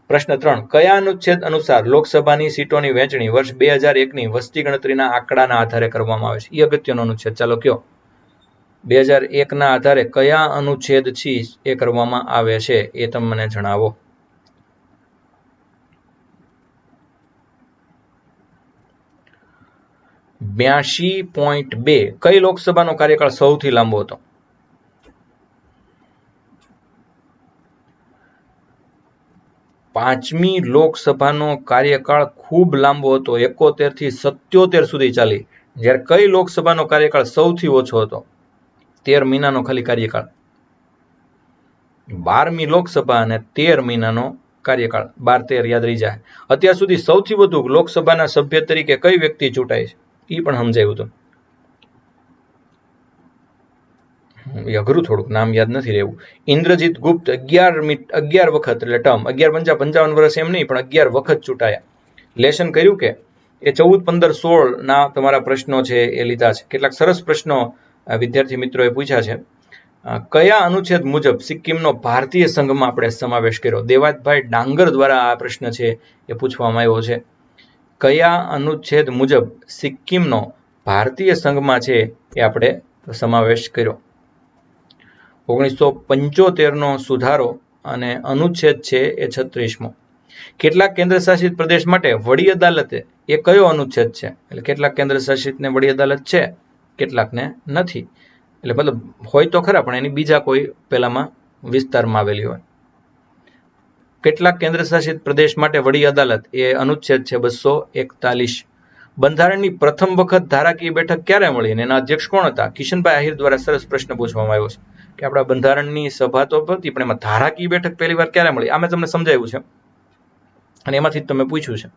પ્રશ્ન 3. કયા અનુચ્છેદ અનુસાર લોકસભાની સીટોની વહેંચણી વર્ષ 2001ની વસ્તી ગણતરીના આંકડાના આધારે કરવામાં આવે છે? એ અગત્યનો અનુચ્છેદ, ચાલો કયો. 2001ના આધારે કયા અનુચ્છેદથી એ કરવામાં આવે છે એ તમે મને જણાવો. .2 કઈ લોકસભાનો કાર્યકાળ સૌથી લાંબો હતો? પાંચમી લોકસભાનો કાર્યકાળ ખૂબ લાંબો હતો, 71 થી 77 સુધી ચાલી. જ્યારે કઈ લોકસભાનો કાર્યકાળ સૌથી ઓછો હતો? 13 મહિનાનો ખાલી કાર્યકાળ. 12મી લોકસભા અને 13 મહિનાનો કાર્યકાળ, 12-13 યાદ રહી જાય. અત્યાર સુધી સૌથી વધુ લોકસભાના સભ્ય તરીકે કઈ વ્યક્તિ ચૂંટાય છે? એ પણ સમજાયું હતું. એ અઘરું થોડુંક, નામ યાદ નથી રહેવું. ઇન્દ્રજીત ગુપ્ત 11 વખત, એટલે ટર્મ 11 × 5 = 55 વર્ષ એમ નહીં, પણ 11 વખત ચૂંટાયા. લેશન કર્યું કે? એ 14, 15, 16 ના તમારા પ્રશ્નો છે એ લીધા છે. કેટલાક સરસ પ્રશ્નો વિદ્યાર્થી મિત્રોએ પૂછ્યા છે. કયા અનુચ્છેદ મુજબ સિક્કિમનો ભારતીય સંઘમાં આપણે સમાવેશ કર્યો? દેવાતભાઈ ડાંગર દ્વારા આ પ્રશ્ન છે એ પૂછવામાં આવ્યો છે. કયા અનુચ્છેદ મુજબ સિક્કિમનો ભારતીય સંઘમાં છે એ આપણે સમાવેશ કર્યો? 1975નો સુધારો અને અનુચ્છેદ છે એ 36મો. કેટલાક કેન્દ્ર શાસિત પ્રદેશ માટે વડી અદાલતે એ કયો અનુચ્છેદ છે? એટલે કેટલાક કેન્દ્ર શાસિતને વડી અદાલત છે, કેટલાકને નથી. એટલે મતલબ હોય તો ખરા, પણ એની બીજા કોઈ પેલામાં વિસ્તારમાં આવેલી હોય. કેટલાક કેન્દ્ર શાસિત પ્રદેશ માટે વડી અદાલત એ અનુચ્છેદ છે 241. બંધારણની પ્રથમ વખત ધારાકીય બેઠક ક્યારે મળી અને એના અધ્યક્ષ કોણ હતા? કિશનભાઈ આહિર દ્વારા સરસ પ્રશ્ન પૂછવામાં આવ્યો છે કે આપણા બંધારણની સભા તો હતી, પણ એમાં ધારાકીય બેઠક પહેલી વાર ક્યારે મળી? આ મેં તમને સમજાવ્યું છે અને એમાંથી જ તમે પૂછ્યું છે.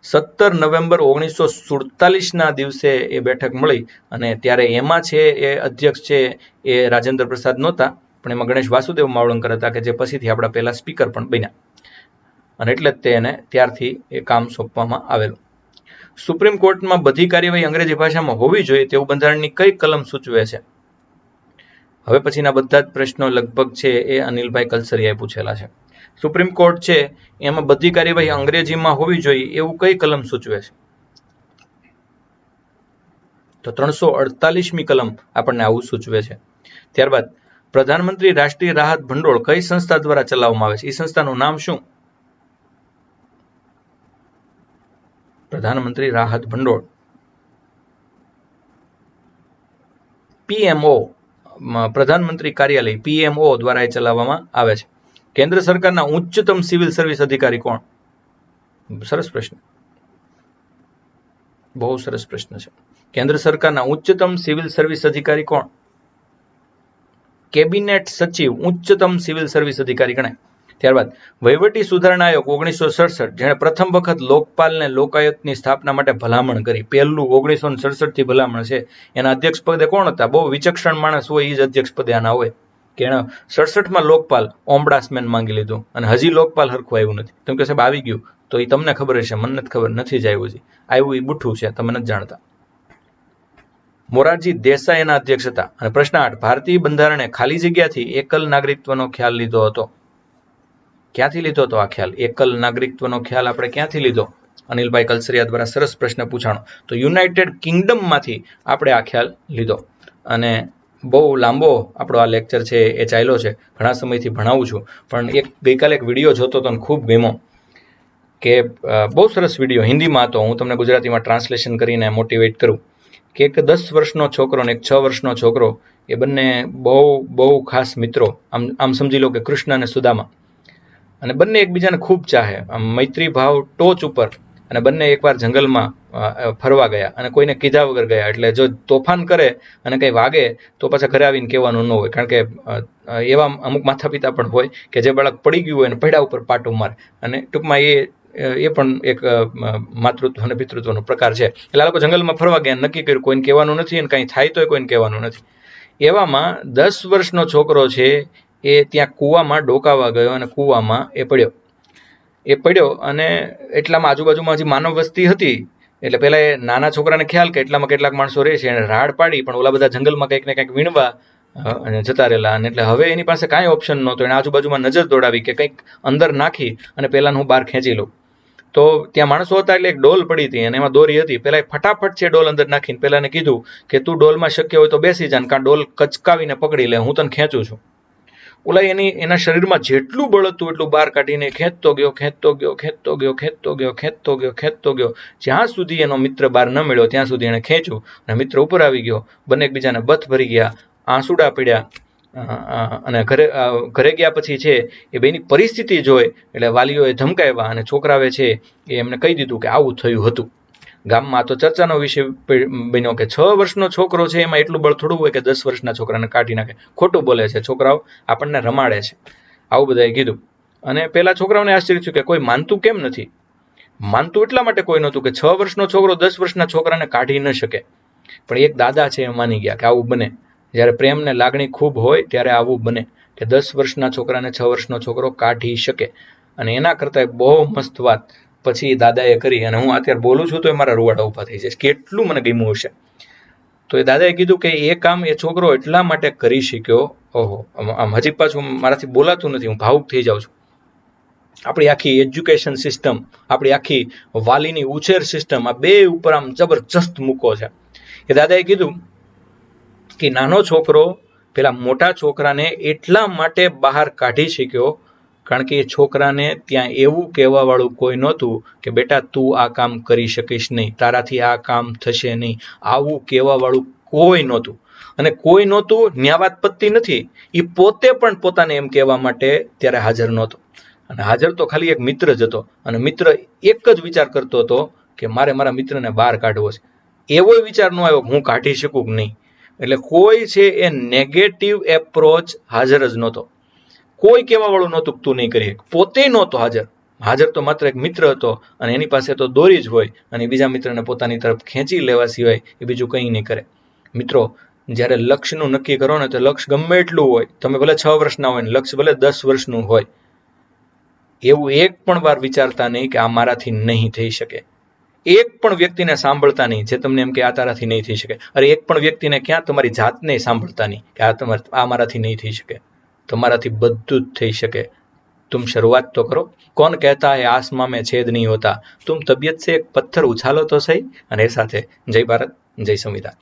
17 નવેમ્બર 1947ના દિવસે એ બેઠક મળી અને ત્યારે એમાં છે એ અધ્યક્ષ છે એ રાજેન્દ્ર પ્રસાદ નહોતા, પણ એમાં ગણેશ વાસુદેવ માવળંકર હતા, કે જે પછીથી આપણા પહેલા સ્પીકર પણ બન્યા, અને એટલે જ તેને ત્યારથી એ કામ સોંપવામાં આવેલું. સુપ્રીમ કોર્ટમાં બધી કાર્યવાહી અંગ્રેજી ભાષામાં હોવી જોઈએ તેવું બંધારણની કઈ કલમ સૂચવે છે? હવે પછીના બધા જ પ્રશ્નો લગભગ છે એ અનિલભાઈ કલસરિયાએ પૂછેલા છે. સુપ્રીમ કોર્ટ છે એમાં બધી કાર્યવાહી અંગ્રેજીમાં હોવી જોઈએ એવું કઈ કલમ સૂચવે છે? તો 348મી કલમ આપણને આવું સૂચવે છે. ત્યારબાદ પ્રધાનમંત્રી રાષ્ટ્રીય રાહત ભંડોળ કઈ સંસ્થા દ્વારા ચલાવવામાં આવે છે? એ સંસ્થાનું નામ શું? પ્રધાનમંત્રી રાહત ભંડોળ PMO, પ્રધાનમંત્રી કાર્યાલય PMO દ્વારા એ ચલાવવામાં આવે છે. કેન્દ્ર સરકારના ઉચ્ચતમ સિવિલ સર્વિસ અધિકારી કોણ? સરસ પ્રશ્ન, બહુ સરસ પ્રશ્ન છે. કેન્દ્ર સરકારના ઉચ્ચતમ સિવિલ સર્વિસ અધિકારી કોણ? કેબિનેટ સચિવ ઉચ્ચતમ સિવિલ સર્વિસ અધિકારી ગણાય. ત્યારબાદ વહીવટી સુધારણા આયોગ 1967 જેણે પ્રથમ વખત લોકપાલને લોકાયુક્તની સ્થાપના માટે ભલામણ કરી. પહેલું 1967 થી ભલામણ છે. એના અધ્યક્ષ પદે કોણ હતા? બહુ વિચક્ષણ માણસ હોય એ જ અધ્યક્ષ પદે આના હોય. કે 67માં લોકપાલ ઓમડાસમેન માંગી લીધું અને હજી લોકપાલ હરખું આવ્યું નથી. તમે કહે સાહેબ આવી ગયું તો એ તમને ખબર હશે, મને નથી ખબર, નથી જ આવ્યું. હજી આવ્યું એ બુઠ્ઠું છે, તમે નથી જાણતા. મોરારજી દેસાઈ એના અધ્યક્ષ હતા. અને પ્રશ્ન 8, ભારતીય બંધારણે ખાલી જગ્યાથી એકલ નાગરિકત્વનો ખ્યાલ લીધો હતો. ક્યાંથી લીધો હતો આ ખ્યાલ? એકલ નાગરિકત્વનો ખ્યાલ આપણે ક્યાંથી લીધો? અનિલભાઈ કલસરિયા દ્વારા સરસ પ્રશ્ન પૂછાણો. તો યુનાઇટેડ કિંગડમમાંથી આપણે આ ખ્યાલ લીધો. અને બહુ લાંબો આપણો આ લેક્ચર છે એ ચાલ્યો છે, ઘણા સમયથી ભણાવું છું, પણ ગઈકાલે એક વિડીયો જોતો હતો અને ખૂબ ગમ્યો. કે બહુ સરસ વિડીયો, હિન્દીમાં હતો, હું તમને ગુજરાતીમાં ટ્રાન્સલેશન કરીને મોટિવેટ કરું. કે એક 10 વર્ષનો છોકરો ને એક 6 વર્ષનો છોકરો, એ બંને બહુ ખાસ મિત્રો, આમ સમજી લો કે કૃષ્ણ અને સુદામા. અને બંને એકબીજાને ખૂબ ચાહે, આમ મૈત્રી ભાવ ટોચ ઉપર. અને બંને એકવાર જંગલમાં ફરવા ગયા અને કોઈને કીધા વગર ગયા. એટલે જો તોફાન કરે અને કંઈ વાગે તો પાછા ઘરે આવીને કહેવાનું ન હોય, કારણ કે એવા અમુક માતા પિતા પણ હોય કે જે બાળક પડી ગયું હોય અને પડ્યા ઉપર પાટું મારે. અને ટૂંકમાં એ પણ એક માતૃત્વ અને પિતૃત્વનો પ્રકાર છે. એટલે આ લોકો જંગલમાં ફરવા ગયા, નક્કી કર્યું કોઈને કહેવાનું નથી અને કંઈ થાય તોય કોઈને કહેવાનું નથી. એવામાં 10 વર્ષનો છોકરો છે એ ત્યાં કૂવામાં ડોકાવા ગયો અને કૂવામાં એ પડ્યો અને એટલામાં આજુબાજુમાં હજી માનવ વસ્તી હતી. એટલે પેલા એ નાના છોકરાને ખ્યાલ કે એટલામાં કેટલાક માણસો રહે છે, એને રાડ પાડી, પણ ઓલા બધા જંગલમાં કંઈક ને કંઈક વીણવા જતા રહેલા. અને એટલે હવે એની પાસે કાંઈ ઓપ્શન નહોતો. એને આજુબાજુમાં નજર દોડાવી કે કંઈક અંદર નાખી અને પેલાને હું બહાર ખેંચી લઉં. તો ત્યાં માણસો હતા એટલે એક ડોલ પડી હતી અને એમાં દોરી હતી. પેલા ફટાફટ છે ડોલ અંદર નાખીને પેલાને કીધું કે તું ડોલમાં શક્ય હોય તો બેસી જા, કાં ડોલ કચકાવીને પકડી લે, હું તને ખેંચું છું. ઓલા એના શરીરમાં જેટલું બળ હતું એટલું બહાર કાઢીને ખેંચતો ગયો. જ્યાં સુધી એનો મિત્ર બહાર ન મળ્યો ત્યાં સુધી એને ખેંચ્યું અને મિત્ર ઉપર આવી ગયો. બંને એકબીજાને બથ ભરી ગયા, આંસુડા પડ્યા. અને ઘરે ગયા પછી છે એ બેની પરિસ્થિતિ જોઈ એટલે વાલીઓએ ધમકાવ્યા અને છોકરાએ છે એ એમને કહી દીધું કે આવું થયું હતું. ગામમાં તો ચર્ચાનો વિષય બન્યો કે 6 વર્ષનો છોકરો છે એમાં એટલું બળ થોડું હોય કે 10 વર્ષના છોકરાને કાઢી નાખે. ખોટું બોલે છે, છોકરાઓ આપણને રમાડે છે, આવું બધાએ કીધું. અને પેલા છોકરાઓને આશ્ચર્ય થયું કે કોઈ માનતું કેમ નથી. માનતું એટલા માટે કોઈ નહોતું કે 6 વર્ષનો છોકરો 10 વર્ષના છોકરાને કાઢી ન શકે. પણ એક દાદા છે એ માની ગયા કે આવું બને. જ્યારે પ્રેમ ને લાગણી ખૂબ હોય ત્યારે આવું બને કે 10 વર્ષના છોકરાને 6 વર્ષનો છોકરો કાઢી શકે. અને એના કરતાં બહુ મસ્ત વાત પછી દાદાએ કરી. અને હું અત્યારે બોલું છું તો એ મારા રૂવાડા ઊભા થઈ જાય, કેટલું મને ગમ્યું હશે. તો એ દાદાએ કીધું કે એ કામ એ છોકરો એટલા માટે કરી શક્યો. ઓહો, આમ હજી પાછું મારાથી બોલાતું નથી, હું ભાવુક થઈ જાઉં છું. આપણી આખી એજ્યુકેશન સિસ્ટમ, આપણી આખી વાલીની ઉછેર સિસ્ટમ, આ બે ઉપર આમ જબરજસ્ત મૂકો છે. એ દાદાએ કીધું કે નાનો છોકરો પેલા મોટા છોકરાને એટલા માટે બહાર કાઢી શક્યો કારણ કે એ છોકરાને ત્યાં એવું કહેવાવાળું કોઈ નહોતું કે બેટા તું આ કામ કરી શકીશ નહીં, તારાથી આ કામ થશે નહીં, આવું કહેવાવાળું કોઈ નહોતું. અને કોઈ નહોતું ન્યા વાત પતતી નથી, એ પોતે પણ પોતાને એમ કહેવા માટે ત્યારે હાજર નહોતો. અને હાજર તો ખાલી એક મિત્ર જ હતો. અને મિત્ર એક જ વિચાર કરતો હતો કે મારે મારા મિત્રને બહાર કાઢવો છે. એવો વિચાર ન આવ્યો હું કાઢી શકું કે નહીં. એટલે કોઈ છે એ નેગેટિવ એપ્રોચ હાજર જ નહોતો. કોઈ કહેવાવાળું નહોતું તું નહીં કરી, પોતે નહોતો હાજર તો માત્ર એક મિત્ર હતો અને એની પાસે તો દોરી જ હોય અને બીજા મિત્રને પોતાની તરફ ખેંચી લેવા સિવાય એ બીજું કંઈ નહીં કરે. મિત્રો, જ્યારે લક્ષ્યનું નક્કી કરો ને તો લક્ષ્ય ગમે એટલું હોય, તમે ભલે 6 વર્ષના હોય ને લક્ષ્ય ભલે 10 વર્ષનું હોય, એવું એક પણ વાર વિચારતા નહીં કે આ મારાથી નહીં થઈ શકે. એક પણ વ્યક્તિને સાંભળતા નહીં જે તમને એમ કે આ તારાથી નહીં થઈ શકે. અરે એક પણ વ્યક્તિને ક્યાં તમારી જાતને સાંભળતા નહીં કે આ મારાથી નહીં થઈ શકે. તમારાથી બધું જ થઈ શકે. तुम शुरुआत तो करो. कौन कहता है आसमां में छेद नहीं होता, तुम तबीयत से एक पत्थर उछालो तो सही. અને એ સાથે જય ભારત, જય સંવિધાન.